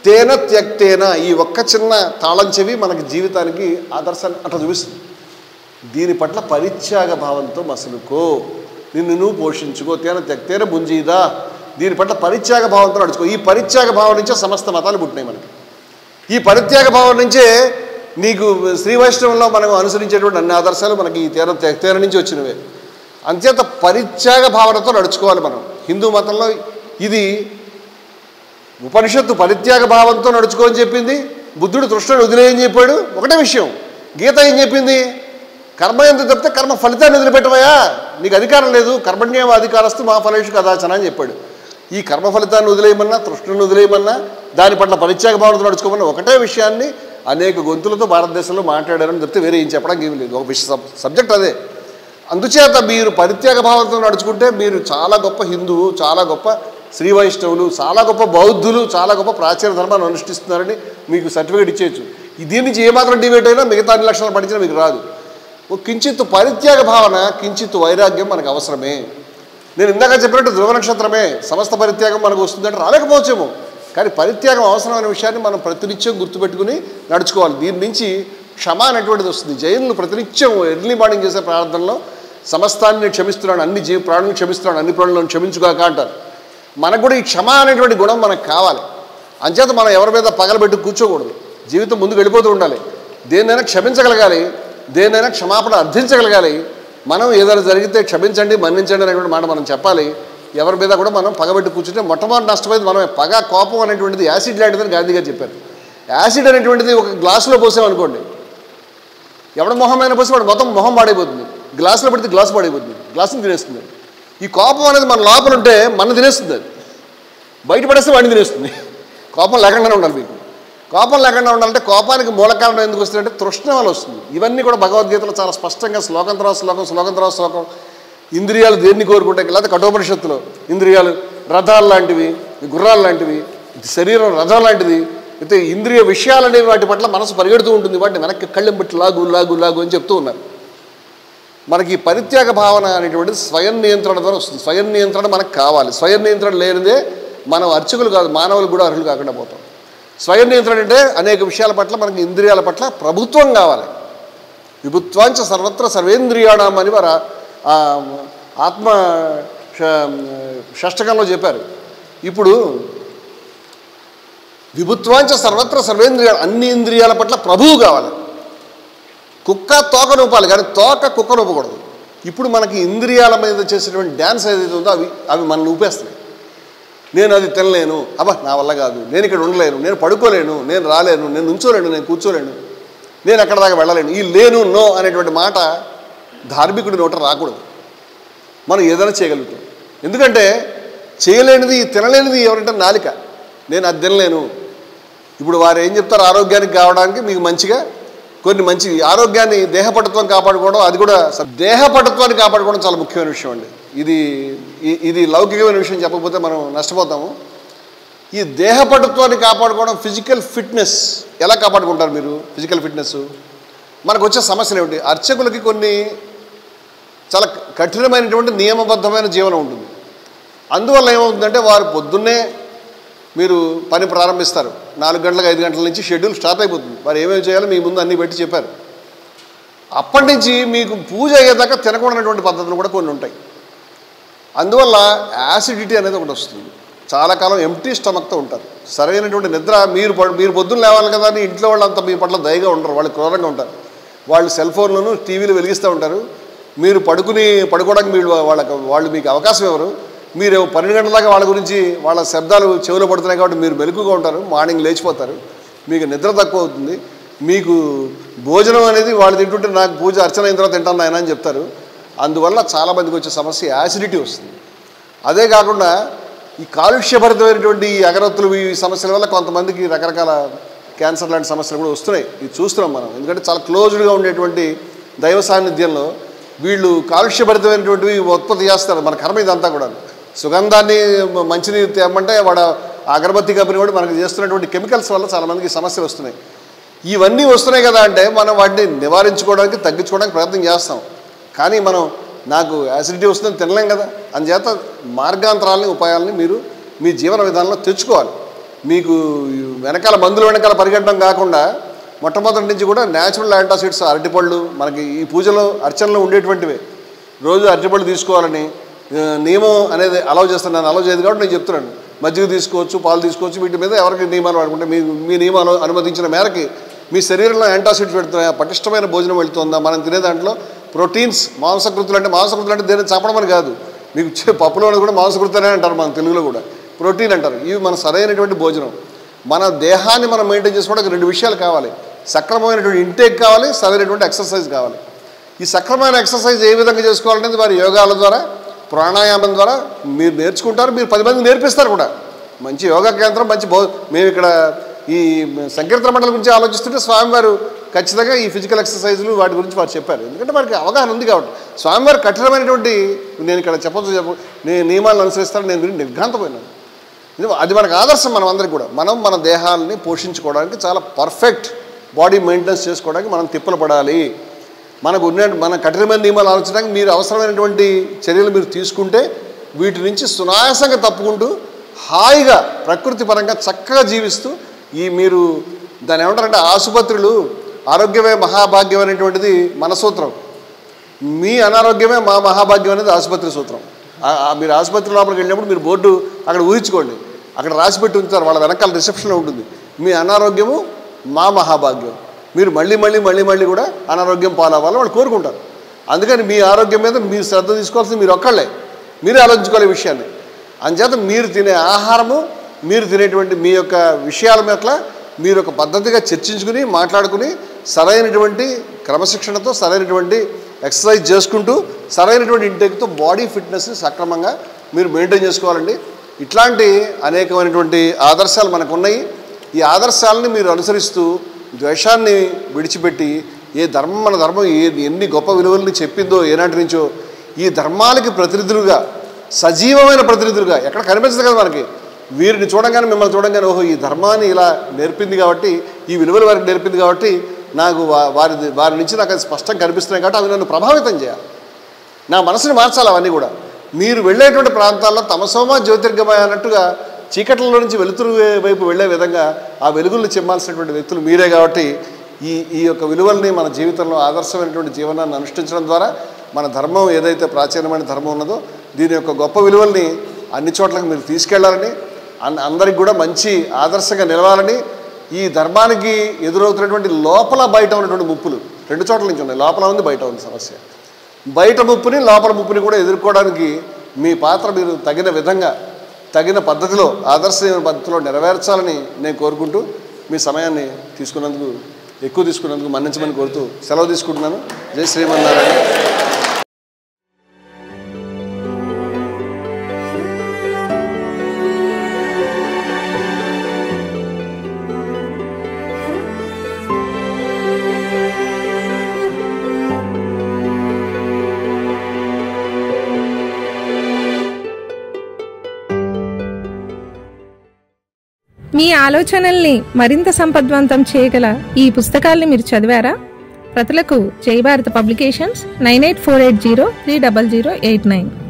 తేన త్యక్తేన, ఈ ఒక్క చిన్న తాళం చెవి మనకి జీవితానికి ఆదర్శాన్ని అట్లా చూపిస్తుంది. దీని పట్ల పరిత్యాగ భావంతో మసలుకో, నిన్ను నువ్వు పోషించుకో. తేన త్యక్తేన భుంజీదా, దీని పట్ల పరిత్యాగ భావంతో నడుచుకో. ఈ పరిత్యాగ భావం నుంచే సమస్త మతాలు పుట్టినాయి మనకి. ఈ పరిత్యాగ భావం నుంచే నీకు శ్రీ వైష్ణవంలో మనం అనుసరించేటువంటి అన్ని ఆదర్శాలు మనకి ఈ తేన నుంచి వచ్చినవే. అంచేత పరిత్యాగ భావనతో నడుచుకోవాలి మనం. హిందూ మతంలో ఇది ఉపనిషత్తు పరిత్యాగ భావంతో నడుచుకో అని చెప్పింది. బుద్ధుడు తృష్ణను వదిలేయని చెప్పాడు. ఒకటే విషయం, గీత ఏం చెప్పింది? కర్మ ఎందుకు తప్పితే కర్మ ఫలితాన్ని వదిలిపెట్టవయా, నీకు అధికారం లేదు, కర్మణ్యేవ అధికారస్తు మా ఫలేషు కదాచన అని చెప్పాడు. ఈ కర్మ ఫలితాన్ని వదిలేయమన్నా, తృష్ణను వదిలేయమన్నా, దాని పట్ల పరిత్యాగ భావనతో నడుచుకోమన్నా ఒకటే విషయాన్ని అనేక గొంతులతో భారతదేశంలో మాట్లాడారని చెప్తే వేరే ఏం చెప్పడానికి ఏమి లేదు. ఒక సబ్జెక్ట్ అదే. అందుచేత మీరు పరిత్యాగ భావంతో నడుచుకుంటే మీరు చాలా గొప్ప హిందువు, చాలా గొప్ప శ్రీ వైష్ణవులు, చాలా గొప్ప బౌద్ధులు, చాలా గొప్ప ప్రాచీన ధర్మాన్ని అనుష్ఠిస్తున్నారని మీకు సర్టిఫికేట్ ఇచ్చేయచ్చు. దీని నుంచి ఏమాత్రం డిబేట్ అయినా మిగతా అన్ని లక్షణాలు పడించినా మీకు రాదు. కించిత్ పరిత్యాగ భావన, కించిత్ వైరాగ్యం మనకు అవసరమే. నేను ఇందాక చెప్పినట్టు ధ్రువ నక్షత్రమే సమస్త పరిత్యాగం మనకు వస్తుందంటే రాలేకపోవచ్చేమో, కానీ పరిత్యాగం అవసరమైన విషయాన్ని మనం ప్రతినిత్యం గుర్తుపెట్టుకుని నడుచుకోవాలి. దీని నుంచి క్షమ అనేటువంటిది వస్తుంది. జైనులు ప్రతినిత్యం ఎర్లీ మార్నింగ్ చేసే ప్రార్థనలో సమస్తాన్ని క్షమిస్తున్నాను, అన్ని ప్రాణులను క్షమిస్తున్నాను, అన్ని ప్రాణులను క్షమించుగాక అంటారు. మనకు కూడా ఈ క్షమ అనేటువంటి గుణం మనకు కావాలి. అంచేత మనం ఎవరి మీద పగలబెట్టి కూర్చోకూడదు. జీవితం ముందుకు వెళ్ళిపోతూ ఉండాలి. దేన్నైనా క్షమించగలగాలి, దేన్నైనా క్షమాపణ అర్థించగలగాలి. మనం ఏదైనా జరిగితే క్షమించండి, మన్నించండి అనేటువంటి మాట మనం చెప్పాలి. ఎవరి మీద కూడా మనం పగబెట్టి కూర్చుంటే మొట్టమొదటి నష్టపోయేది మనమే. పగ, కోపం అనేటువంటిది యాసిడ్ లాంటిదని గాంధీ గారు చెప్పారు. యాసిడ్ అనేటువంటిది ఒక గ్లాసులో పోసామనుకోండి, ఎవడ మొహమైనా పోసి వాడు మొత్తం మొహం పాడైపోతుంది. గ్లాసులో పెడితే గ్లాసు పాడైపోతుంది, గ్లాసుని తినేస్తుంది. ఈ కోపం అనేది మన లోపల ఉంటే మన తినేస్తుంది, అది బయట పడేస్తే వాడిని తినేస్తుంది. కోపం లేకుండానే ఉండాలి. మీకు కోపం లేకుండా ఉండాలంటే కోపానికి మూల కారణం ఎందుకు వస్తుందంటే తృష్ణ వల్ల వస్తుంది. ఇవన్నీ కూడా భగవద్గీతలో చాలా స్పష్టంగా శ్లోకం తర్వాత శ్లోకం ఇంద్రియాలు దేన్ని కోరుకుంటాయి, లేకపోతే కఠోపనిషత్తులో ఇంద్రియాలు రథాలు లాంటివి, గుర్రాలు లాంటివి, శరీరం రథం లాంటిది. అయితే ఇంద్రియ విషయాలనేవి వాటి పట్ల మనసు పరిగెడుతూ ఉంటుంది, వాటిని వెనక్కి కళ్ళెం పెట్టి లాగు అని చెప్తూ ఉన్నారు. మనకి పరిత్యాగ భావన అనేటువంటిది స్వయం నియంత్రణ ద్వారా వస్తుంది. స్వయం నియంత్రణ మనకు కావాలి. స్వయం నియంత్రణ లేనిదే మనం అర్చకులు కాదు, మానవులు కూడా అర్హులు కాకుండా పోతాం. స్వయం నియంత్రణ అంటే అనేక విషయాల పట్ల మనకి ఇంద్రియాల పట్ల ప్రభుత్వం కావాలి. విభుత్వాంచ సర్వత్ర సర్వేంద్రియాణం అని వారు ఆత్మ షష్టకంలో చెప్పారు. ఇప్పుడు విభుత్వాంచ సర్వత్ర సర్వేంద్రియాలు, అన్ని ఇంద్రియాల పట్ల ప్రభువు కావాలి. కుక్క తోక నూపాలి కానీ తోక కుక్క నూపకూడదు. ఇప్పుడు మనకి ఇంద్రియాల మీద చేసేటువంటి డ్యాన్స్ ఏదైతే ఉందో అవి మనల్ని ఊపేస్తున్నాయి. నేను అది తినలేను, అబ్బా నా వల్ల కాదు, నేను ఇక్కడ ఉండలేను, నేను పడుకోలేను, నేను రాలేను, నేను నుంచోలేను, నేను కూర్చోలేను, నేను ఎక్కడ దాకా వెళ్ళలేను, ఈ లేను నో అనేటువంటి మాట ధార్మికుడి నోట రాకూడదు. మనం ఏదైనా చేయగలుగుతాం. ఎందుకంటే చేయలేనిది తినలేనిది ఎవరంటే నాలిక. నేను అది తినలేను. ఇప్పుడు వారు ఏం చెప్తారు, ఆరోగ్యానికి కావడానికి మీకు మంచిగా కొన్ని మంచి ఆరోగ్యాన్ని దేహపటుత్వం కాపాడుకోవడం, అది కూడా దేహపటుత్వాన్ని కాపాడుకోవడం చాలా ముఖ్యమైన విషయం అండి. ఇది లౌకికమైన విషయం చెప్పకపోతే మనం నష్టపోతాము. ఈ దేహపటుత్వాన్ని కాపాడుకోవడం, ఫిజికల్ ఫిట్నెస్ ఎలా కాపాడుకుంటారు మీరు? ఫిజికల్ ఫిట్నెస్ మనకు వచ్చే సమస్యలు ఏమిటి? అర్చకులకి కొన్ని చాలా కఠినమైనటువంటి నియమబద్ధమైన జీవనం ఉంటుంది. అందువల్ల ఏమవుతుందంటే వారు పొద్దున్నే మీరు పని ప్రారంభిస్తారు, 4 గంటలకు 5 గంటల నుంచి షెడ్యూల్ స్టార్ట్ అయిపోతుంది. వారు ఏమేమి చేయాలో మీ ముందు అన్నీ పెట్టి చెప్పారు. అప్పటి నుంచి మీకు పూజ అయ్యేదాకా తినకూడనటువంటి పద్ధతులు కూడా కొన్ని ఉంటాయి. అందువల్ల యాసిడిటీ అనేది ఒకటి వస్తుంది. చాలా కాలం ఎంప్టీ స్టమక్తో ఉంటారు. సరైనటువంటి నిద్ర మీరు పొద్దున్న లేవాలి కదా అని ఇంట్లో వాళ్ళంతా మీ పట్ల దయగా ఉండరు, వాళ్ళు క్రూరంగా ఉంటారు. వాళ్ళు సెల్ ఫోన్లను టీవీలు వెలిగిస్తూ ఉంటారు. మీరు పడుకోవడానికి వాళ్ళు మీకు అవకాశం ఇవ్వరు. మీరు 12 గంటల దాకా వాళ్ళ గురించి వాళ్ళ శబ్దాలు చెవిలో పడుతున్నాయి కాబట్టి మీరు మెలకుగా ఉంటారు. మార్నింగ్ లేచిపోతారు, మీకు నిద్ర తక్కువ అవుతుంది. మీకు భోజనం అనేది వాళ్ళు తింటుంటే నాకు పూజ అర్చన అయిన తర్వాత తింటాను ఆయన అని చెప్తారు. అందువల్ల చాలామందికి వచ్చే సమస్య యాసిడిటీ వస్తుంది. అదే కాకుండా ఈ కాలుష్యభరితమైనటువంటి ఈ అగరత్తులు ఈ సమస్యల వల్ల కొంతమందికి రకరకాల క్యాన్సర్ లాంటి సమస్యలు కూడా వస్తున్నాయి. ఇది చూస్తున్నాం మనం. ఎందుకంటే చాలా క్లోజ్డ్గా ఉండేటువంటి దైవ సాన్నిధ్యంలో వీళ్ళు కాలుష్యభరితమైనటువంటివి ఉత్పత్తి చేస్తారు. మన కర్మ ఇదంతా కూడా. సుగంధాన్ని మంచిని తేమంటే వాడు అగరబత్తి కంపెనీ కూడా మనకు చేస్తున్నటువంటి కెమికల్స్ వల్ల చాలామందికి సమస్యలు వస్తున్నాయి. ఇవన్నీ వస్తున్నాయి కదా అంటే మనం వాటిని నివారించుకోవడానికి తగ్గించుకోవడానికి ప్రయత్నం చేస్తాం. కానీ మనం నాకు యాసిడిటీ వస్తుందని తినలేం కదా. అందుచేత మార్గాంతరాలని ఉపాయాలని మీరు మీ జీవన విధానంలో తెచ్చుకోవాలి. మీకు వెనకాల మందుల వెనకాల పరిగెట్టడం కాకుండా మొట్టమొదటి నుంచి కూడా న్యాచురల్ యాంటాసిడ్స్, అరటిపళ్ళు మనకి ఈ పూజలో అర్చనలో ఉండేటువంటివే. రోజు అరటిపళ్ళు తీసుకోవాలని నియమం అనేది అలౌ చేస్తాను. నేను అలౌ చేయదు కాబట్టి నేను చెప్తున్నాను. మజ్జిగ తీసుకోవచ్చు, పాలు తీసుకోవచ్చు, వీటి మీద ఎవరికి నియమాలు వాడుకుంటే మీ నియమాలు అనుమతించిన మేరకి మీ శరీరంలో యాంటాసిడ్స్ పెడుతున్నాయా, పటిష్టమైన భోజనం వెళుతుందా, మనం తినే దాంట్లో ప్రోటీన్స్, మాంసకృతులు అంటే దేన్ని చంపడం అని కాదు. మీకు పప్పులో కూడా మాంసకృతులనే అంటారు మన తెలుగులో కూడా, ప్రోటీన్ అంటారు. ఇవి మన సరైనటువంటి భోజనం. మన దేహాన్ని మనం మెయింటైన్ చేసుకోవడానికి 2 విషయాలు కావాలి. సక్రమమైనటువంటి ఇంటేక్ కావాలి, సరైనటువంటి ఎక్సర్సైజ్ కావాలి. ఈ సక్రమైన ఎక్సర్సైజ్ ఏ విధంగా చేసుకోవాలనేది వారి యోగాల ద్వారా, ప్రాణాయామం ద్వారా మీరు నేర్చుకుంటారు. మీరు 10 మందికి నేర్పిస్తారు కూడా. మంచి యోగా కేంద్రం, మేము ఇక్కడ ఈ సంకీర్తన మండలి గురించి ఆలోచిస్తుంటే స్వామివారు ఖచ్చితంగా ఈ ఫిజికల్ ఎక్సర్సైజులు వాటి గురించి వారు చెప్పారు. ఎందుకంటే వారికి అవగాహన ఉంది కాబట్టి. స్వామివారు కఠినమైనటువంటి నేను ఇక్కడ నేను నియమాలను అనుసరిస్తాను, నేను విని నిర్ఘాంతపోయినాను. అది మనకు ఆదర్శం. మనం అందరికీ కూడా మన దేహాలని పోషించుకోవడానికి చాలా పర్ఫెక్ట్ బాడీ మెయింటెనెన్స్ చేసుకోవడానికి మనం తిప్పలు పడాలి. మన కఠినమైన నియమాలు ఆలోచించడానికి మీరు అవసరమైనటువంటి చర్యలు మీరు తీసుకుంటే వీటి నుంచి సునాయాసంగా తప్పుకుంటూ హాయిగా ప్రకృతి పరంగా చక్కగా జీవిస్తూ మీరు దాన్ని ఏమంటారంటే ఆసుపత్రులు ఆరోగ్యమే మహాభాగ్యం అనేటువంటిది మన సూత్రం. మీ అనారోగ్యమే మా మహాభాగ్యం అనేది ఆసుపత్రి సూత్రం. మీరు ఆసుపత్రి లోపలికి వెళ్ళినప్పుడు మీరు బోర్డు అక్కడ ఊహించుకోండి, అక్కడ రాసిపెట్టి ఉంచుతారు, వాళ్ళ వెనకాల రిసెప్షన్లో ఉంటుంది, మీ అనారోగ్యము మా మహాభాగ్యం. మీరు మళ్ళీ కూడా అనారోగ్యం పాలవ్వాలని వాళ్ళు కోరుకుంటారు. అందుకని మీ ఆరోగ్యం మీద మీరు శ్రద్ధ తీసుకోవాల్సింది మీరు ఒక్కళ్ళే. మీరే ఆలోచించుకోవాలి ఈ విషయాన్ని. అందుచేత మీరు తినే ఆహారము, మీరు తినేటువంటి మీ యొక్క విషయాల మీద మీరు ఒక పద్ధతిగా చర్చించుకుని మాట్లాడుకుని సరైనటువంటి క్రమశిక్షణతో సరైనటువంటి ఎక్సర్సైజ్ చేసుకుంటూ సరైనటువంటి ఇంటేక్తో బాడీ ఫిట్నెస్ని సక్రమంగా మీరు మెయింటైన్ చేసుకోవాలండి. ఇట్లాంటి అనేకమైనటువంటి ఆదర్శాలు మనకు ఉన్నాయి. ఈ ఆదర్శాలని మీరు అనుసరిస్తూ ద్వేషాన్ని విడిచిపెట్టి మన ధర్మం ఎన్ని గొప్ప విలువల్ని చెప్పిందో ఏనాటి నుంచో ఈ ధర్మాలకి ప్రతినిధులుగా, సజీవమైన ప్రతినిధులుగా, ఎక్కడ కనిపించదు కదా మనకి, వీరిని చూడంగానే మిమ్మల్ని చూడంగానే ఓహో ఈ ధర్మాన్ని ఇలా నేర్పింది కాబట్టి, ఈ విలువలు వారికి నేర్పింది కాబట్టి నాకు వారి నుంచి నాకు అది స్పష్టంగా కనిపిస్తున్నాయి కాబట్టి అవి నన్ను ప్రభావితం చేయాలి, నా మనసుని మార్చాలి. అవన్నీ కూడా మీరు వెళ్ళేటువంటి ప్రాంతాల్లో తమసోమ జ్యోతిర్గమయ అన్నట్టుగా చీకట్లలో నుంచి వెలుతురు వైపు వెళ్ళే విధంగా ఆ వెలుగుల్ని చిమ్మాల్సినటువంటి వ్యక్తులు మీరే కాబట్టి ఈ యొక్క విలువల్ని మన జీవితంలో ఆదర్శమైనటువంటి జీవనాన్ని అనుష్ఠించడం ద్వారా మన ధర్మం ఏదైతే ప్రాచీనమైన ధర్మం ఉన్నదో దీని యొక్క గొప్ప విలువల్ని అన్ని చోట్లకి మీరు తీసుకెళ్లాలని, అందరికి కూడా మంచి ఆదర్శంగా నిలవాలని, ఈ ధర్మానికి ఎదురవుతున్నటువంటి లోపల బయట ఉన్నటువంటి ముప్పులు 2 చోట్ల నుంచి ఉన్నాయి. లోపల ఉంది, బయట ఉంది సమస్య. బయట ముప్పుని లోపల ముప్పుని కూడా ఎదుర్కోవడానికి మీ పాత్ర మీరు తగిన విధంగా తగిన పద్ధతిలో ఆదర్శమైన పద్ధతిలో నెరవేర్చాలని నేను కోరుకుంటూ మీ సమయాన్ని ఎక్కువ తీసుకున్నందుకు మన్నించమని కోరుతూ సెలవు తీసుకుంటున్నాను. జై శ్రీమన్నారాయణ. మీ ఆలోచనల్ని మరింత సంపద్వంతం చేయగల ఈ పుస్తకాల్ని మీరు చదివారా? ప్రతులకు జై భారత పబ్లికేషన్స్ 9848030089.